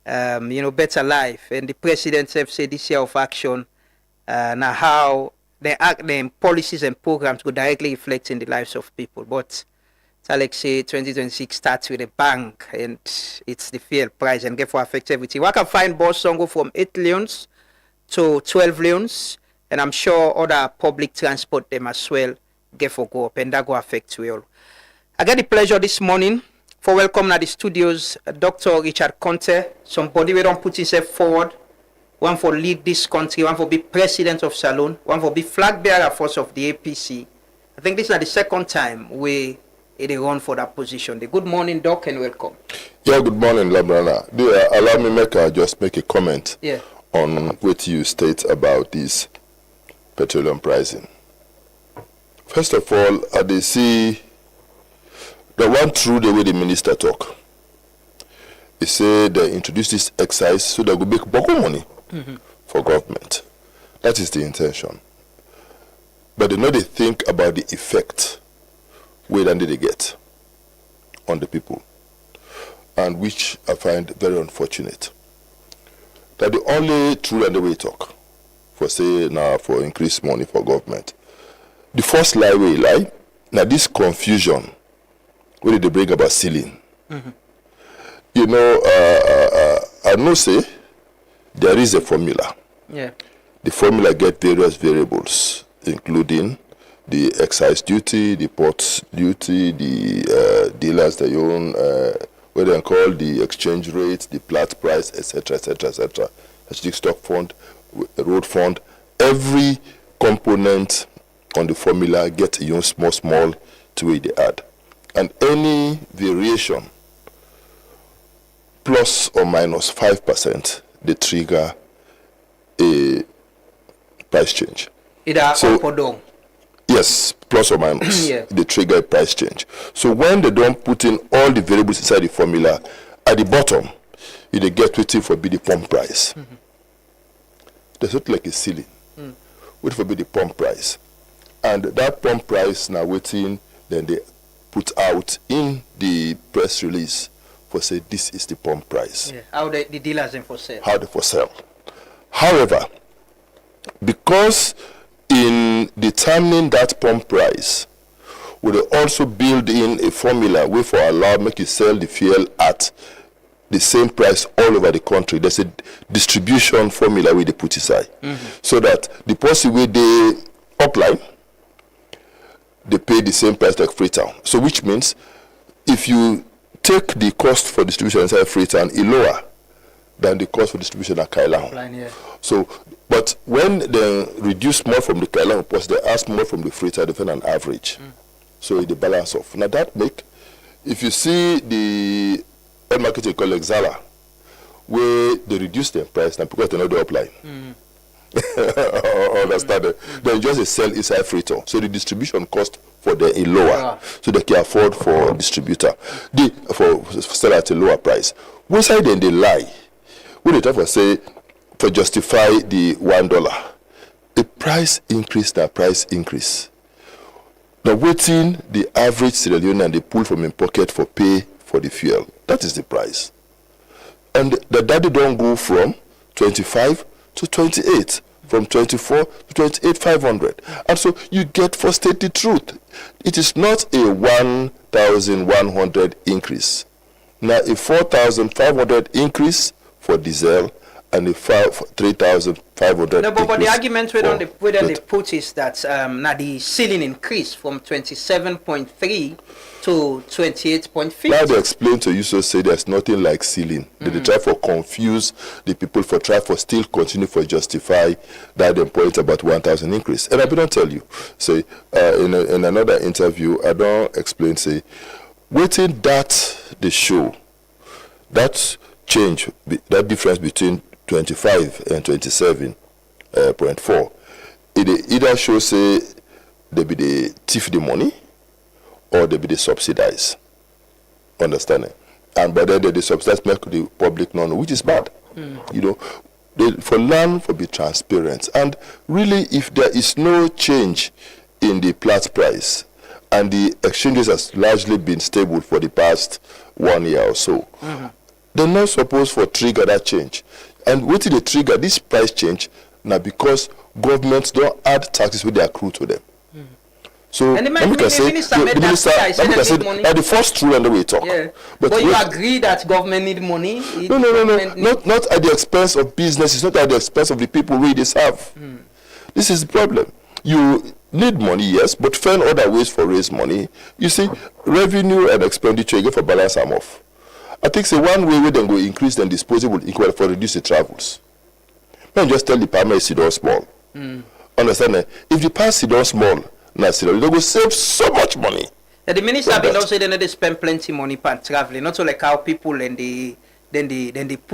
you know, better life. And the president have said this year of action, now how they act, them policies and programs go directly reflect in the lives of people. But Alex say 2026 starts with a bang, and it's the fuel price and get for affect everything. We can find bus go from 8 leons to 12 leons, and I'm sure other public transport them as well get for go up, and that go affect we all. I get the pleasure this morning for welcome at the studios Dr. Richard Conte, somebody we don't put himself forward, one for lead this country, one for be president of Salone, one for be flag bearer force of the APC. I think this is not the second time we run for that position. Good morning, Doc, and welcome. Yeah, good morning, Labrana. Do you allow me just make a comment on what you state about this petroleum pricing? First of all, I see the one through the way the minister talk. He said they introduce this excise so they will make more money for government. That is the intention. But they know they think about the effect where then they get on the people, and which I find very unfortunate. That the only true and the way talk for say now for increased money for government. The first lie way lie now this confusion where did they bring about ceiling. You know, I know say there is a formula. Yeah. The formula get various variables, including the excise duty, the port duty, the dealers they own, what they call the exchange rate, the plat price, etc., etc., etc. Strategic stock fund, road fund. Every component on the formula get small to where they add, and any variation plus or minus 5%, they trigger a price change. Either up or down. Yes, plus or minus. They trigger a price change. So when they don't put in all the variables inside the formula, at the bottom, you get waiting for the pump price. There's not like a ceiling. Wait for the pump price. And that pump price now waiting, then they put out in the press release for say this is the pump price. Yeah. How the dealers in for sale. How they for sale. However, because in determining that pump price, we dey also build in a formula wey for allow make you sell the fuel at the same price all over the country. There's a distribution formula wey dey put inside, so that the person wey dey upline, they pay the same price like Freetown. So which means if you take the cost for distribution inside Freetown, it's lower than the cost for distribution at Kailang. Yeah. So, but when they reduce more from the Kailang post, they ask more from the Freetown, depend on average. So it the balance off. Now that make, if you see the air marketing called Zala, where they reduce their price now because they know the upline. Understand? Then just they sell inside Freetown. So the distribution cost for them is lower. So they can afford for distributor. They for sell at a lower price. One side then they lie. When they try to say for justify the $1, the price increase, the price increase. Now waiting the average Sierra Leone and they pull from in pocket for pay for the fuel. That is the price. And the daddy don't go from 25 to 28, from 24 to 28,500. And so you get for state the truth. It is not a 1,100 increase. Now a 4,500 increase for diesel and a 3,500. No, but the argument we don't they put is that now the ceiling increased from 27.3 to 28.5. Now they explain to you, so say there's nothing like ceiling. They try for confuse the people, for try for still continue for justify that the point about 1,000 increase. And I don't tell you, say in another interview, I don't explain, say, waiting that the show, that change, that difference between 25 and 27.4, it either show say they be the thief the money or they be the subsidize. Understanding? And by then they subsidize make the public know, which is bad. You know, for land for be transparent. And really, if there is no change in the Platts price and the exchanges has largely been stable for the past 1 year or so, they're not supposed to trigger that change. And what did they trigger this price change? Now because governments don't add taxes with they accrue to them. So and the minister made that clear. He said they need money. The first rule and the way we talk. Yeah. But you agree that government need money? No. Not at the expense of business. It's not at the expense of the people we deserve. This is the problem. You need money, yes, but find other ways for raise money. You see, revenue and expenditure, you get for balance them off. I think say one way we then go increase then disposable equal for reduce the travels. Man just tell the farmer sit down small. Understand that? If the pass sit down small, now they go save so much money. The minister been also they know they spend plenty money on traveling, not so like how people and they put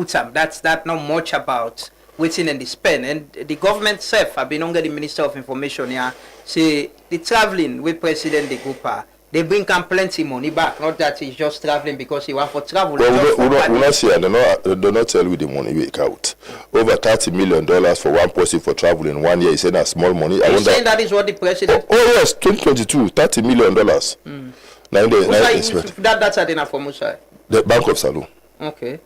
them. That's not much about waiting and they spend. And the government self, I've been under the Minister of Information here, say the traveling with President the Grouper, they bring plenty money back. Not that he's just traveling because he want for travel. Well, we not see, they not tell you the money we out. Over $30 million for one person for travel in 1 year. He said that's small money. Are you saying that is what the president? Oh yes, 2022, $30 million. That's enough for Musa. The Bank of Salou. Okay.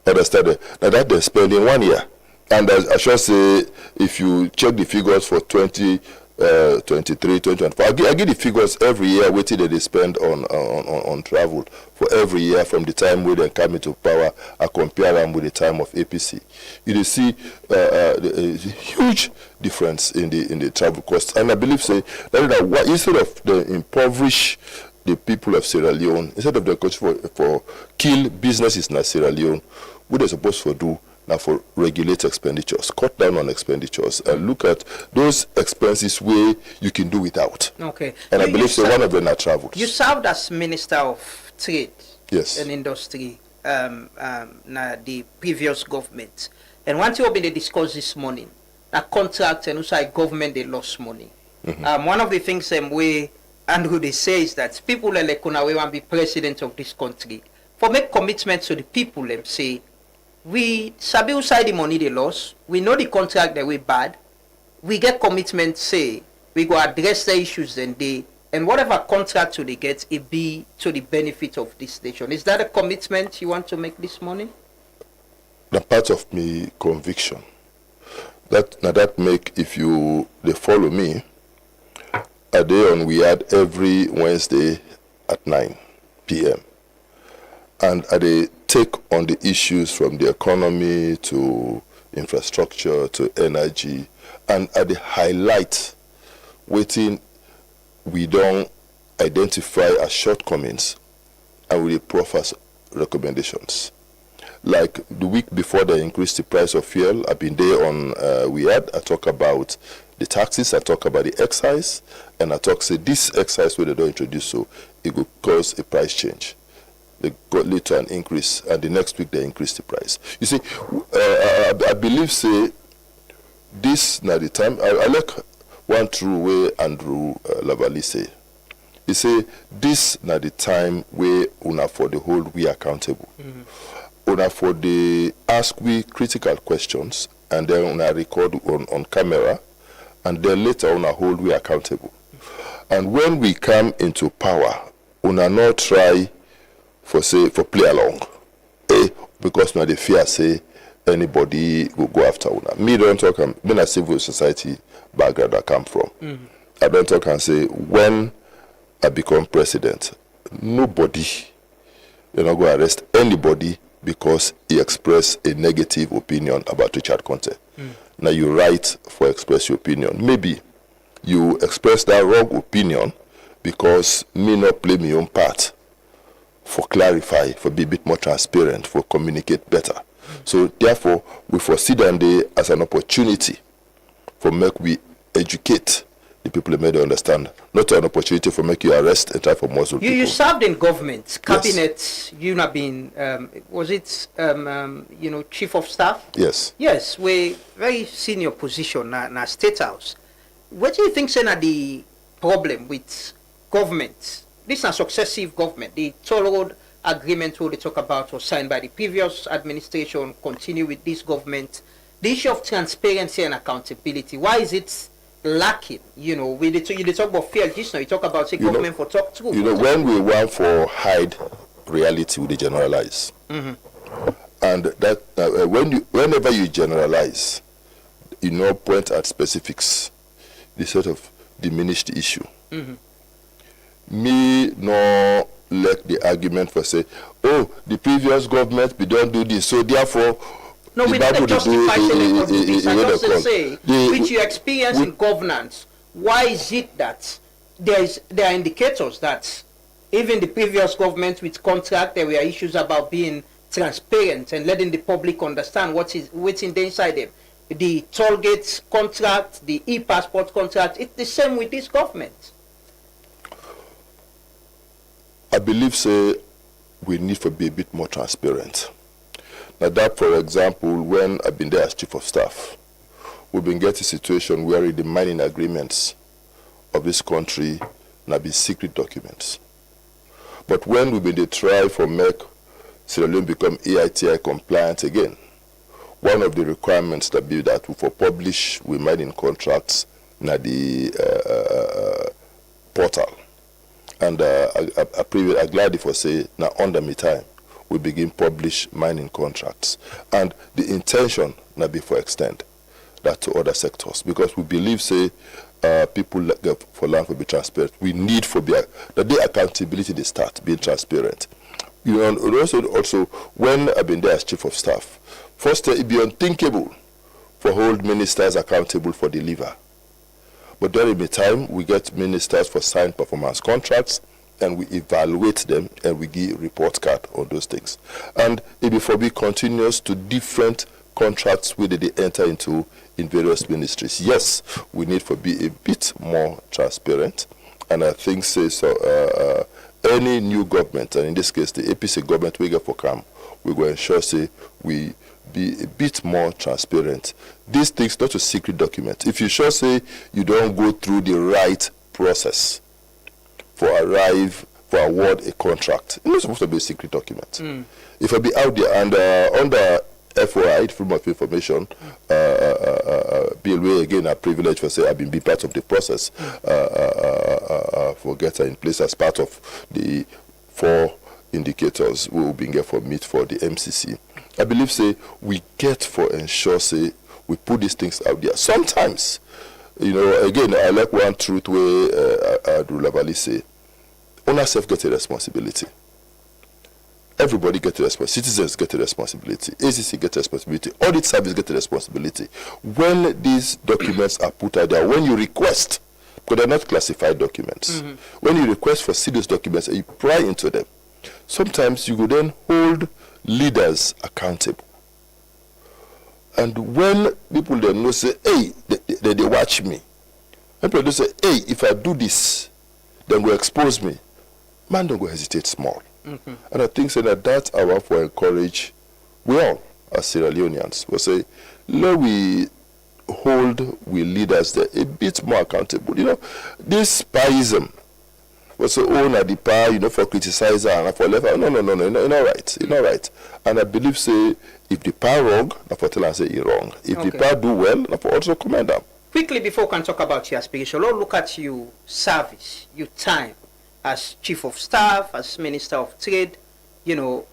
Understand? Now that they spend in 1 year. And I should say, if you check the figures for 2023, 2024, I get the figures every year waiting that they spend on travel for every year from the time when they come into power. I compare them with the time of APC. You see a huge difference in the travel costs. And I believe say that instead of the impoverish the people of Sierra Leone, instead of the cost for kill businesses in Sierra Leone, what they're supposed to do now for regulate expenditures, cut down on expenditures, and look at those expenses where you can do without. Okay. And I believe so one of them are travels. You served as Minister of Trade and Industry, the previous government. And one thing we discussed this morning, a contract and also a government they lost money. One of the things we Andrew they say is that people like we want to be president of this country. For make commitments to the people, them say we sabi usai the money they lost. We know the contract that we bad. We get commitment say we go address the issues then they and whatever contract they get it be to the benefit of this nation. Is that a commitment you want to make this morning? The part of me conviction that make if you they follow me, a day on we had every Wednesday at 9 p.m. And they take on the issues from the economy to infrastructure to energy, and they highlight waiting we don't identify as shortcomings and we proffer recommendations. Like the week before they increased the price of fuel, I've been there on I talk about the taxes, I talk about the excise, and I talk say this excise where they don't introduce so it will cause a price change. They got later an increase, and the next week they increase the price. You see, I believe say this now the time. I like one true way Andrew Lavalley say. He say this now the time where una for the whole we accountable. Una for the ask we critical questions, and then una record on camera, and then later una hold we accountable. And when we come into power, una not try for play along, because now the fear say anybody will go after una. Me don't talk. Me a civil society background I come from. I don't talk and say when I become president, nobody go arrest anybody because he expressed a negative opinion about Richard Conte. Now you right for express your opinion. Maybe you express that wrong opinion because me not play my own part for clarify, for be a bit more transparent, for communicate better. So therefore, we foresee that day as an opportunity for make we educate the people that may understand, not an opportunity for make you arrest and try for muzzle people. You served in government, cabinet. Yes. You have been, was it, chief of staff? Yes. Yes, we very senior position na State House. What do you think, Senator, the problem with government? This is a successive government. The toll road agreement we talk about was signed by the previous administration, continue with this government. The issue of transparency and accountability, why is it lacking? You talk about fair just now, you talk about government for talk through. When we want for hide reality, we generalize. And that whenever you generalize, point at specifics, they sort of diminish the issue. Me no let the argument for say, the previous government we don't do this, so therefore no, we don't justify this. I just say, with your experience in governance, why is it that there are indicators that even the previous government with contract, there were issues about being transparent and letting the public understand what's in the inside them. The toll gates contract, the e-passport contract, it's the same with this government. I believe we need to be a bit more transparent. Now that, for example, when I've been there as chief of staff, we've been getting a situation where the mining agreements of this country now be secret documents. But when we've been try for make Sierra Leone become EITI compliant again, one of the requirements that be that we for publish we mining contracts na the portal. And I'm glad if I say now under me time we begin publish mining contracts, and the intention now be for extend that to other sectors, because we believe people for land will be transparent. We need for the accountability they start being transparent. Also when I've been there as chief of staff, first it be unthinkable for hold ministers accountable for deliver. But during the time, we get ministers for signed performance contracts, and we evaluate them, and we give report card on those things. And it before we continues to different contracts where they enter into in various ministries. Yes, we need to be a bit more transparent, and I think any new government, and in this case the APC government we get for come, we go ensure we be a bit more transparent. These things not a secret document. If you say you don't go through the right process for award a contract, it's not supposed to be a secret document. If I be out there and under FOI, Freedom of Information, bill way again a privilege for I've been part of the process for get in place as part of the 4 indicators we will be get for meet for the MCC. I believe we get for ensure we put these things out there. Sometimes You know, again, I like one truth where Abdul Lavali say, owner self get a responsibility. Everybody get a responsibility. Citizens get a responsibility. ACC get a responsibility. Audit service get a responsibility. When these documents are put out there, when you request, because they're not classified documents, when you request for serious documents and you pry into them, sometimes you will then hold leaders accountable. And when people then know, say, hey, they watch me. When people say, hey, if I do this, then will expose me. Man, don't go hesitate small. And I think so that I want to encourage we all as Sierra Leoneans. We say, let we hold we leaders there a bit more accountable. You know, this spyism was so own at the power, you know, for criticizer and for left. No, you're not right. You're not right. And I believe say if the power wrong, I for tell and say you're wrong. If the power do well, I for also commend them. Quickly before we can talk about your aspiration, let's look at your service, your time as Chief of Staff, as Minister of Trade. You know,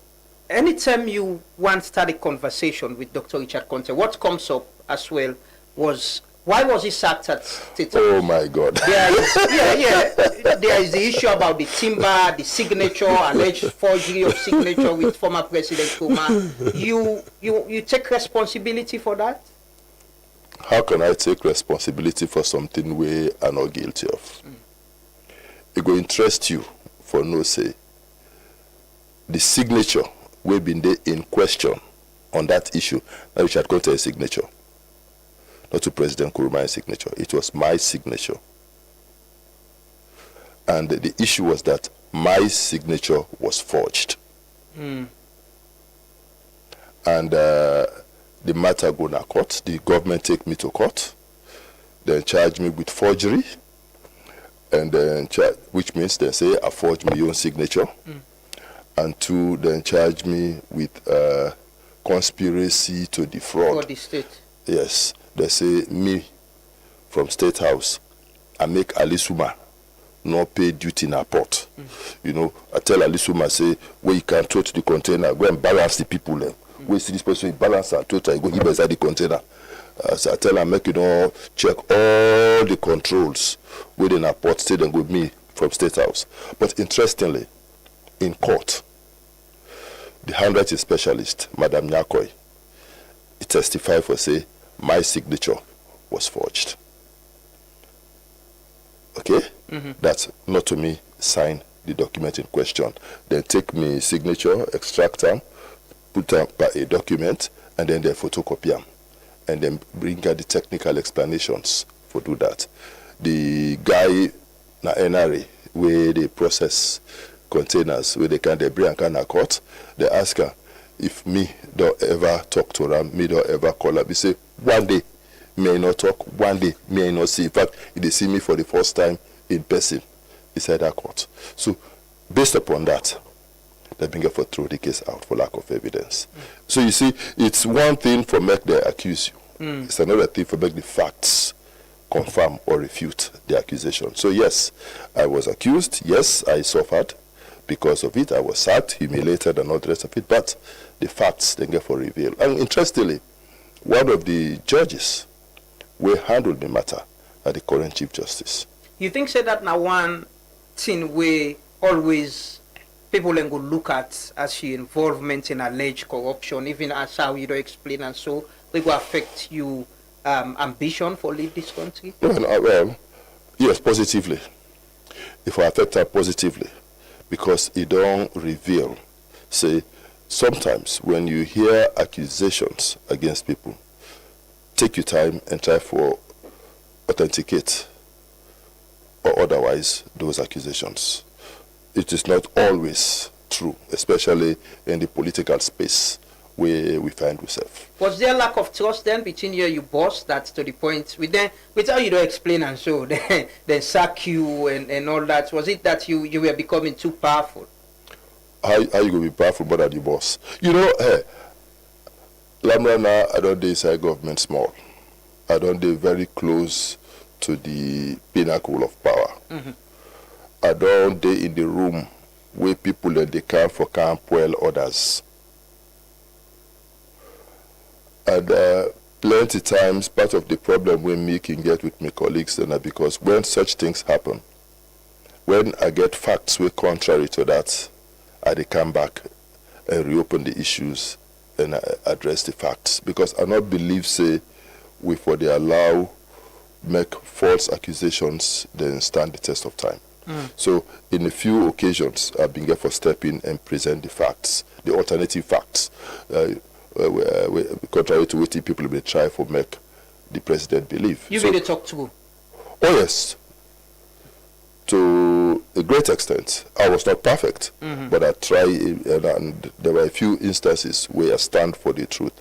anytime you want to start a conversation with Dr. Richard Conte, what comes up as well was, why was he sacked at State House? Oh my God. There is the issue about the timber, the signature, alleged forgery of signature with former President Kuma. You take responsibility for that? How can I take responsibility for something we are not guilty of? It will interest you for no say. The signature will be in question on that issue. Now we should go to a signature. Not to President Nkrumah's signature. It was my signature. And the issue was that my signature was forged. And the matter go to court. The government take me to court. Then charge me with forgery. And then which means they say I forged my own signature. And two, then charge me with conspiracy to defraud. For the state. Yes. They say me from State House, I make Alisuma not pay duty in our port. You know, I tell Alisuma, say, where you can throw to the container, go and balance the people. Where see this person, balance and throw to, go give inside the container. So I tell her, make, you know, check all the controls within our port, stay and go with me from State House. But interestingly, in court, the handwriting specialist, Madam Nyakoi, he testified for, say, my signature was forged. Okay? That's not to me sign the document in question. Then take me signature, extract them, put them by a document, and then they photocopy them. And then bring out the technical explanations for do that. The guy na NRA, where they process containers, where they can bring and can court, they ask her if me don't ever talk to them, me don't ever call her. We say, one day may not talk, one day may not see. In fact, if they see me for the first time in person, inside that court. So, based upon that, they've been for throw the case out for lack of evidence. So you see, it's one thing for make them accuse you. It's another thing for make the facts confirm or refute the accusation. So yes, I was accused. Yes, I suffered because of it. I was sacked, humiliated, and all the rest of it. But the facts then get for reveal. And interestingly, one of the judges will handle the matter at the current Chief Justice. You think say that now one thing we always people then go look at as your involvement in alleged corruption, even as how you don't explain, and so they go affect you ambition for lead this country? Well, yes, positively. If I affect her positively, because it don't reveal. Say, sometimes when you hear accusations against people, take your time and try for authenticate or otherwise those accusations. It is not always true, especially in the political space where we find ourselves. Was there lack of trust then between you and your boss, that to the point without you don't explain and so then sack you and all that? Was it that you were becoming too powerful? How you going to be powerful more than the boss? You know, Lamrana, I don't do inside government small. I don't do very close to the pinnacle of power. I don't do in the room where people that they can't well others. And plenty times part of the problem when me can get with my colleagues then because when such things happen, when I get facts way contrary to that, I dey come back and reopen the issues and address the facts. Because I not believe say we for they allow make false accusations then stand the test of time. So in a few occasions I've been get for step in and present the facts, the alternative facts. Contrary to what people will try for make the president believe. You really talk to? Oh yes. To a great extent. I was not perfect, but I try, and there were a few instances where I stand for the truth.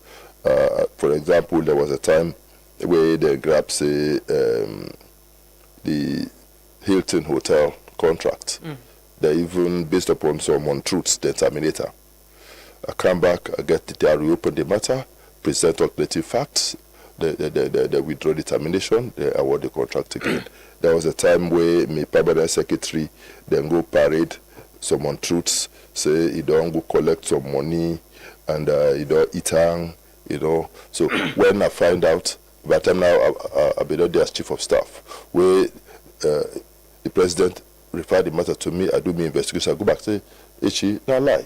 For example, there was a time where they grabbed, say, the Hilton Hotel contract. They even, based upon some untruths, they terminated. I come back, I get they reopen the matter, present alternative facts, they withdraw the termination, they award the contract again. There was a time where my permanent secretary then go parade some untruths, say he don't go collect some money and he don't eat hang, you know. So when I find out, by the time now I've been there as chief of staff, where the president referred the matter to me, I do my investigation, I go back and say, Ichi, no lie.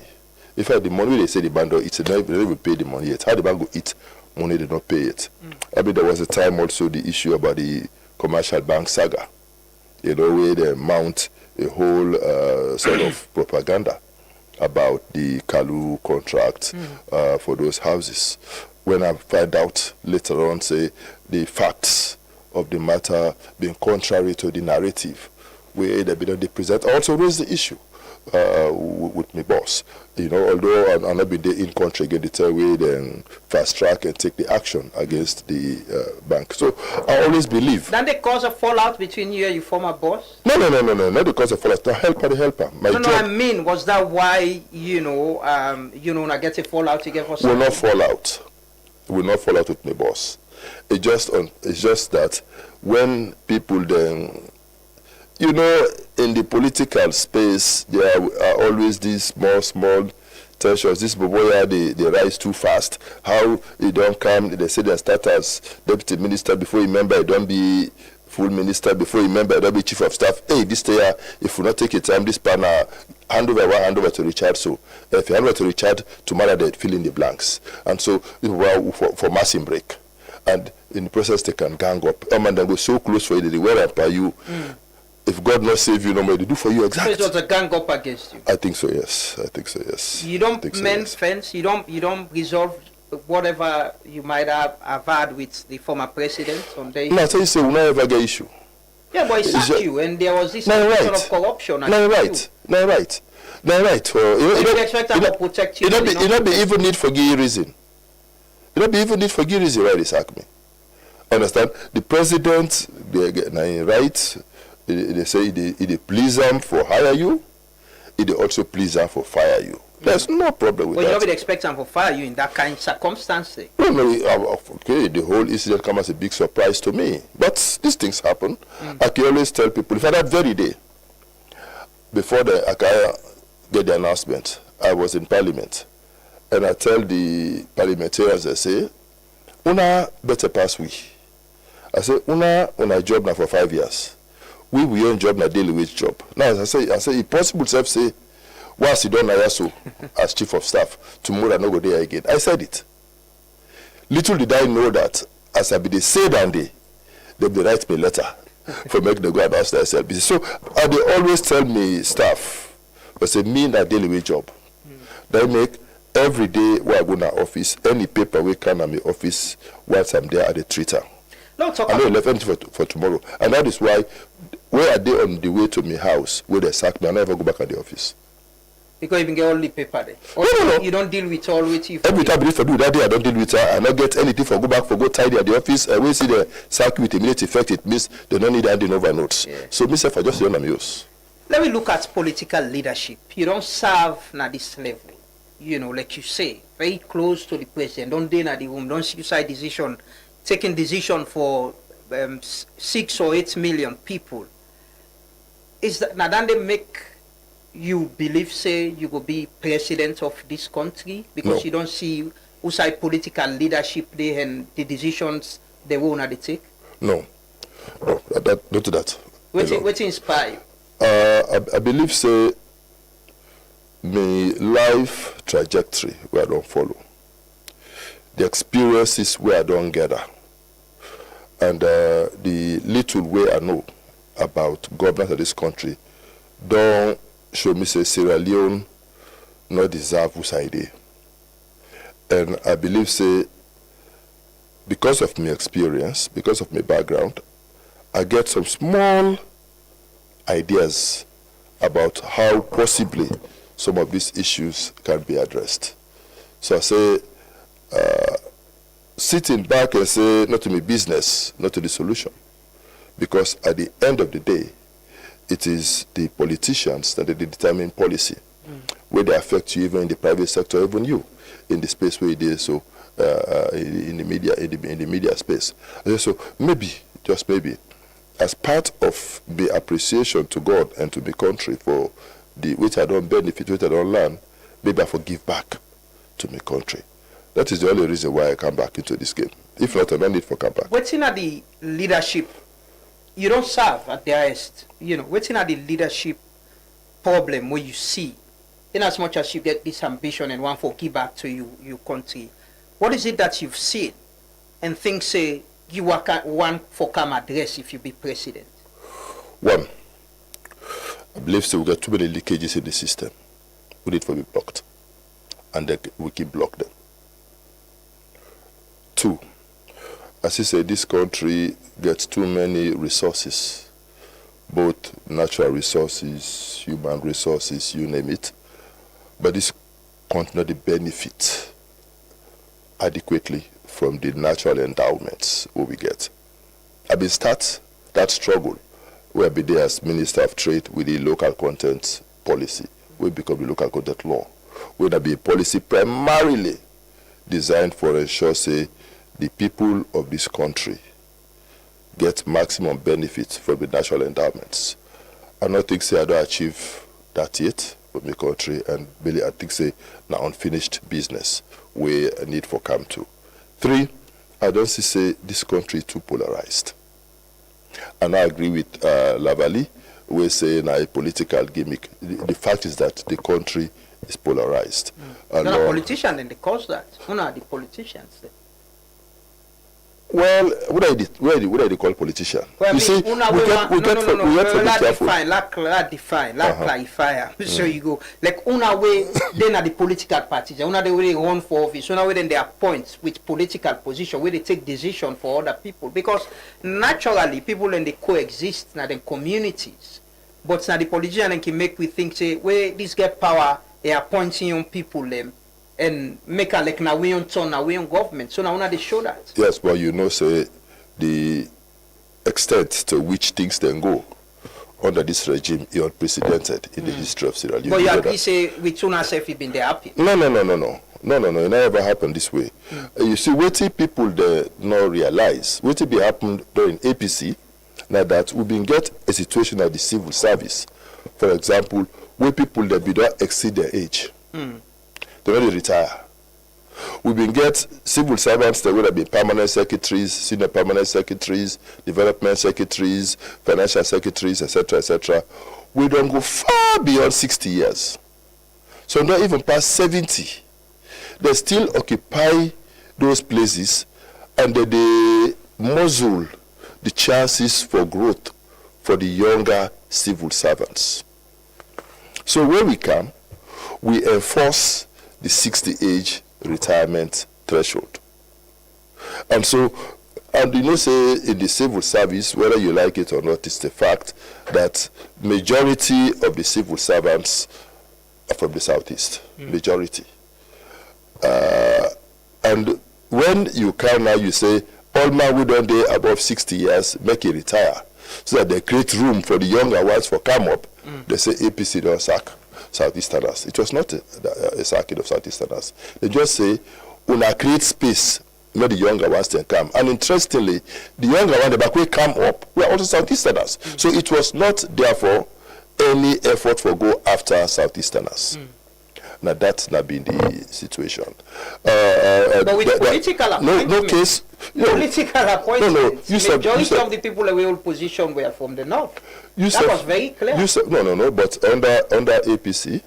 If I had the money, they say the bank don't eat, they don't even pay the money yet. How the bank go eat money, they don't pay it. I mean, there was a time also the issue about the commercial bank saga, you know, where they mount a whole sort of propaganda about the Kalu contract for those houses. When I find out later on, say, the facts of the matter being contrary to the narrative, where they present, I also raise the issue with my boss. You know, although I'm not be there in country, get the tell way, then fast track and take the action against the bank. So I always believe. Then they cause a fallout between you and your former boss? No, not because of fallout. The helper. My job. No, I mean, was that why I get a fallout again for something? Will not fall out. Will not fall out with my boss. It's just that when people then. You know, in the political space, there are always these small tensions. This boy, they rise too fast. How they don't come, they say they start as deputy minister before you remember, they don't be full minister before you remember, they don't be chief of staff. Hey, this year, if you not take your time, this panel, hand over to Richard. So if you hand over to Richard, tomorrow they fill in the blanks. And so for massing break. And in the process, they can gang up. And then go so close for you, they wear up by you. If God not save you, no more they do for you exactly. So it was a gang up against you. I think so, yes. You don't mend fence. You don't resolve whatever you might have had with the former president on the issue. No, I tell you, say we not ever get issue. Yeah, but he sacked you, and there was this sort of corruption. No, right. You expect them to protect you. You not be even need for give reason. You not be even need for give reason why they sack me. Understand? The president, they get right. They say it please them for hire you, it also please them for fire you. There's no problem with that. But you don't expect them for fire you in that kind of circumstance. No, okay, the whole incident comes as a big surprise to me. But these things happen. I can always tell people, if that very day, before the Akaya get the announcement, I was in Parliament, and I tell the parliamentarians, I say, una better pass we. I say, una job now for 5 years. We will job na daily wage job. Now, as I say, it's possible to say, once you don't hire so as chief of staff, tomorrow I no go there again. I said it. Little did I know that as I be the say that day, they write me a letter for make them go and ask themselves busy. So they always tell me staff, but say me na daily wage job. They make every day when I go to office, any paper we can at my office, once I'm there, I treat her. I know left anything for tomorrow. And that is why where are they on the way to my house where they sack me, I never go back at the office. Because you can get only paper there. No. You don't deal with all with you. Every time I do that day, I don't deal with her. I not get anything for go back for go tidy at the office. I will see the sack with immediate effect. It means they don't need handing over notes. Yeah. So myself, I just don't use. Let me look at political leadership. You don't serve at this level. You know, like you say, very close to the president. Don't dey at the room. Don't suicide decision. Taking decision for 6 or 8 million people. Is that now then they make you believe say you will be president of this country because you don't see outside political leadership they and the decisions they will not take? No, not to that. What inspire you? I believe say my life trajectory where I don't follow, the experiences where I don't gather, and the little way I know about governance of this country don't show me say Sierra Leone not deserve USAID. And I believe say because of my experience, because of my background, I get some small ideas about how possibly some of these issues can be addressed. So I say, sitting back and say, not to my business, not to the solution. Because at the end of the day, it is the politicians that they determine policy, where they affect you even in the private sector, even you, in the space where it is, so in the media space. So maybe, just maybe, as part of the appreciation to God and to the country for the which I don't benefit, which I don't learn, maybe I forgive back to my country. That is the only reason why I come back into this game. If not, I don't need for come back. What's in the leadership? You don't serve at the highest. What's in the leadership problem where you see, in as much as you get this ambition and want to give back to your country, what is it that you've seen and think say you want for come address if you be president? One, I believe so we got too many leakages in the system. We need to be blocked. And then we keep blocked them. Two, as you say, this country gets too many resources, both natural resources, human resources, you name it. But this country not benefit adequately from the natural endowments we get. I been start that struggle where I be there as Minister of Trade with the local content policy. We become the local content law. Where there be a policy primarily designed for ensure say the people of this country get maximum benefit from the natural endowments. I don't think say I don't achieve that yet for my country, and really I think say now unfinished business we need for come to. Three, I don't see say this country is too polarized. And I agree with Lavali, we say now a political gimmick. The fact is that the country is polarized. You're not a politician and they cause that. Who are the politicians? Well, what I call politician? Well, you see, we get to be careful. Clarify. So you go like una way then are the political parties. Una the way they run for office. Una way then they appoint with political position where they take decision for other people, because naturally people and they coexist now in communities. But now the politician can make we think say where this get power they appointing young people them. And make a like now we on turn now we on government. So now they show that. Yes, but say the extent to which things then go under this regime is unprecedented in the history of Sierra Leone. But you agree say with Tuna self you've been there happy? No. It never happened this way. You see, what people they not realize, what be happened during APC, now that we've been get a situation at the civil service, for example, where people that be don't exceed their age. They already retire. We've been get civil servants that would be permanent secretaries, senior permanent secretaries, development secretaries, financial secretaries, etc., etc. We don't go far beyond 60 years. So not even past 70. They still occupy those places, and they muzzle the chances for growth for the younger civil servants. So when we come, we enforce the 60 age retirement threshold. And so, and say in the civil service, whether you like it or not, it's the fact that majority of the civil servants are from the southeast. Majority. And when you come now, you say, all man who don't day above 60 years, make it retire. So that they create room for the younger ones for come up. They say APC don't sack Southeasterners. It was not a circuit of Southeasterners. They just say, una create space, let the younger ones then come. And interestingly, the younger ones, the back way come up, we are also Southeasterners. So it was not, therefore, any effort for go after Southeasterners. Now that's not been the situation. But with political appointment, no case. Political appointment. No. Majority of the people that we hold position were from the north. That was very clear. No. But under APC,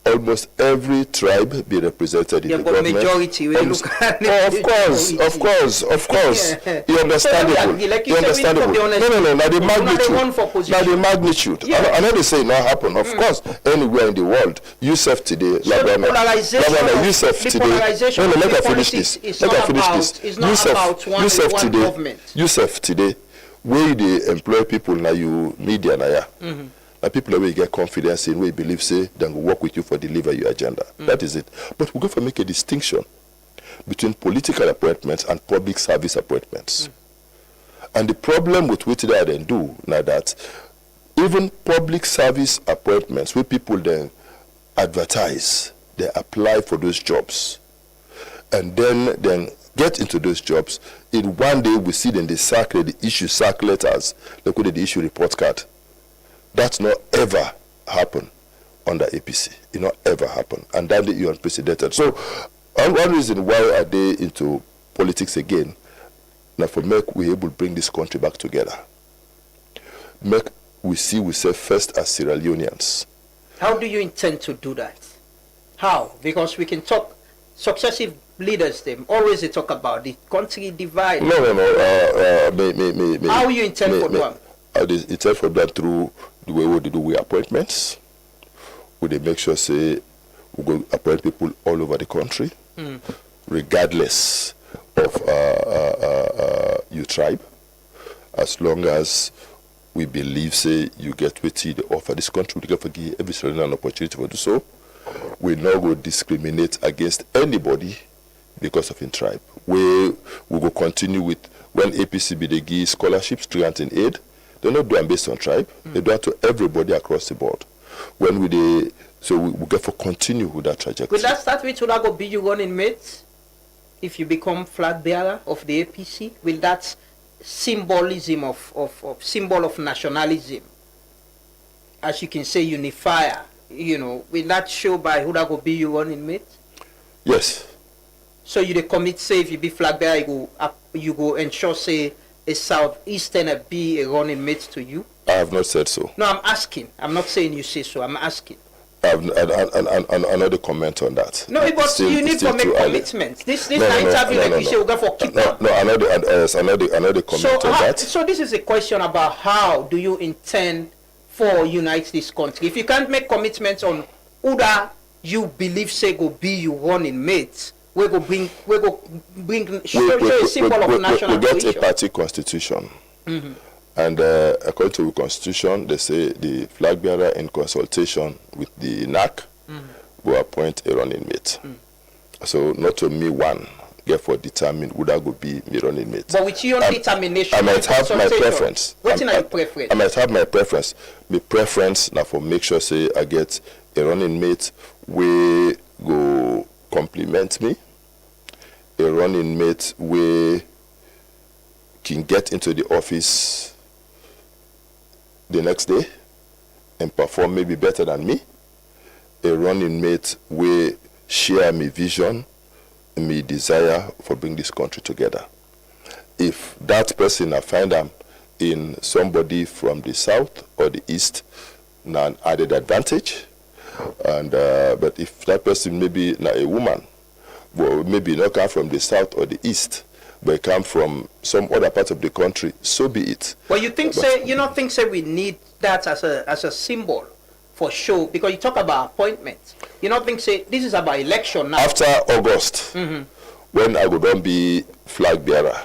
almost every tribe be represented in the government. Majority. Of course. You understandable. No. Now the magnitude. Yeah. I know they say it not happen. Of course, anywhere in the world, Yusuf today, so the polarization Yusuf today. No, let me finish this. It's not about one government. Yusuf today, where they employ people now, you media now. And people will get confidence in we believe say then will work with you for deliver your agenda. That is it. But we're going to make a distinction between political appointments and public service appointments. And the problem with what they then do now that even public service appointments where people then advertise, they apply for those jobs, and then get into those jobs. In one day we see them they issue sack letters, look at the issue report card. That's not ever happen under APC. It not ever happen. And that is unprecedented. So one reason why are they into politics again, now for make we able to bring this country back together. Make we see ourselves first as Sierra Leoneans. How do you intend to do that? How? Because we can talk, successive leaders, them always they talk about the country divide. No. How you intend for them? Intend for that through the way we do with appointments. We they make sure say we go appoint people all over the country, regardless of your tribe, as long as we believe say you get what you offer this country, we can give every citizen an opportunity to do so. We not go discriminate against anybody because of in tribe. We go continue with when APC be they give scholarships, granting aid. They not do them based on tribe. They do it to everybody across the board. When we get for continue with that trajectory. Will that start with Ulago be you running mates? If you become flag bearer of the APC, will that symbolism of symbol of nationalism, as you can say unifier, will that show by Ulago be you running mates? Yes. So you commit say if you be flag bearer, you go ensure say a southeasterner be a running mate to you? I have not said so. No, I'm asking. I'm not saying you say so. I'm asking. Another comment on that. No, but you need to make commitments. This interview, like you say, we're going for keep up. No, another comment on that. So this is a question about how do you intend for unite this country? If you can't make commitments on who that you believe say go be you running mates, we go bring show a symbol of national cohesion. We get a party constitution. And according to the constitution, they say the flag bearer in consultation with the NAC will appoint a running mate. So not to me one, therefore determine who that would be my running mate. But with your own determination, I might have my preference. What's your preference? I might have my preference. My preference now for make sure say I get a running mate we go compliment me, a running mate we can get into the office the next day and perform maybe better than me, a running mate we share my vision and my desire for bring this country together. If that person I find them in somebody from the south or the east, now an added advantage. And but if that person maybe not a woman, well maybe not come from the south or the east, but come from some other part of the country, so be it. Well, you think we need that as a symbol for show, because you talk about appointments. You don't think say this is about election now. After August, when I would not be flag bearer,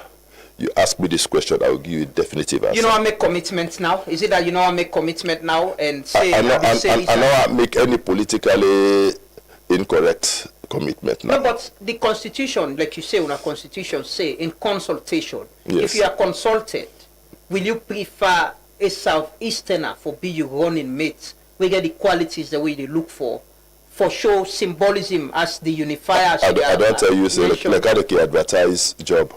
you ask me this question, I will give you a definitive answer. You know I make commitments now? Is it that you know I make commitment now and say I know I make any politically incorrect commitment now. No, but the constitution, like you say, when a constitution say in consultation, yes. If you are consulted, will you prefer a southeasterner for be your running mate? We get the qualities the way they look for show symbolism as the unifier. I don't tell you, say like how they advertise job.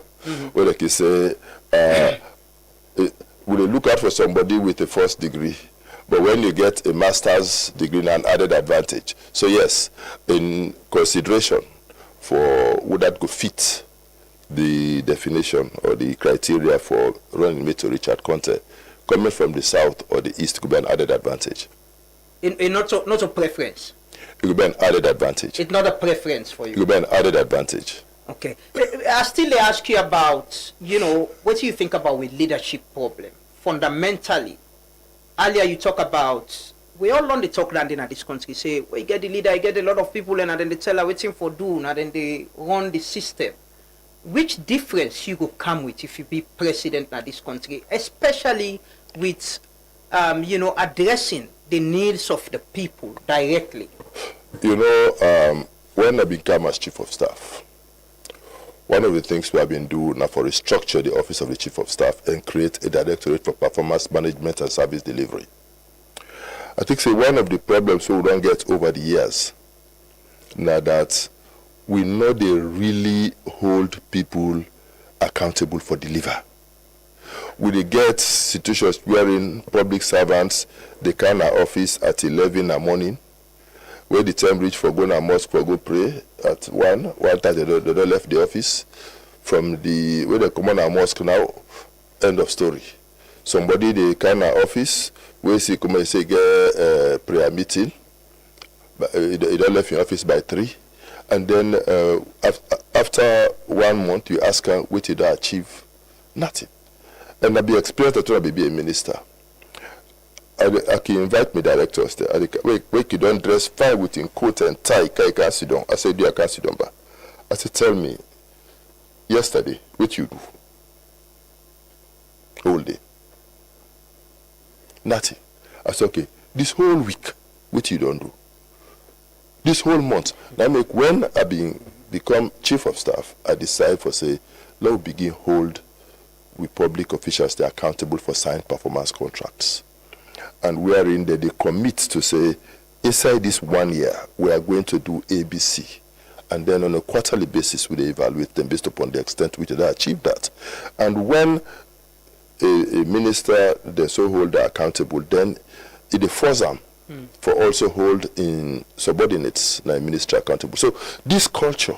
Where like you say, will they look out for somebody with a first degree But when you get a master's degree, an added advantage. So yes, in consideration for would that go fit the definition or the criteria for running mate to Richard Conte, coming from the south or the east could be an added advantage. Not a preference. It could be an added advantage. It's not a preference for you. It could be an added advantage. Okay. I still ask you about, what do you think about with leadership problem? Fundamentally, earlier you talk about, we all learn the talk landing at this country, say, well, you get the leader, you get a lot of people, and then they tell her waiting for do, and then they run the system. Which difference you go come with if you be president at this country, especially with, addressing the needs of the people directly? When I became as chief of staff, one of the things we have been doing now for restructure the office of the chief of staff and create a directorate for performance management and service delivery. I think one of the problems we don't get over the years now that we know they really hold people accountable for deliver. We get situations wherein public servants, they come to office at 11 in the morning, where the time reach for going to mosque for go pray at 1 time they don't left the office. From the where they come on a mosque now, end of story. Somebody they come to office, where see come and say get prayer meeting, but they don't left in office by 3. And then after 1 month, you ask her, what did I achieve? Nothing. And I be experienced that I be a minister. I can invite my directors there. Wait, you don't dress fine with in coat and tie, I can't sit down. I said, I can't sit down. But I said, tell me, yesterday, what you do? Whole day. Nothing. I said, okay, this whole week, what you don't do? This whole month. Now when I become chief of staff, I decide for say, let's begin hold with public officials, they're accountable for signed performance contracts. And wherein they commit to say, inside this 1 year, we are going to do ABC. And then on a quarterly basis, we evaluate them based upon the extent to which they achieve that. And when a minister, they so hold accountable, then it force them for also hold in subordinates, like minister accountable. So this culture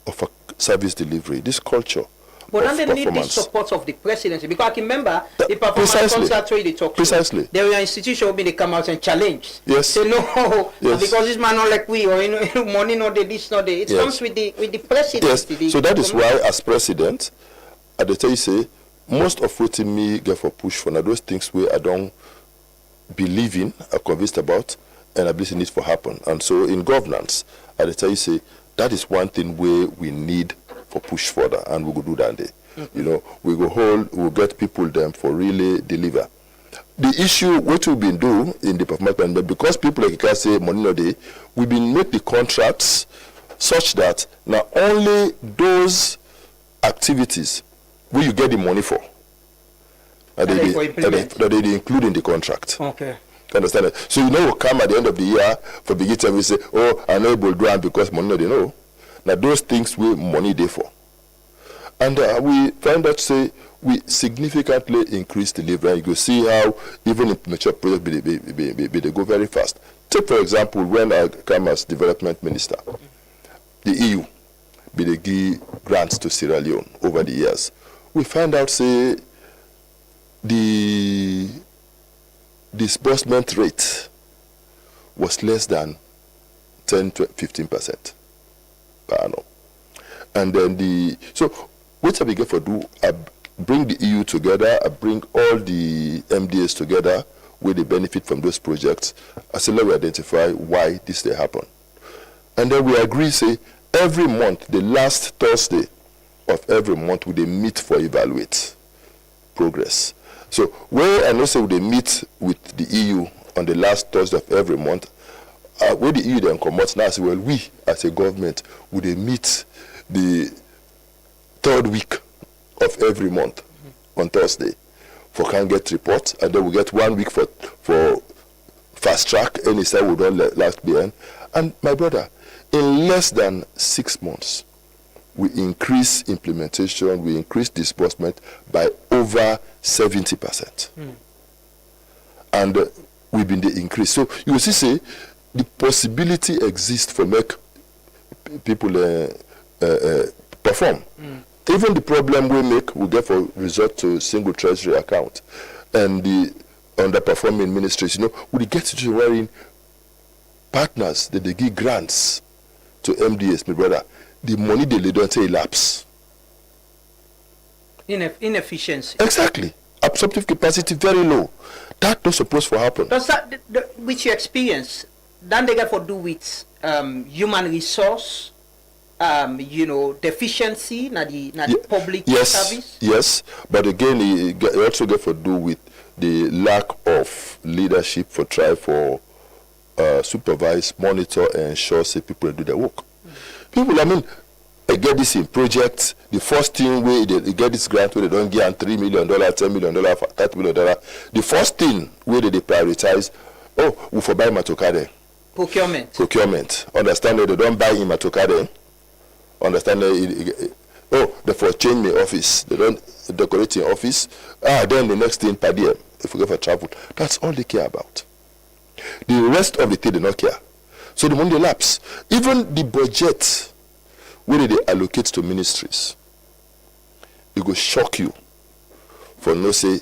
of a service delivery, this culture but then they need the support of the presidency, because I can remember the performance contract where they talk precisely. There were institutions where they come out and challenge. Yes. Say no, yes. Because this man not like we, or money not the this not the. It comes with the presidency. Yes. So that is why, as president, at the time say most of what me get for push for now those things where I don't believe in, are convinced about, and I believe it needs to happen. And so in governance, at the time say that is one thing where we need for push further, and we will do that day. We go we'll get people them for really deliver. The issue what we've been doing in the performance management, because people like can say money no day, we've been make the contracts such that not only those activities where you get the money for, that they include in the contract. Okay. Understand it? So we'll come at the end of the year for begin time we say, oh, I know able to do it because money no they know. Now those things we money there for. And we find that say we significantly increase delivery. You can see how even in mature projects they go very fast. Take for example when I come as development minister, the EU they give grants to Sierra Leone over the years. We find out say the disbursement rate was less than 10 to 15%. And then so what I begin for do, I bring the EU together, I bring all the MDAs together where they benefit from those projects. I say let we identify why this they happen. And then we agree, say every month, the last Thursday of every month, we they meet for evaluate progress. So where I know say they meet with the EU on the last Thursday of every month, where the EU then come out now say, well, we as a government would they meet the 3rd week of every month on Thursday for can get reports, and then we get 1 week for fast track any side we don't last behind. And my brother, in less than 6 months, we increase implementation, we increase disbursement by over 70%. And we've been the increase. So you will see, say, the possibility exists for make people perform. Even the problem we make, we get for resort to single treasury account, and the underperforming ministries, we get to wherein partners that they give grants to MDS, my brother, the money they don't take lapse. Inefficiency. Exactly. Absorptive capacity very low. That not supposed to happen. Does that, with your experience, then they get for do with human resource, deficiency, na the public service? Yes, but again, it also get for do with the lack of leadership for try for supervise, monitor, and ensure say people do their work. People, I mean, they get this in projects. The first thing where they get this grant where they don't give $3 million, $10 million, $30 million. The first thing where they prioritize, we for buy matokade. Procurement. Understand that they don't buy in matokade. Understand that they for change my office. They don't decorate in office. Then the next thing per diem, if we go for travel. That's all they care about. The rest of the thing they don't care. So the money lapse. Even the budget where they allocate to ministries, it will shock you. For no say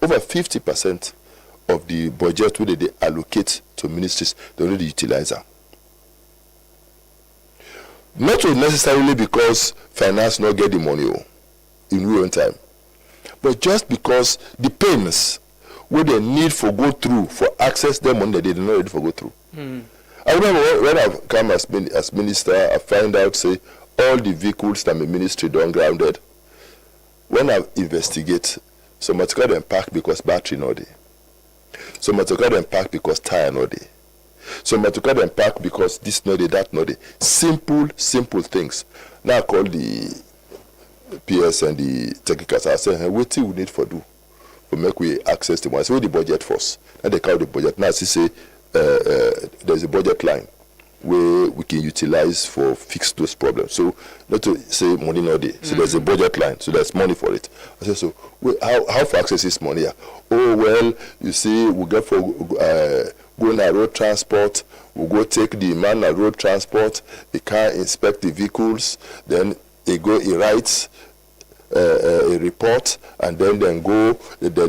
over 50% of the budget where they allocate to ministries, they already utilize them. Not necessarily because finance not get the money in real time, but just because the payments where they need for go through for access their money that they did not ready for go through. I remember when I've come as minister, I find out, say, all the vehicles that my ministry done grounded. When I investigate, some might got them park because battery not there. Some might got them park because tire not there. Some might got them park because this not there, that not there. Simple things. Now I call the PS and the technicals. I say, hey, what do we need for do? For make we access the money. So the budget first. Now they count the budget. Now she say, there's a budget line where we can utilize for fix those problems. So not to say money not there. So there's a budget line. So there's money for it. I say, so how for access this money? Oh well, you see, we get for going on road transport. We go take the man on road transport. He can inspect the vehicles. Then he writes a report, and then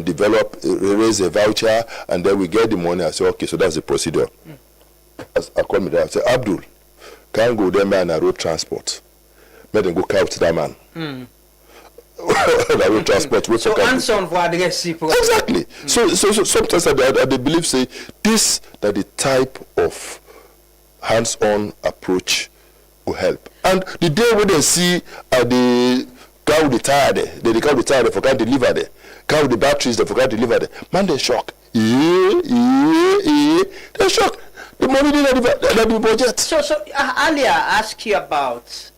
develop, raise a voucher, and then we get the money. I say, okay, so that's the procedure. As I call me there, I say, Abdul, can't go there man on road transport. Let them go count that man. Road transport. So hands-on for address people. Exactly. So sometimes I believe say this that the type of hands-on approach will help. And the day when they see the car with the tire there, they car with the tire, they forgot to deliver there. Car with the batteries, they forgot to deliver there. Man, they shock. They shock. The money didn't the budget. So earlier I asked you about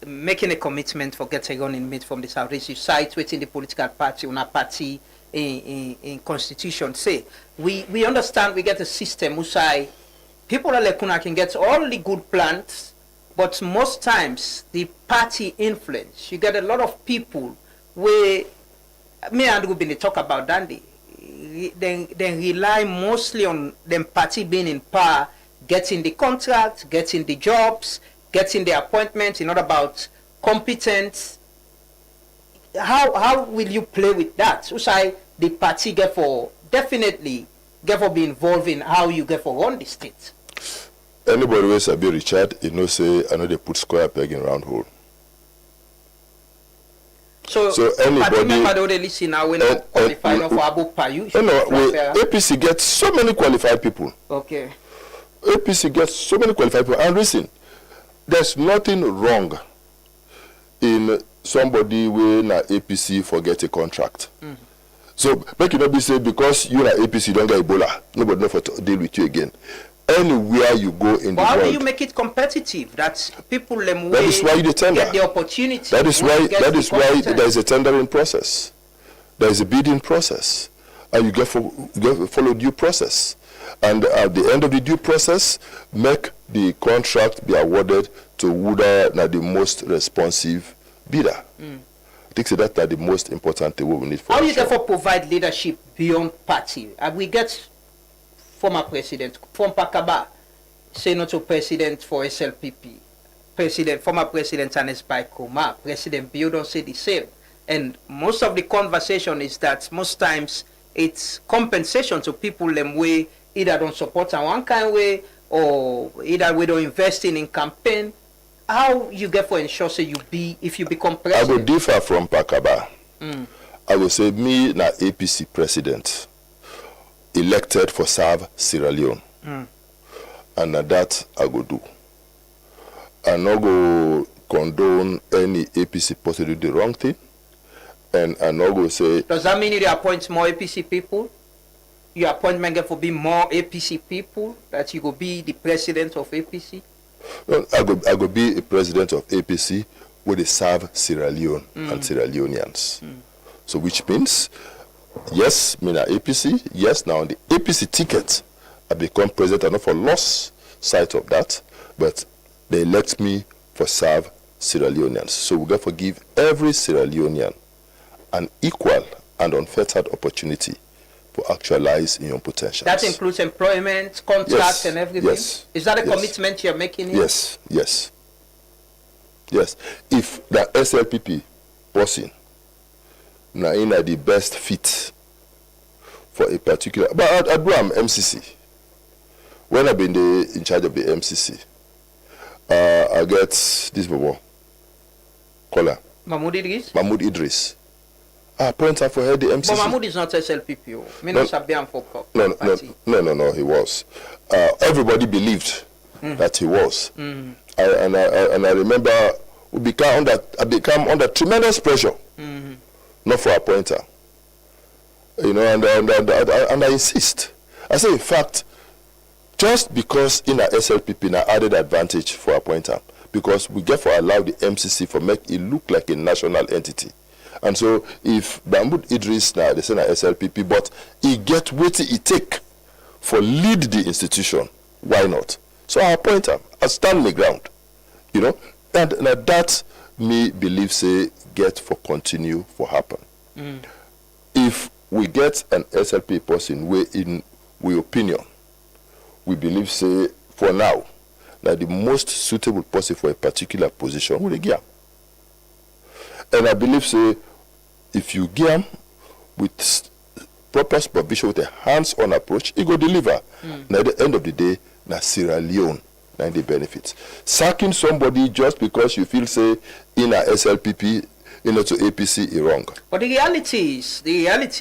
making a commitment for getting on in meet from the Southeast. You cite within the political party, on a party in constitution. Say we understand we get a system who say people like Kuna can get all the good plans, but most times the party influence. You get a lot of people where me and we've been talk about Dandy. They rely mostly on them party being in power, getting the contracts, getting the jobs, getting the appointments, not about competence. How will you play with that? So say the party get for definitely get for be involved in how you get for run the state. Anybody who is a be Richard, say I know they put square peg in round hole. So anybody they listen now when qualified for Abu Payu. APC gets so many qualified people. Okay. APC gets so many qualified people. And listen, there's nothing wrong in somebody when APC forget a contract. So make it not be said because you are APC don't get Ebola. Nobody know to deal with you again. Anywhere you go in the world. How do you make it competitive? That people them that is why you tender. Get the opportunity. That is why there is a tendering process. There is a bidding process. And you get follow due process. And at the end of the due process, make the contract be awarded to who the most responsive bidder. think that's the most important thing we need for How you therefore provide leadership beyond party? We get former president from Pakaba, Senator President for SLPP, former President Anes Baikoma, President Bio don't say the same. And most of the conversation is that most times it's compensation to people them way either don't support in one kind of way or either we don't invest in campaign. How you get for ensure say if you become president? I will differ from Pakaba. I will say me na APC president elected for serve Sierra Leone. And that I go do. I not go condone any APC person to do the wrong thing. And I not go say. Does that mean you appoint more APC people? Your appointment get for be more APC people that you go be the president of APC? No, I go be a president of APC where they serve Sierra Leone and Sierra Leoneans. So which means, yes, me na APC. Yes, now on the APC ticket, I become president. I not for lost sight of that, but they elect me for serve Sierra Leoneans. So we got to give every Sierra Leonean an equal and unfettered opportunity to actualize in your potential. That includes employment, contracts, and everything? Yes. Is that a commitment you're making here? Yes, yes. Yes. If the SLPP person now in the best fit for a particular, but I do am MCC. When I've been in charge of the MCC, I get this babo, caller. Mahmoud Idris? Mahmoud Idris. I appoint her for head the MCC. But Mahmoud is not SLPP. No, he was. Everybody believed that he was. And I remember I became under tremendous pressure, not for appointer. You know, and I insist. I say, in fact, just because in a SLPP na added advantage for appointer, because we get for allow the MCC for make it look like a national entity. And so if Mahmoud Idris now they say na SLPP, but he get what he take for lead the institution, why not? So I appoint him. I stand my ground. You know, and that me believe say get for continue for happen. If we get an SLP person we in we opinion, we believe say for now that the most suitable person for a particular position will give. And I believe say if you give him with proper supervision, with a hands-on approach, he go deliver. Now at the end of the day, na Sierra Leone na the benefits. Sacking somebody just because you feel say in a SLPP, to APC is wrong. But the reality,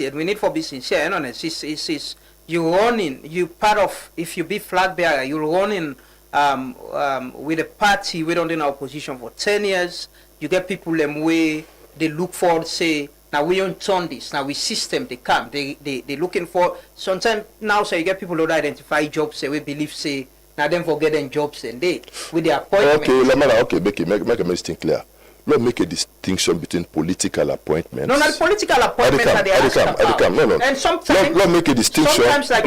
and we need for be sincere and honest, is you running, you part of, if you be Flagbearer, you're running with a party we don't in our opposition for 10 years. You get people them way they look forward, say, now we don't turn this, now we system they come, they looking for sometimes now so you get people who identify jobs, say we believe say now them forget them jobs and they with their appointment. Okay, make a mistake clear. Let's make a distinction between political appointments. No, not political appointments are the No. And sometimes let's make a distinction. Sometimes like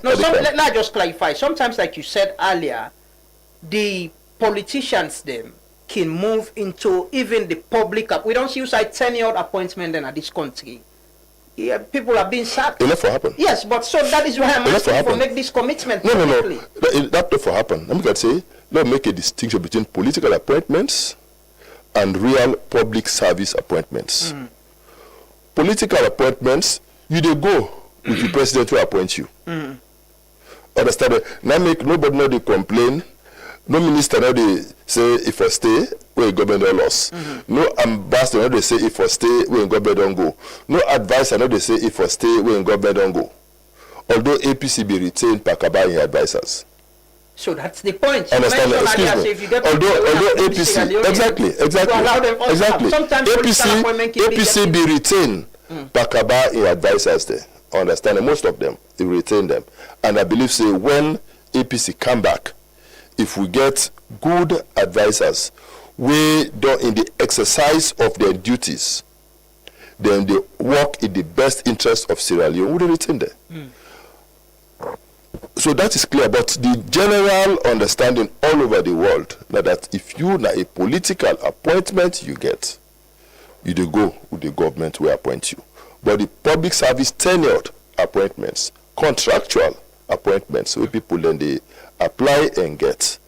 let's just clarify. Sometimes like you said earlier, the politicians them can move into even the public. We don't use like 10-year appointment in this country. Yeah, people are being sacked. It never happen. Yes, but so that is why I'm asking for make this commitment. No. That never happen. Let me say, let's make a distinction between political appointments and real public service appointments. Political appointments, you dey go with the president who appoint you. Understand? Now make nobody know they complain. No minister now they say if I stay, where government don't loss. No ambassador now they say if I stay, where government don't go. No advisor now they say if I stay, where government don't go. Although APC be retained Pakaba in advisors. So that's the point. Understand? Excuse me. If you get although APC, exactly. APC be retained Pakaba in advisors there. Understand? And most of them, they retain them. And I believe say when APC come back, if we get good advisors, we don't in the exercise of their duties, then they work in the best interest of Sierra Leone, we retain them. So that is clear, but the general understanding all over the world that if you na a political appointment you get, you dey go with the government will appoint you. But the public service tenured appointments, contractual appointments, where people then they apply and get,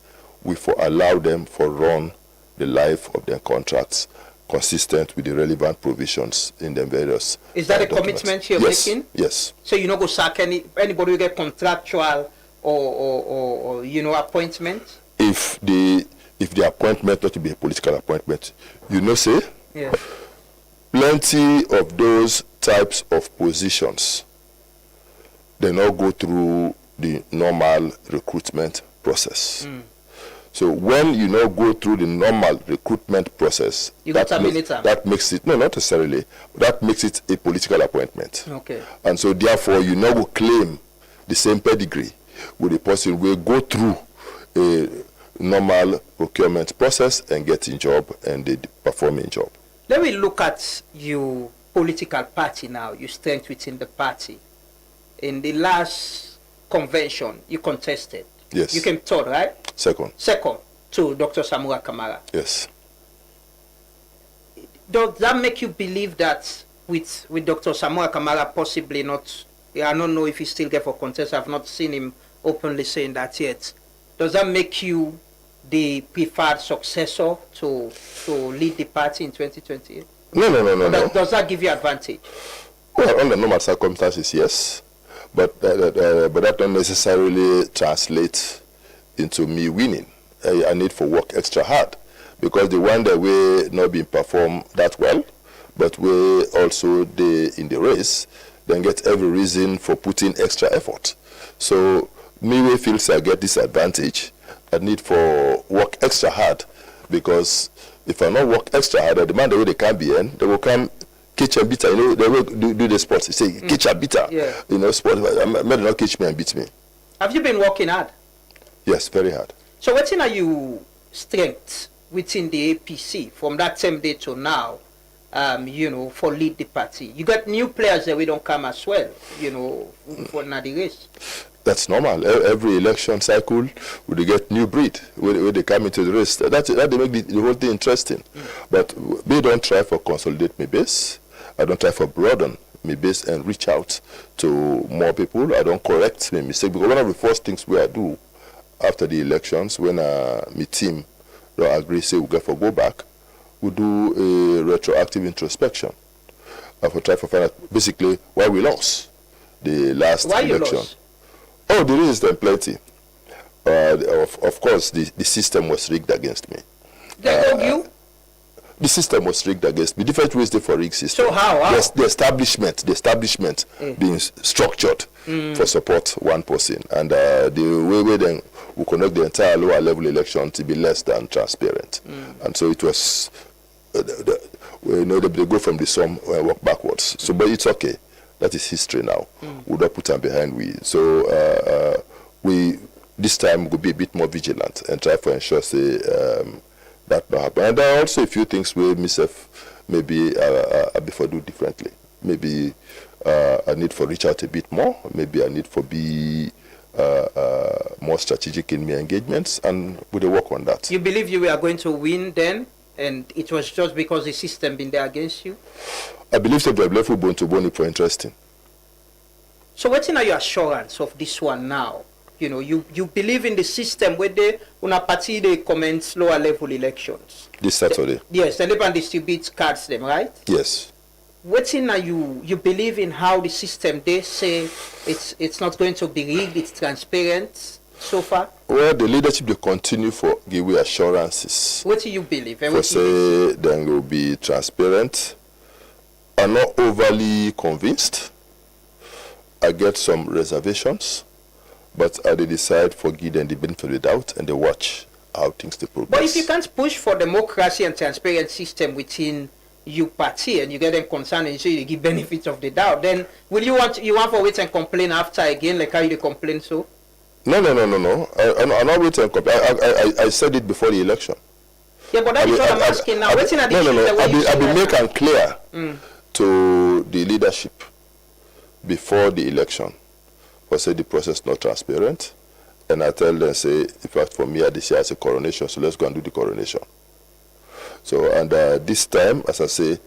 we for allow them for run the life of their contracts consistent with the relevant provisions in the various. Is that a documents. commitment you're Yes, making? yes. So you not go sack anybody who get contractual or appointment? If the appointment not to be a political appointment, say Yeah. plenty of those types of positions, they not go through the normal recruitment process. So when you now go through the normal recruitment process, You got terminate them. that makes it, no, not necessarily, but that makes it a political appointment. Okay. And so therefore you now go claim the same pedigree with the person will go through a normal procurement process and get in job and they perform in job. Let me look at your political party now, your strength within the party. In the last convention, you contested. Yes. You came third, right? Second. Second to Dr. Samura Kamara. Yes. Does that make you believe that with Dr. Samura Kamara possibly not, I don't know if he still get for contest, I've not seen him openly saying that yet. Does that make you the preferred successor to lead the party in 2028? No. Does that give you advantage? Well, under normal circumstances, yes. But that don't necessarily translate into me winning. I need for work extra hard because the one that we not being performed that well, but we also in the race, then get every reason for putting extra effort. So me we feels I get this advantage. I need for work extra hard because if I not work extra hard, I demand the way they can be in, they will come catch and beat. They will do the sports. They say catch and beat. Yeah. Sport. Maybe not catch me and beat me. Have you been working hard? Yes, very hard. So what are you strength within the APC from that same day to now? For lead the party. You got new players that we don't come as well. For the race. That's normal. Every election cycle, we get new breed where they come into the race. That they make the whole thing interesting. But we don't try for consolidate my base. I don't try for broaden my base and reach out to more people. I don't correct my mistake because one of the first things we do after the elections, when my team don't agree, say we go back, we do a retroactive introspection. I try to find out basically why we lost the last why election. You lost? Oh, the reasons are plenty. Of course, the system was rigged against me. You? The system was rigged against me. Different ways for rigged system. So how? The establishment being structured for support one person, and the way then we conduct the entire lower level election to be less than transparent, and so it was. They go from the sum work backwards. So, but it's okay. That is history now. We don't put them behind we. So we this time will be a bit more vigilant and try to ensure say that not happen. And there are also a few things where myself maybe I before do differently. Maybe I need for reach out a bit more. Maybe I need for be more strategic in my engagements, and we will work on that. You believe you were going to win then, and it was just because the system been there against you? I believe that we have left bone to bone for interesting. So what's in your assurance of this one now? You believe in the system where they una party they commence lower level elections. This Saturday. Yes, and they distribute cards them, right? Yes. What's in you believe in how the system they say it's not going to be rigged, it's transparent so far? Well, the leadership they continue for give we assurances. What do you believe? For say then will be transparent. I'm not overly convinced. I get some reservations, but I decide for give them the benefit of the doubt and they watch how things they progress. But if you can't push for democracy and transparent system within your party and you get them concerned and so you give benefits of the doubt, then will you want for wait and complain after again like how you complain so? No. I'm not waiting and complain. I said it before the election. Yeah, but that is what I'm asking now. I've been making clear to the leadership before the election. For say the process not transparent, and I tell them say, in fact, for me, this year is a coronation, so let's go and do the coronation. So, and this time, as I say,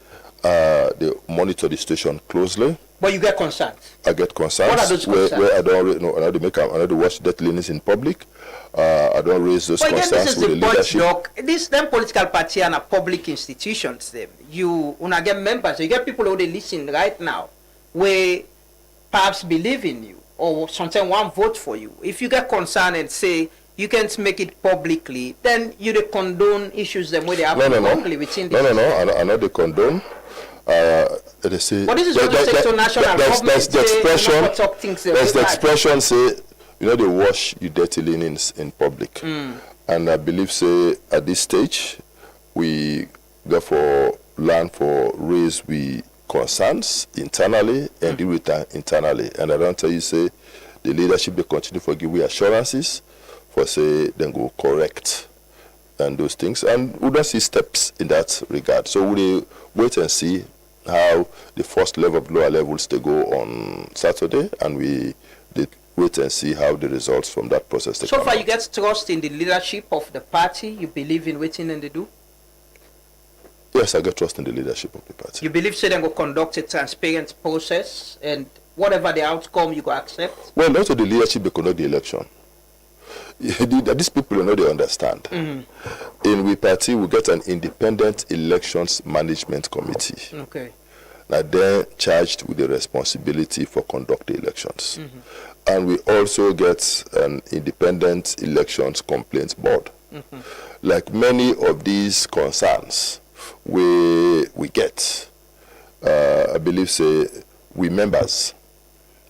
they monitor the situation closely. But you get concerns. I get concerns. What are those concerns? Where I don't watch dirty linens in public. I don't raise those concerns this is with the leadership. Doc. These them political party and public institutions. Them you get members. You get people who they listen right now, where perhaps believe in you or sometimes won't vote for you. If you get concerned and say you can't make it publicly, then you condone issues them where they have wrongly within the I know they condone. They say, but this is what they say to national government. There's the expression say, they wash your dirty linens in public. And I believe say at this stage we therefore learn for raise we concerns internally and deal with that internally. And I don't tell you say the leadership they continue for give we assurances for say then go correct and those things, and we don't see steps in that regard. So we wait and see how the first level of lower levels they go on Saturday, and we wait and see how the results from that process they so come far out. You get trust in the leadership of the party. You believe in waiting and they do. Yes, I get trust in the leadership of the party. You believe say they will conduct a transparent process, and whatever the outcome you go accept. Well, not to the leadership they conduct the election. These people they understand. In we party we get an independent elections management committee. Okay. Now they're charged with the responsibility for conducting elections. And we also get an independent elections complaints board. Like many of these concerns we get, I believe say we members,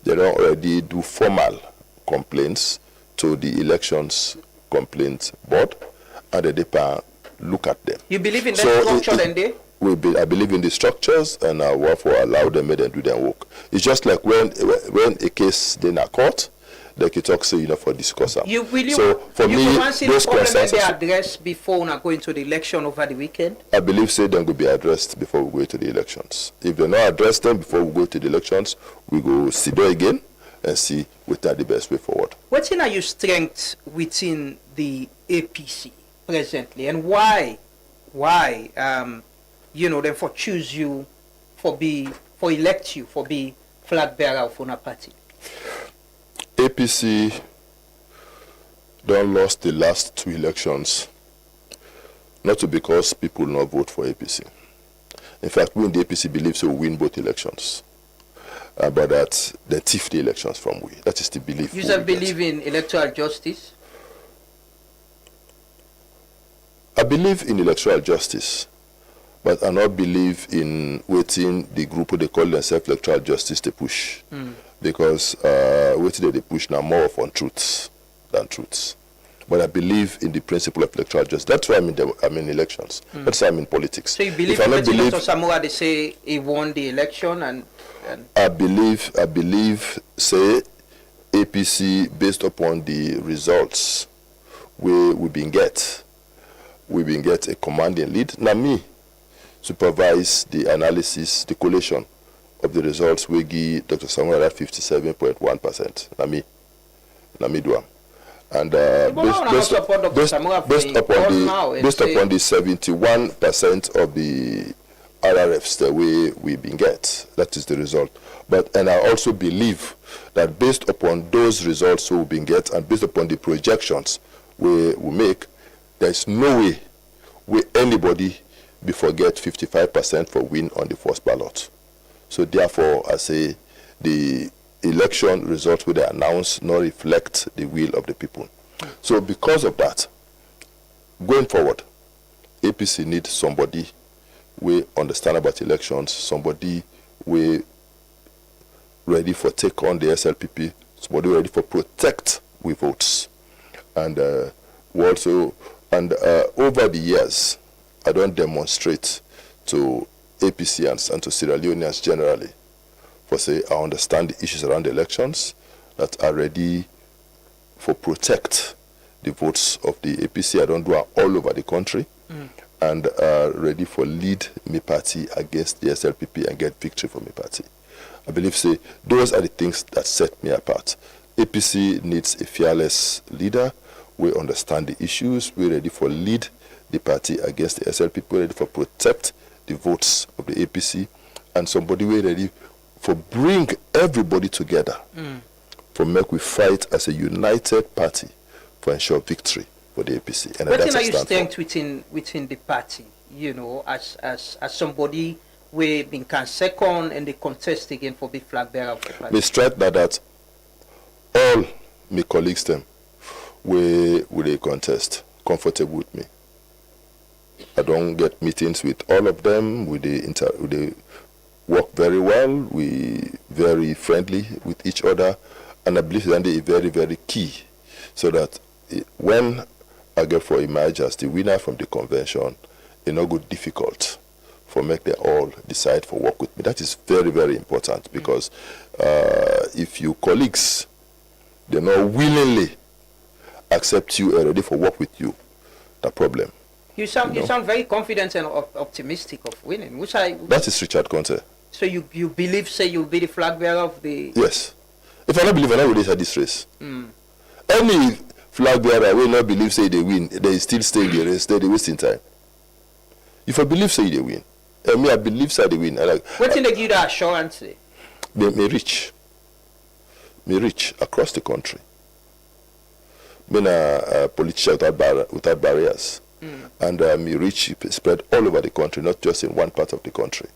they don't already do formal complaints to the elections complaints board, and they look at them. You believe in that structure then they? I believe in the structures, and I will allow them to do their work. It's just like when a case then a court, they can talk say for discuss. So for me, those concerns they address before we go into the election over the weekend. I believe say them will be addressed before we go to the elections. If they not address them before we go to the elections, we go sit there again and see which are the best way forward. What are your strengths within the APC presently, and why them for choose you for elect you for be flag bearer of una party? APC don't lost the last 2 elections, not because people not vote for APC. In fact, we in the APC believe so we win both elections. But that they thief the elections from we. That is the belief. You just believe in electoral justice? I believe in electoral justice, but I not believe in waiting the group who they call themselves electoral justice to push. Because waiting they push now more of untruths than truths. But I believe in the principle of electoral justice. That's why I'm in elections. That's why I'm in politics. So you believe in Dr. Samora, they say he won the election and I believe say APC based upon the results we've been get a commanding lead. Now me supervise the analysis, the collation of the results we give Dr. Samuel at 57.1%. Now me do am. And based upon the 71% of the RRFs that we've been get, that is the result. And I also believe that based upon those results we've been get, and based upon the projections we make, there's no way anybody be forget 55% for win on the first ballot. So therefore, I say the election results will they announce not reflect the will of the people. So because of that, going forward, APC needs somebody we understand about elections, somebody we ready for take on the SLPP, somebody ready for protect we votes. And we also, over the years, I don't demonstrate to APCians and to Sierra Leoneans generally for say I understand the issues around the elections that are ready for protect the votes of the APC. I don't do it all over the country. And ready for lead my party against the SLPP and get victory for my party. I believe say those are the things that set me apart. APC needs a fearless leader. We understand the issues. We're ready for lead the party against the SLPP. We're ready for protect the votes of the APC, and somebody wey ready for bring everybody together for make we fight as a united party for ensure victory for the APC. And What that's are a you stand stand for. within the party? You know, as somebody we been can second and they contest again for the flag bearer of the party. Me strike that all my colleagues them will they contest comfortable with me. I don't get meetings with all of them. They work very well. We very friendly with each other, and I believe that they are very, very key, so that when I get for emerge as the winner from the convention, it's not good difficult for make them all decide for work with me. That is very, very important, because if your colleagues they not willingly accept you and ready for work with you, the problem. You sound very confident and optimistic of winning, which that is Richard Conte. So you believe say you'll be the flag bearer of the Yes. If I don't believe, I don't release this race. Any flag bearer will not believe say they win, they still stay in the race, they wasting time. If I believe say they win, and me I believe say they win. What in they give that assurance? Me reach across the country. Me a politician without barriers. And me reach spread all over the country, not just in one part of the country.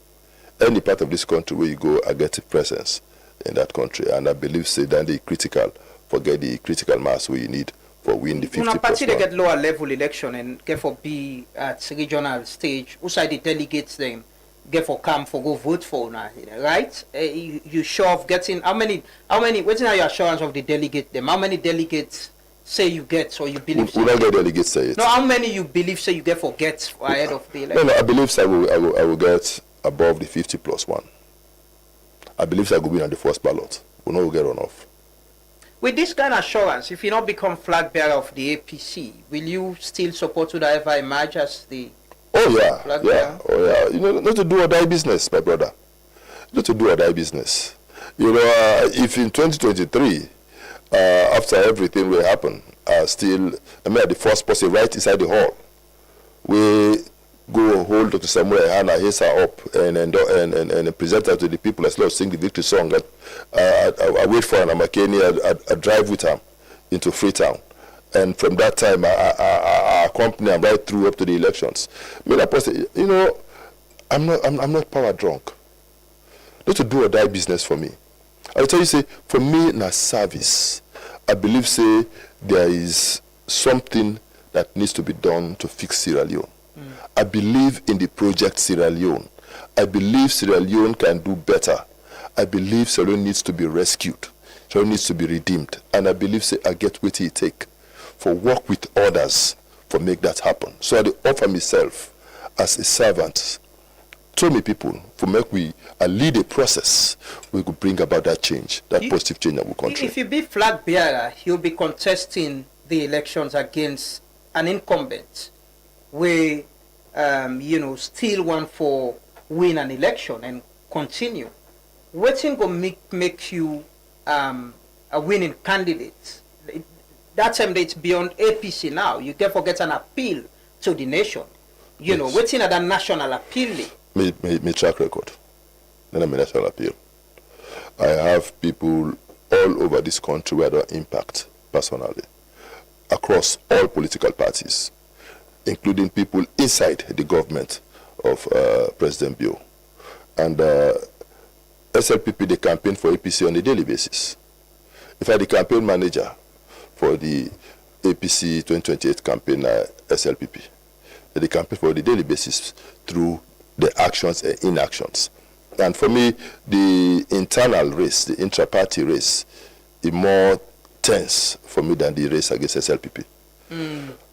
Any part of this country where you go, I get a presence in that country, and I believe say that the critical, forget the critical mass where you need for win the 50+1. When a party they get lower level election and get for be at regional stage, who side the delegates then get for come for go vote for now, right? You sure of getting how many? What's your assurance of the delegate them? How many delegates say you get or you believe? Will I get delegates say it? No, how many you believe say you get for get ahead of the election? No, I believe I will get above the 50+1. I believe I will win on the first ballot. We'll not get runoff. With this kind of assurance, if you not become flag bearer of the APC, will you still support whoever emerge as the flag bearer? Oh yeah. You know, not to do or die business, my brother. Not to do or die business. You know, if in 2023, after everything will happen, the first person right inside the hall, we go hold Dr. Samuel Hannah Hesa up and present her to the people as well, sing the victory song. I wait for an Amakeni, I drive with him into Freetown. And from that time, I accompany him right through up to the elections. I mean, that person, you know, I'm not power drunk. Not to do or die business for me. I'll tell you, say, for me, na service. I believe, say, there is something that needs to be done to fix Sierra Leone. I believe in the project Sierra Leone. I believe Sierra Leone can do better. I believe Sierra Leone needs to be rescued. Sierra Leone needs to be redeemed. And I believe, say, I get what it take for work with others for make that happen. So I offer myself as a servant to me people for make we lead a process we could bring about that change, that positive change in our country. If you be flag bearer, you'll be contesting the elections against an incumbent where still want for win an election and continue. What's going to make you a winning candidate? That time it's beyond APC now. You therefore get an appeal to the nation. You know, what's in that national appeal? My track record. Then I'm a national appeal. I have people all over this country where they impact personally, across all political parties, including people inside the government of President Bio. And SLPP, they campaign for APC on a daily basis. If I'm the campaign manager for the APC 2028 campaign SLPP, they campaign for the daily basis through the actions and inactions. And for me, the internal race, the intra-party race, is more tense for me than the race against SLPP.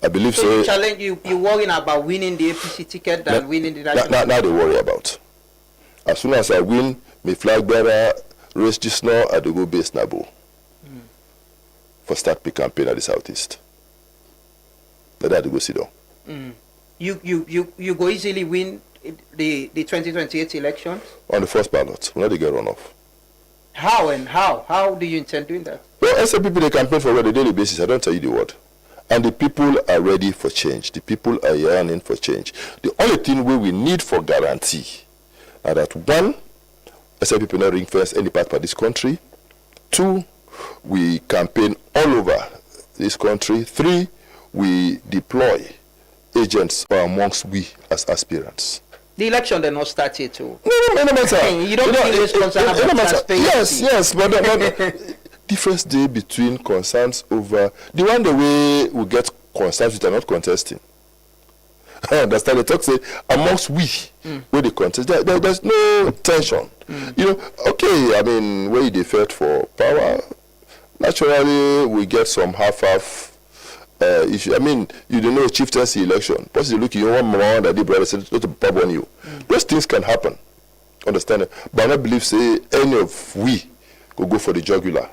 I believe so. You challenge you worrying about winning the APC ticket than winning the national. Now they worry about. As soon as I win, my flag bearer race just now, I go base Nabo for start the campaign at the southeast. Then I go sit down. You go easily win the 2028 elections? On the first ballot, we're not to get runoff. How and how? How do you intend doing that? Well, SLPP, they campaign for on a daily basis. I don't tell you the word. And the people are ready for change. The people are yearning for change. The only thing we need for guarantee are that, one, SL people not ring fence any part of this country. 2, we campaign all over this country. 3, we deploy agents amongst we as aspirants. The election did not start yet too. No matter. You don't feel this concern about transparency. Yes, but difference there between concerns over the one the way we get concerns which are not contesting. I understand the talk say amongst we where they contest. There's no tension. You know, okay, I mean where they fought for power, naturally we get some half issue. I mean, you don't know chieftaincy election. Possibly look, you want more that they brother said not to pub on you. Those things can happen. Understand it? But I don't believe say any of we could go for the jugular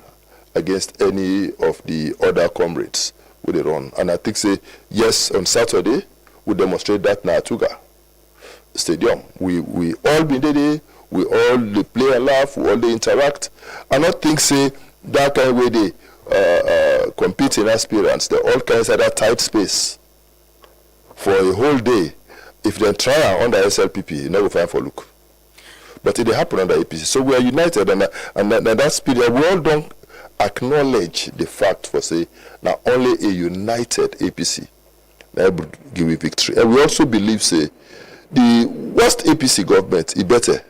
against any of the other comrades with the run. And I think say yes, on Saturday we demonstrate that in Atuga Stadium. We all been there, we all they play and laugh, we all they interact. I not think say that kind of way they competing aspirants, they all kinds of that tight space for a whole day. If they try under SLPP, you never find for look. But it happen under APC. So we are united, and that spirit, we all don't acknowledge the fact for say, now only a united APC that will give you victory. And we also believe say, the worst APC government is better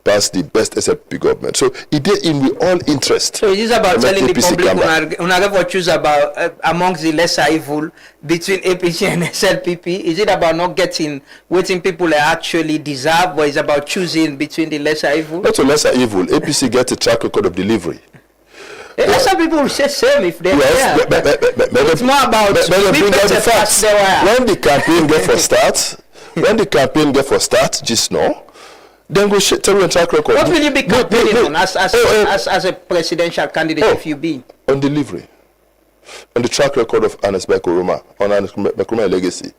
pass the best SLP government. So it is in we all interest. So it is about telling the public una never choose about amongst the lesser evil between APC and SLPP. Is it about not getting what people actually deserve, or is it about choosing between the lesser evil? Not a lesser evil. APC gets a track record of delivery. Some people will say same if they're there. But it's more about bring out the facts. When the campaign get for start, just know. Then go tell you a track record. What will you be campaigning on as a presidential candidate if you be? On delivery. On the track record of Ernest Bekoroma, on Ernest Bekoroma legacy.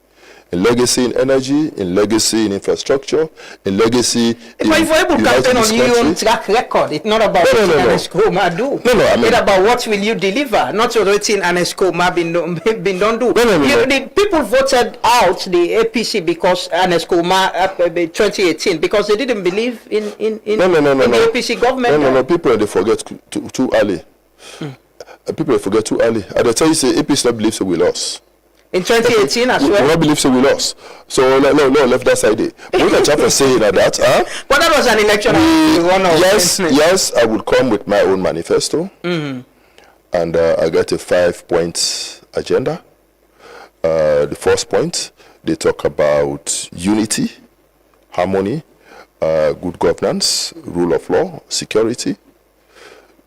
In legacy in energy, in legacy in infrastructure, in legacy in if you're able to campaign on your own track record, it's not about what Ernest Bekoroma do. I mean, it's about what will you deliver, not what Ernest Bekoroma been done do. The people voted out the APC because Ernest Bekoroma 2018 because they didn't believe in the APC government. No, people they forget too early. People forget too early. I tell you, say APC not believe so we lost. In 2018 as well? We don't believe so we lost. So no, left that side there. But we can try to say that, huh? But that was an election. Yes, I would come with my own manifesto. And I got a 5-point agenda. The first point, they talk about unity, harmony, good governance, rule of law, security.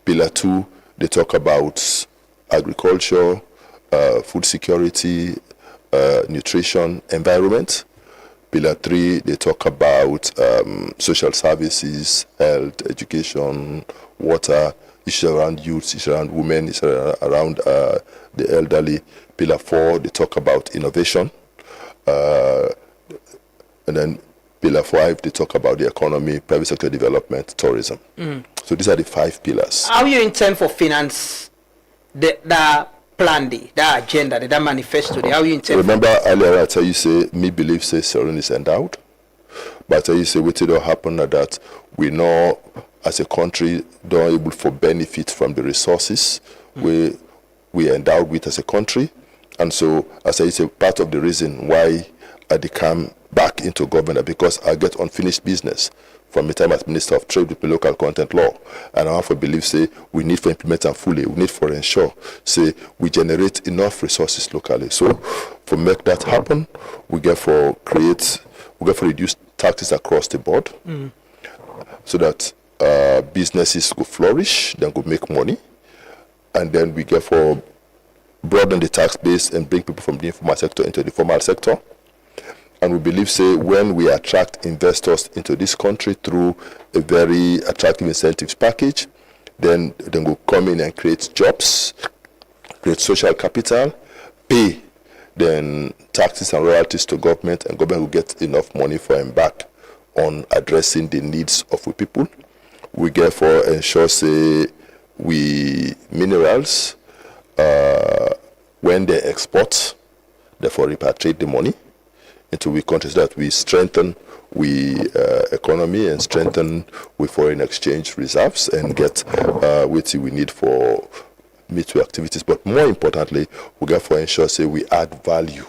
Pillar 2, they talk about agriculture, food security, nutrition, environment. Pillar 3, they talk about social services, health, education, water, issues around youth, issues around women, issues around the elderly. Pillar 4, they talk about innovation. And then Pillar 5, they talk about the economy, private sector development, tourism. So these are the 5 pillars. How you intend for finance the plan, that agenda, that manifesto? How you intend? Remember earlier I tell you say me believe say Sierra Leone is endowed, but I tell you say what it will happen that we know as a country don't able for benefit from the resources we endowed with as a country, and so as I say part of the reason why I come back into government because I get unfinished business from the time as Minister of Trade with the local content law, and I have to believe say we need to implement them fully. We need for ensure say we generate enough resources locally. So for make that happen, we get for reduce taxes across the board, so that businesses go flourish, then go make money, and then we get for broaden the tax base and bring people from the informal sector into the formal sector. And we believe, say, when we attract investors into this country through a very attractive incentives package, then we'll come in and create jobs, create social capital, pay then taxes and royalties to government, and government will get enough money for embark on addressing the needs of the people. We therefore ensure, say, minerals, when they export, therefore repatriate the money into we countries, that we strengthen economy and strengthen with foreign exchange reserves and get what we need for military activities. But more importantly, we get for ensure say we add value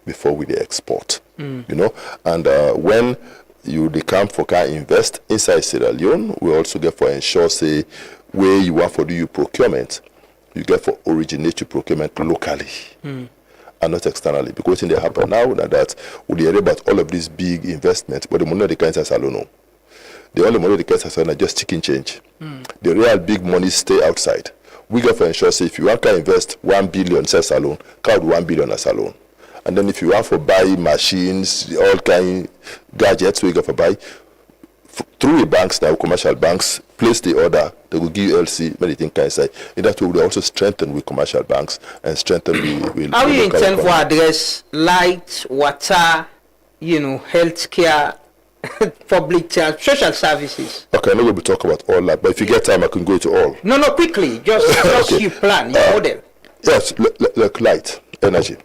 before we export. You know, and when you come for can invest inside Sierra Leone, we also get for ensure say where you want for do you procurement, you get for originate your procurement locally. And not externally, because in they happen now that we hear about all of these big investments, but the money they can't say alone. The only money they can't say are just chicken change. The real big money stay outside. We get for ensure say if you want to invest 1 billion says alone, count 1 billion as alone. And then if you want for buy machines, all kind gadgets, we get for buy through the banks now, commercial banks, place the order, they will give you LC, many things can say. In that way, we also strengthen with commercial banks and strengthen the How you intend economy. for address light, water, you know, healthcare, public social services? Okay, I'm not going to talk about all that, but if you get time, I can go into all. No, quickly, just Okay. you plan, your model. Yes, look, light, energy.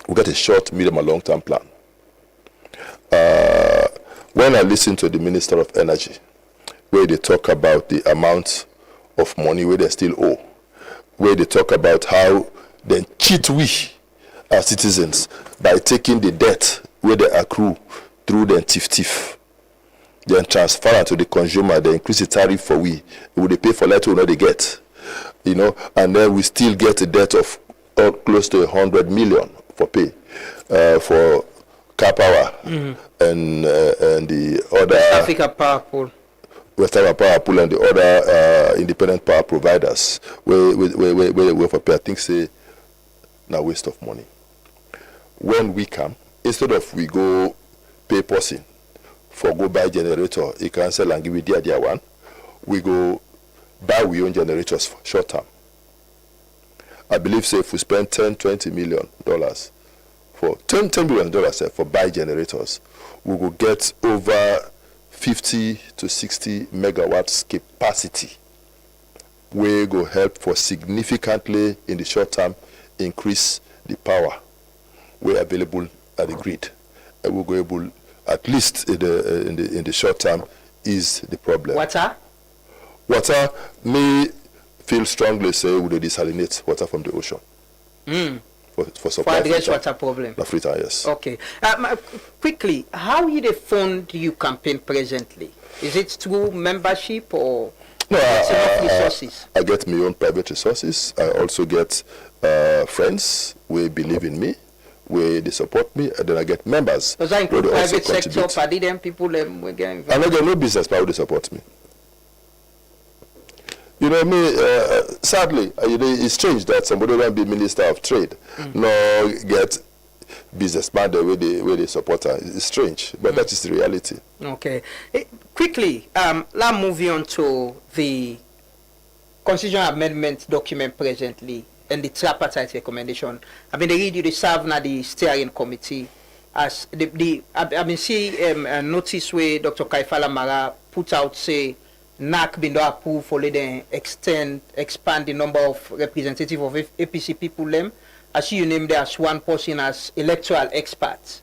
We got a short, medium, and long-term plan. When I listen to the Minister of Energy, where they talk about the amount of money where they still owe, where they talk about how they cheat we as citizens by taking the debt where they accrue through the thief, then transfer it to the consumer, they increase the tariff for we, would they pay for that or not they get, you know, and then we still get a debt of close to 100 million for pay for car power and the other Africa Power Pool. West Africa Power Pool and the other independent power providers where for pay, I think say now waste of money. When we come, instead of we go pay person for go buy generator, you can sell and give you the idea one, we go buy we own generators for short term. I believe say if we spend $10-20 million for $10 billion for buy generators, we will get over 50 to 60 megawatts capacity. We go help for significantly in the short term increase the power we available at the grid. And we'll go able at least in the short term is the problem. Water may feel strongly say we desalinate water from the ocean. For supply. For address water problem. Africa, yes. Okay. Quickly, how you the fund you campaign presently? Is it through membership or enough resources? I get my own private resources. I also get friends who believe in me, where they support me, and then I get members. Does that include where they private also sector, contribute. party them people them again? I don't get no business, but they support me. You know me, sadly, it's strange that somebody will be Minister of Trade, nor get businessman the way they support her. It's strange, but that is the reality. Okay. Quickly, let's move on to the constitutional amendment document presently and the tripartite recommendation. I mean, they read you the serve now the steering committee as I mean see a notice where Dr. Kaifala Mara put out say NAC been approved for letting expand the number of representatives of APC people them. I see you named there as one person as electoral experts.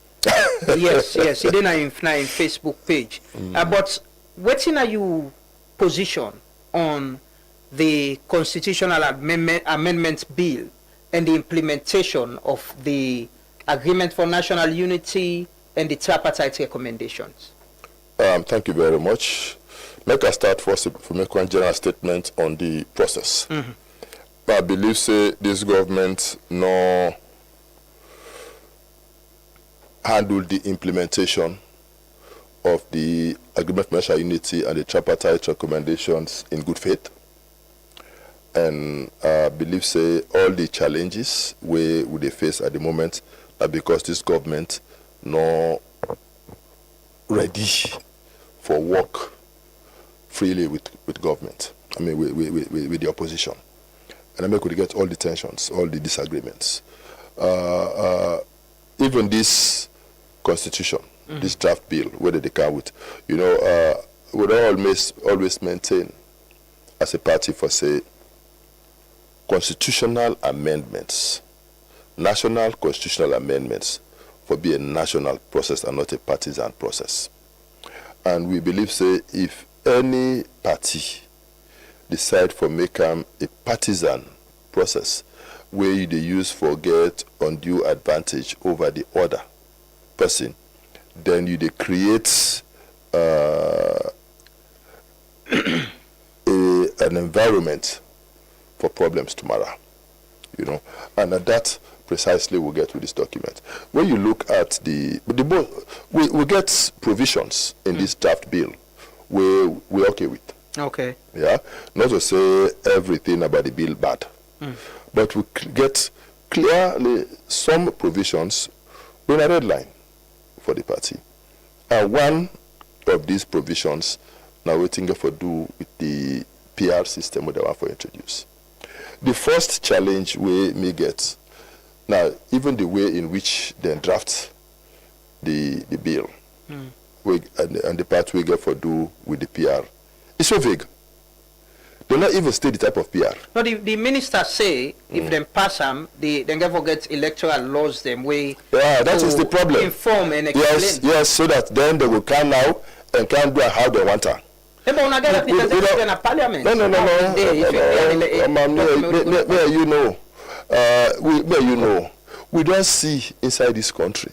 yes, it then in Facebook page. But what are you position on the constitutional amendments bill and the implementation of the agreement for national unity and the tripartite recommendations? Thank you very much. Let us start first to make one general statement on the process. I believe say this government no handle the implementation of the agreement for national unity and the tripartite recommendations in good faith. And I believe say all the challenges we they face at the moment are because this government no ready for work freely with government. I mean, with the opposition. And I mean, we get all the tensions, all the disagreements. Even this constitution, this draft bill, whether they come with, you know, we always maintain as a party for say, constitutional amendments, national constitutional amendments, for be a national process and not a partisan process. And we believe, say, if any party decide for make a partisan process where they use for get undue advantage over the other person, then you they create an environment for problems tomorrow, you know, and that precisely we'll get with this document. When you look at we get provisions in this draft bill where we're okay with. Okay. Yeah, not to say everything about the bill bad, but we get clearly some provisions with a red line for the party. And one of these provisions now waiting for do with the PR system that they want to introduce. The first challenge we may get now, even the way in which they draft the bill and the part we get for do with the PR, it's so vague. They not even state the type of PR. No, the minister say if them pass them, they never get electoral laws them way. Yeah, that is the problem. Inform and explain. Yes, so that then they will come now and can do how they want to. But una get representation in a parliament. No. You know, we don't see inside this country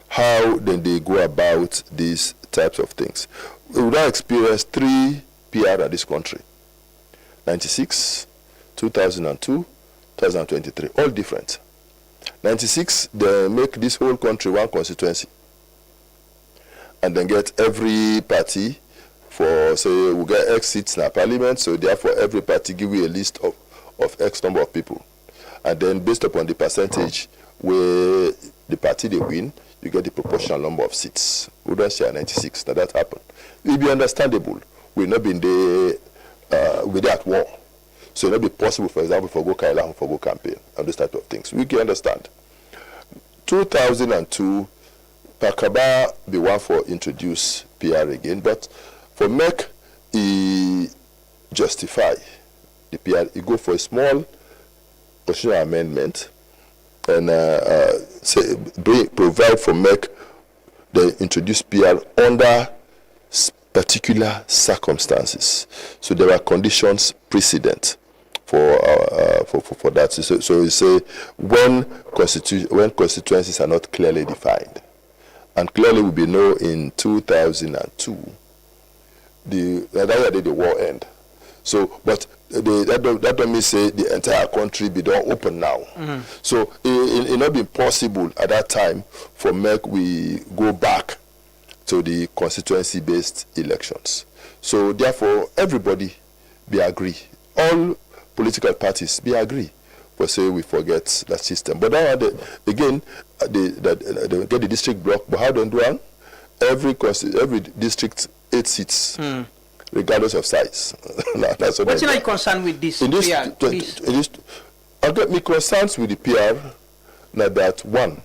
how then they go about these types of things. We would have experienced 3 PR in this country: 96, 2002, 2023, all different. 96, they make this whole country one constituency, and then get every party for, say, we get X seats in our parliament, so therefore every party give you a list of X number of people. And then based upon the percentage where the party they win, you get the proportional number of seats. We don't share 96. Now that happened. It will be understandable. We've not been there with at war. So it will not be possible, for example, for go Kaila and for go campaign and those type of things. We can understand. 2002, Pakaba be one for introduce PR again, but for make justify the PR, you go for a small constitutional amendment and provide for make the introduce PR under particular circumstances. So there are conditions precedent for that. So you say when constituencies are not clearly defined, and clearly we know in 2002 the war end. So, but that don't mean say the entire country be done open now. So it not been possible at that time for we go back to the constituency-based elections. So therefore, everybody be agree. All political parties be agree. For say we forget that system. But now again, they get the district block. But how don't do one? Every district 8 seats. Regardless of size. That's what's your concern with this PR? I get me concerns with the PR now that one,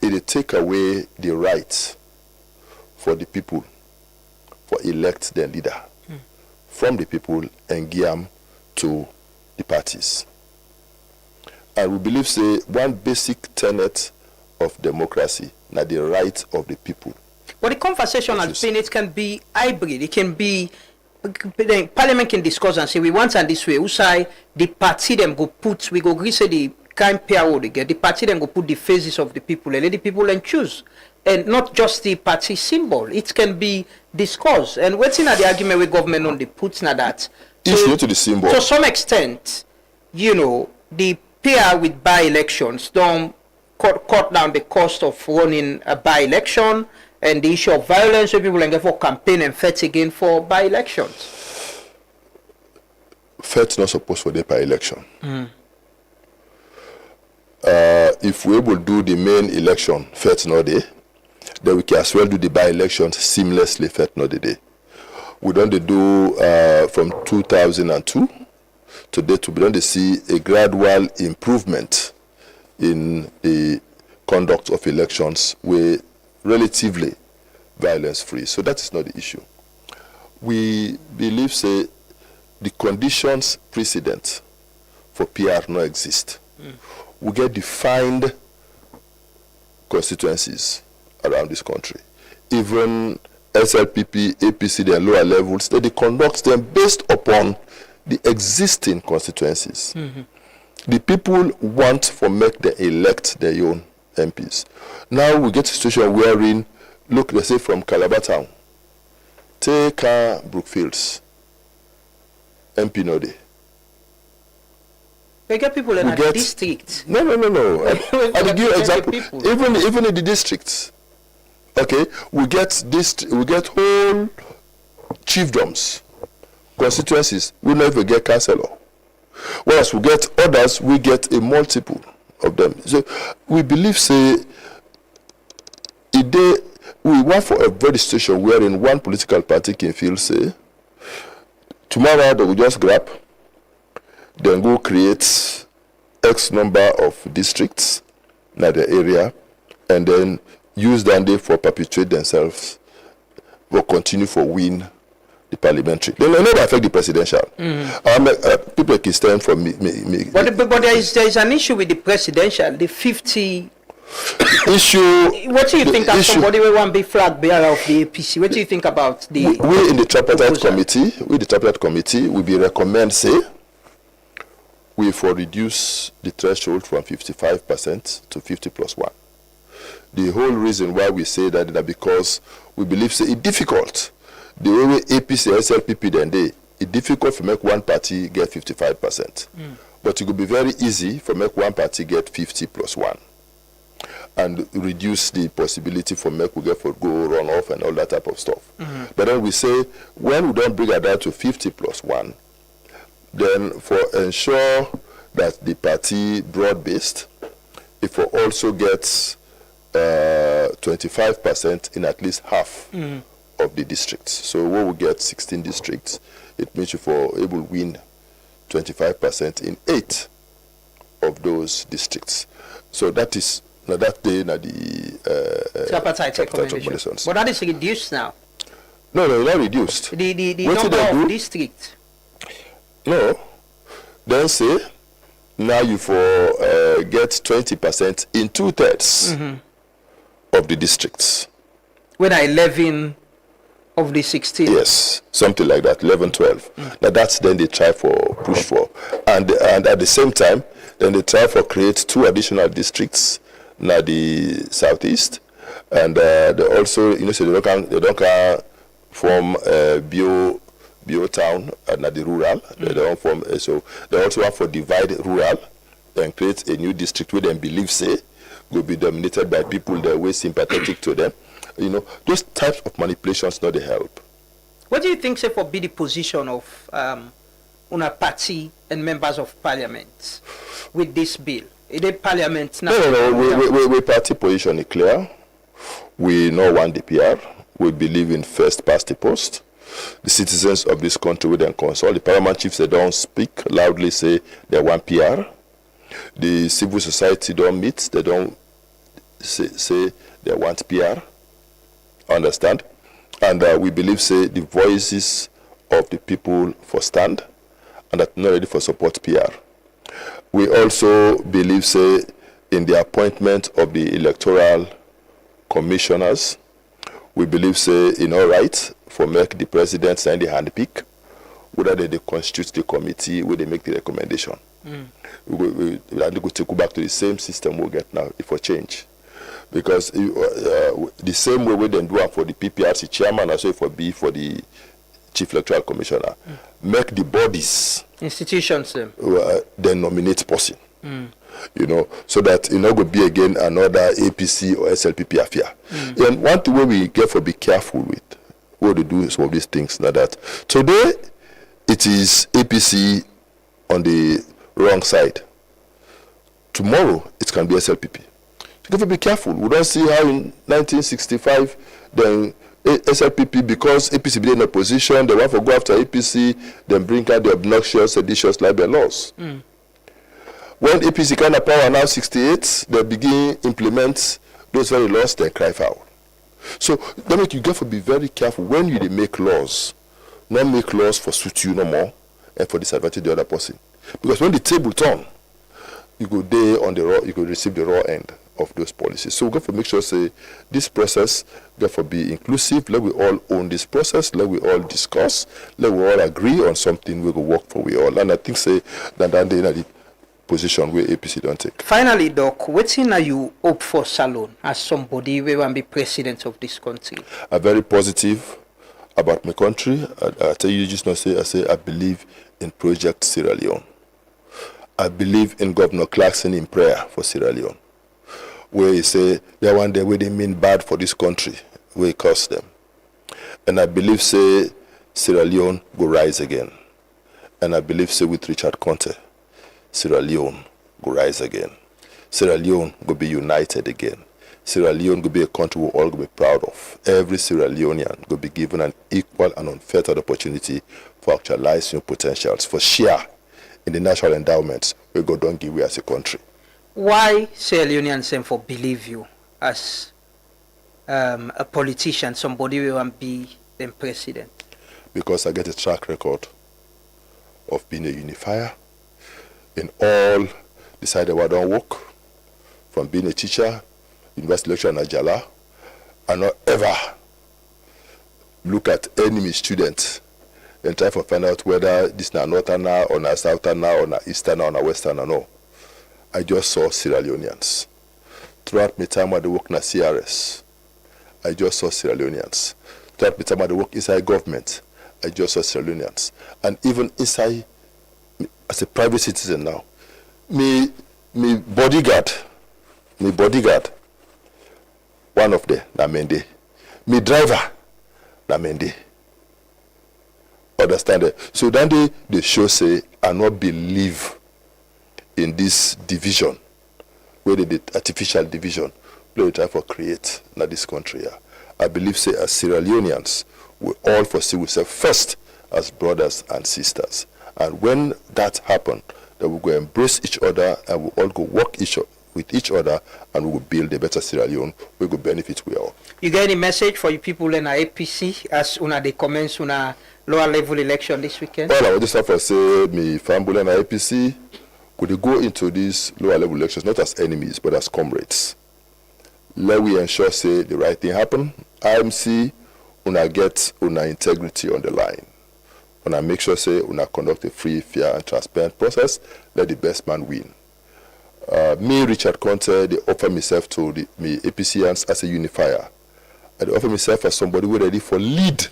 it take away the right for the people for elect their leader from the people and give them to the parties. And we believe say one basic tenet of democracy, now the right of the people. But the conversation has been, it can be hybrid. It can be, the parliament can discuss and say, we want it this way. We say the party them go put, we go agree say the kind pair they get. The party them go put the faces of the people and let the people and choose. And not just the party symbol. It can be discussed. And what's in the argument with government on the puts na that. Issue to the symbol. To some extent, you know, the pair with by-elections don't cut down the cost of running a by-election. And the issue of violence, so people can go for campaign and fight again for by-elections. Fight not supposed for the by-election. If we able to do the main election, fight not day, then we can as well do the by-elections seamlessly, fight not the day. We don't do from 2002 to date, we don't see a gradual improvement in the conduct of elections where relatively violence-free. So that is not the issue. We believe, say, the conditions precedent for PR no exist. We get defined constituencies around this country. Even SLPP, APC, their lower levels, they conduct them based upon the existing constituencies. The people want for make them elect their own MPs. Now we get a situation wherein, look, they say from Calabar town, take Brookfields, MP no dey. They get people in the district. No. I give you example. Even in the districts, okay, we get whole chiefdoms, constituencies. We never get councillor. Whereas we get others, we get a multiple of them. So we believe, say, we want for a very situation wherein one political party can feel, say, tomorrow they will just grab, then go create X number of districts in the area, and then use that day for perpetuate themselves, or continue for win the parliamentary. They will never affect the presidential. People can stand for me. But there is an issue with the presidential, the 50 issue. What do you think of somebody who want to be flag bearer of the APC? What do you think about the? We in the tripartite committee, we be recommend, say, we for reduce the threshold from 55% to 50+1. The whole reason why we say that is because we believe, say, it's difficult. The way APC and SLPP then it's difficult to make one party get 55%. But it could be very easy for make one party get 50+1. And reduce the possibility for make we get for go run off and all that type of stuff. But then we say, when we don't bring it down to 50+1, then for ensure that the party broad-based, it will also get 25% in at least half of the districts. So when we get 16 districts, it means you for able to win 25% in 8 of those districts. So that is now that day now the tripartite recommendation. But that is reduced now. No, not reduced. The number of districts. No. Then say now you for get 20% in 2/3 of the districts. When I 11 of the 16. Yes, something like that, 11, 12. Now that's then they try for push for, and at the same time, then they try for create 2 additional districts. Now the southeast, and they also, so they don't form bio town and the rural. They don't form, so they also want for divide rural and create a new district where they believe, say, will be dominated by people that were sympathetic to them. Those types of manipulations not they help. What do you think, say, for be the position of una party and members of parliament with this bill? Is the parliament now? No. We party position is clear. We no want the PR. We believe in first past the post. The citizens of this country will then consult. The paramount chiefs, they don't speak loudly, say they want PR. The civil society don't meet, they don't say they want PR. Understand? And we believe, say, the voices of the people for stand, and that not ready for support PR. We also believe, say, in the appointment of the electoral commissioners. We believe, say, all right for make the president sign the handpick, whether they constitute the committee, where they make the recommendation. We go back to the same system we'll get now for change. Because the same way we then do for the PPRC chairman, also for the chief electoral commissioner, make the bodies, institutions, then nominate person. So that it not go be again another APC or SLPP affair. And one thing we get for be careful with what to do some of these things now that today it is APC on the wrong side. Tomorrow it can be SLPP. You have to be careful. We don't see how in 1965 then SLPP, because APC be in opposition, they want to go after APC, then bring out the obnoxious, seditious libel laws. When APC kind of power now 68, they begin implement those very laws, they cry foul. So that make you have to be very careful when you make laws, not make laws for suit you no more and for disadvantage the other person. Because when the table turn, you go there on the raw, you go receive the raw end of those policies. So we got to make sure say this process got to be inclusive. Let we all own this process. Let we all discuss. Let we all agree on something we go work for we all. And I think say that they in the position where APC don't take. Finally, Doc, what are you hope for Salone as somebody who will be president of this country? I'm very positive about my country. I tell you just not say I believe in Project Sierra Leone. I believe in Governor Clarkson in prayer for Sierra Leone, where he say there one day where they mean bad for this country, where he curse them. And I believe say Sierra Leone will rise again. And I believe say with Richard Conte, Sierra Leone will rise again. Sierra Leone will be united again. Sierra Leone will be a country we all will be proud of. Every Sierra Leonean will be given an equal and unfettered opportunity for actualizing your potentials, for share in the natural endowments we go don't give we as a country. Why Sierra Leoneans for believe you as a politician, somebody who will be the president? Because I get a track record of being a unifier in all the side where I don't work, from being a teacher, university lecturer in Ajala, and not ever look at enemy students and try to find out whether this is a northerner or a southerner or a easterner or a westerner or no. I just saw Sierra Leoneans. Throughout my time I work in CRS, I just saw Sierra Leoneans. Throughout my time I work inside government, I just saw Sierra Leoneans. And even inside, as a private citizen now, me bodyguard, one of them, na Mende. Me driver, na Mende. Understand it? So then they show say, I not believe in this division, where they did artificial division, where they try to create in this country. Yeah. I believe say as Sierra Leoneans, we all foresee ourselves first as brothers and sisters. And when that happens, then we go embrace each other and we all go work with each other and we will build a better Sierra Leone. We will benefit we all. You get any message for you people in the APC as they commence on a lower level election this weekend? Well, I would just have to say, me family and APC, could go into these lower level elections not as enemies but as comrades. Let we ensure say the right thing happen. IMC, get integrity on the line. When I make sure say conduct a free, fair, and transparent process, let the best man win. Me, Richard Conte, they offer myself to me APCians as a unifier. And they offer myself as somebody who ready for lead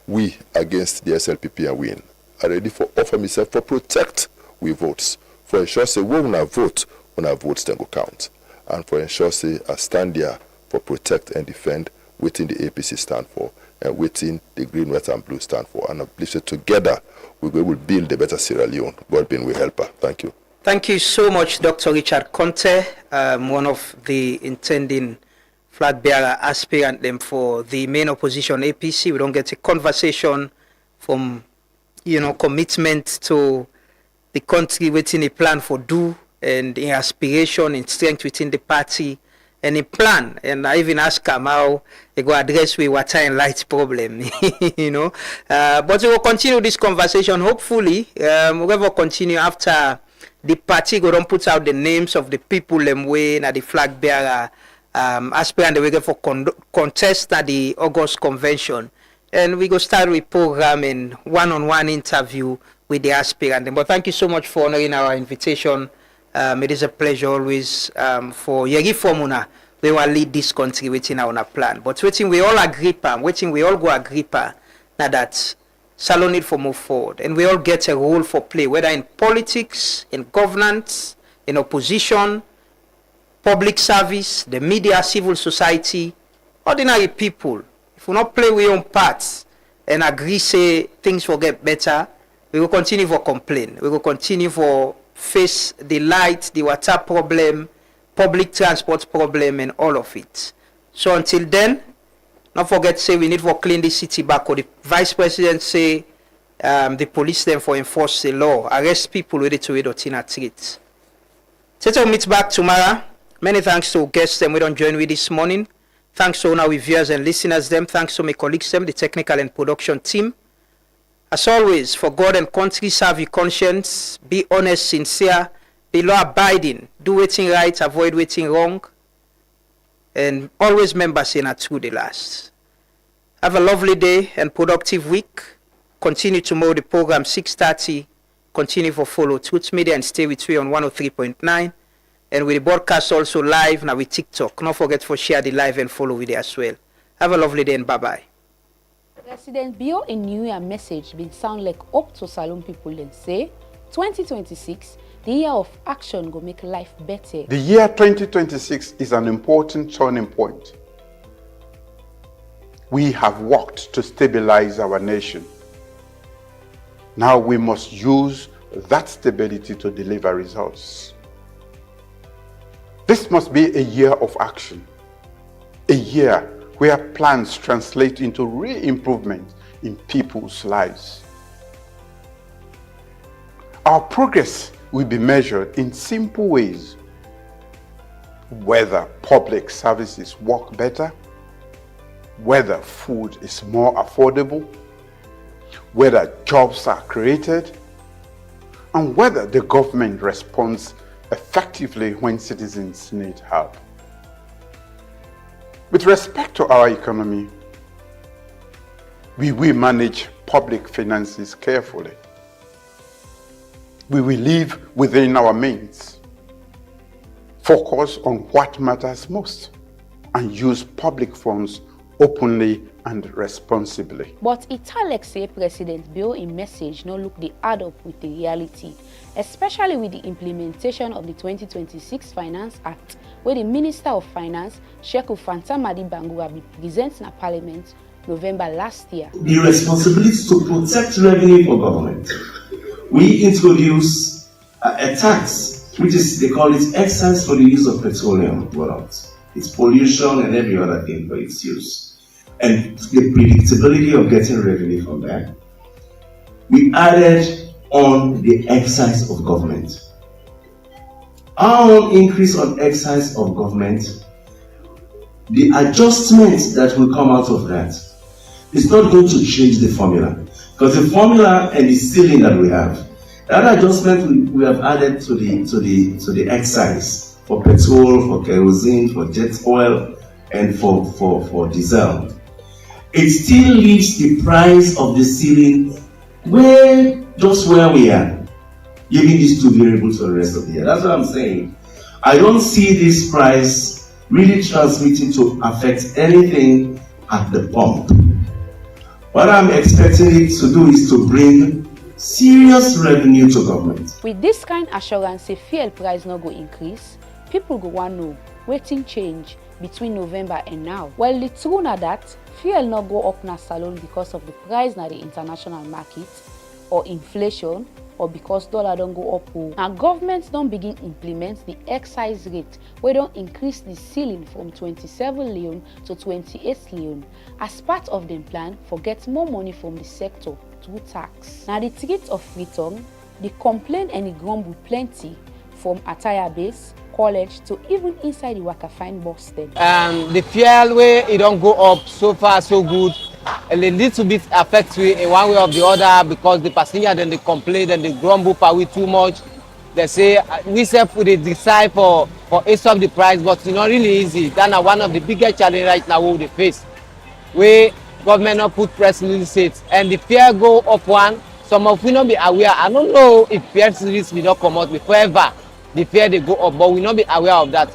we against the SLPP and win. I ready for offer myself for protect we votes. For ensure say when I vote, when our votes then go count. And for ensure say I stand there for protect and defend within the APC stand for and within the green, white, and blue stand for. And I believe that together we will build a better Sierra Leone. God being we help her. Thank you. Thank you so much, Dr. Richard Conte, one of the intending flag bearer aspirant them for the main opposition APC. We don't get a conversation from, commitment to the country within a plan for do and in aspiration and strength within the party and a plan. And I even ask him how they go address with water and light problem, But we will continue this conversation. Hopefully, we will continue after the party go don't put out the names of the people them way na the flag bearer aspirant we get for contest at the August convention, and we go start with program and one-on-one interview with the aspirant. But thank you so much for honoring our invitation. It is a pleasure always for Yegi Formuna. We will lead this country within our plan. But waiting we all agree waiting we all go agree now that Salone need for move forward, and we all get a role for play, whether in politics, in governance, in opposition, public service, the media, civil society, ordinary people. If we not play with own parts and agree say things will get better, we will continue for complain. We will continue for face the light, the water problem, public transport problem, and all of it. So until then, not forget say we need to clean the city back, or the vice president say the police them for enforce the law, arrest people ready to read or treat. We'll meet back tomorrow. Many thanks to guests them we don't join with this morning. Thanks to all our viewers and listeners them. Thanks to my colleagues them, the technical and production team. As always, for God and country, serve your conscience, be honest, sincere, be law-abiding, do waiting right, avoid waiting wrong, and always remember saying a true the last. Have a lovely day and productive week. Continue tomorrow the program 6:30. Continue for follow Truth Media and stay with you on 103.9. And with the broadcast also live now with TikTok. Don't forget to share the live and follow with it as well. Have a lovely day and bye-bye. President Bio in New Year message been sound like up to Salon people and say 2026, the year of action go make life better. The year 2026 is an important turning point. We have worked to stabilize our nation. Now we must use that stability to deliver results. This must be a year of action, a year where plans translate into real improvement in people's lives. Our progress will be measured in simple ways. Whether public services work better, whether food is more affordable, whether jobs are created, and whether the government responds effectively when citizens need help. With respect to our economy, we will manage public finances carefully. We will live within our means, focus on what matters most, and use public funds openly and responsibly. But Italek say President Bio in message no look the add up with the reality, especially with the implementation of the 2026 Finance Act, where the Minister of Finance, Sheku Fantamadi Bangura, be present in Parliament November last year. The responsibility to protect revenue for government. We introduce a tax, which is, they call it excise for the use of petroleum products. It's pollution and every other thing for its use. And the predictability of getting revenue from that. We added on the excise of government. Our own increase on excise of government, the adjustment that will come out of that is not going to change the formula. Because the formula and the ceiling that we have, that adjustment we have added to the excise for petrol, for kerosene, for jet oil, and for diesel. It still leaves the price of the ceiling just where we are, giving these two variables for the rest of the year. That's what I'm saying. I don't see this price really transmitting to affect anything at the pump. What I'm expecting it to do is to bring serious revenue to government. With this kind of assurance, the fuel price not go increase, people go want know waiting change between November and now. Well, the true na that fuel not go up na salon because of the price na the international market or inflation, or because dollar don't go up. Now governments don't begin implement the excise rate where don't increase the ceiling from 27 leon to 28 leon as part of the plan for get more money from the sector through tax. Now the threat of return, the complaint and the grumble plenty from attire base, college to even inside the Wakafine bus stand. The fuel way it don't go up so far so good. A little bit affect we in one way or the other because the passenger then they complain and they grumble per we too much. They say we self we decide for ace of the price, but it's not really easy. That's one of the biggest challenges right now we face. Where government not put press releases and the fare go up one. Some of we not be aware. I don't know if press release will not come out before ever the fare they go up, but we not be aware of that.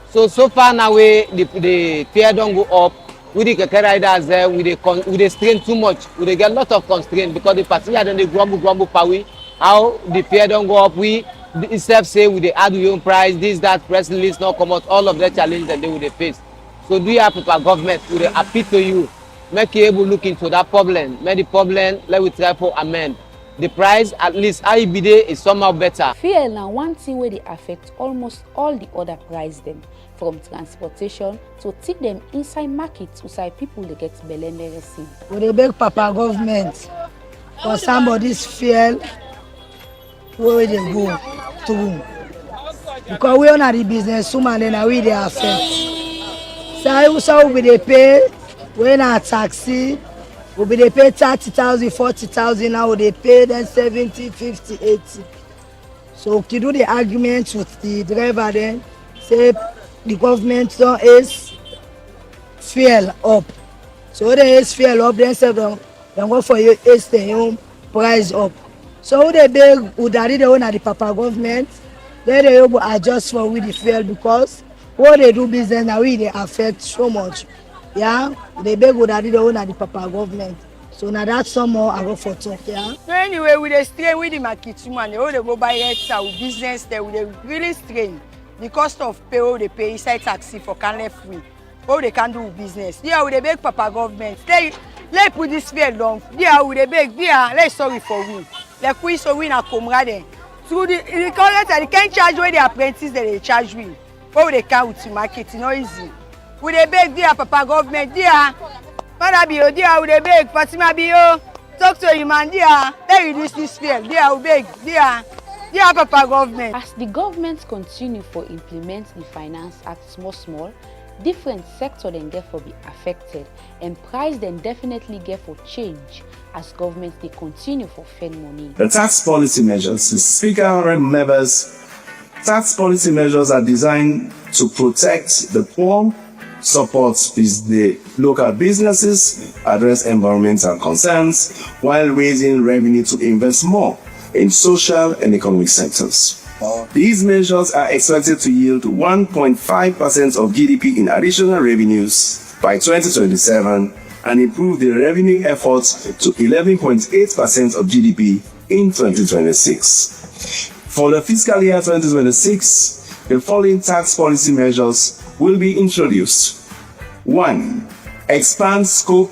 So far now the fare don't go up. With the keke riders there, we they strain too much. We get a lot of constraint because the passenger then they grumble per week. How the fare don't go up, we itself say we they add your own price, this, that, press release not come out, all of the challenges that they will face. So do you have people government, we appeal to you, make you able to look into that problem. Make the problem, let we try for amend. The price, at least IBD is somehow better. Fuel now one thing where they affect almost all the other price them. From transportation to take them inside markets inside people they get belendere. We dey beg Papa government for somebody's fuel where they go to. Because we are not the business woman and we they affect. So we dey pay, we not taxi, we be dey pay 30,000, 40,000, now we dey pay them 70, 50, 80. So to do the argument with the driver then, say the government don't ace fuel up. So they ace fuel up, then say them go for you ace the own price up. So who they beg who daddy the own at the Papa government, then they will adjust for with the fuel because what they do business now we they affect so much. Yeah, they beg who daddy the own at the Papa government. So now that's some more I go for talk, yeah. So anyway, we dey strain with the market woman, they all dey go buy headset with business there, we dey really strain. The cost of pay all they pay inside taxi for canle free. All they can do with business. Yeah, we dey beg Papa government. Let's put this fear down. Yeah, we dey beg. Yeah, let's sorry for we. Like we so we na comrade. Through the college, they can't charge where the apprentice they charge we. All they can with the market, it's not easy. We dey beg dear Papa government, dear. Madabio, dear, we dey beg. Fatima Bio, talk to you man, dear. Let reduce this fear. Dear, we beg, dear. Dear Papa government. As the government continue for implement the Finance Act small, different sector then get for be affected and price then definitely get for change as government they continue for spend money. The tax policy measures, the Speaker and members, tax policy measures are designed to protect the poor, support the local businesses, address environmental concerns, while raising revenue to invest more in social and economic sectors. These measures are expected to yield 1.5% of GDP in additional revenues by 2027 and improve the revenue efforts to 11.8% of GDP in 2026. For the fiscal year 2026, the following tax policy measures will be introduced. 1. Expand scope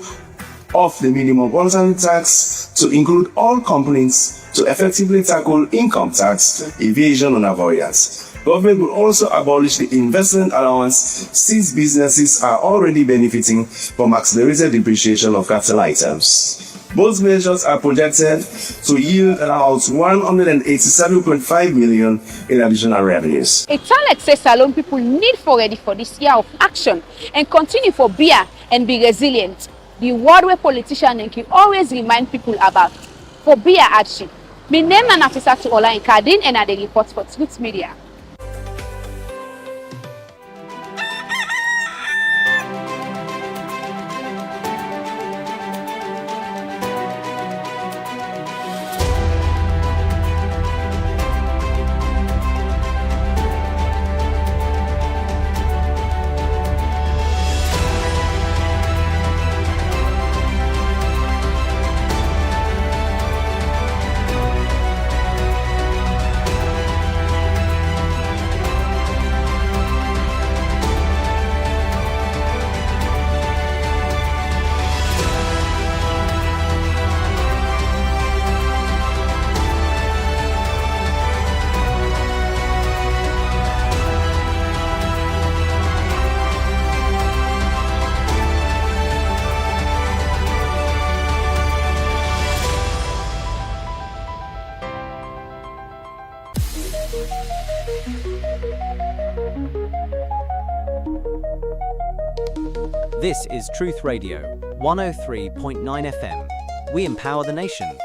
of the minimum voluntary tax to include all companies to effectively tackle income tax evasion and avoidance. Government will also abolish the investment allowance since businesses are already benefiting from accelerated depreciation of capital items. Both measures are projected to yield about 187.5 million in additional revenues. A talent says Salone people need for ready for this year of action and continue for beer and be resilient. The word where politicians can always remind people about. For beer action. My name is Nafisa Ola in Kadin and I report for Truth Media. This is Truth Radio, 103.9 FM. We empower the nation.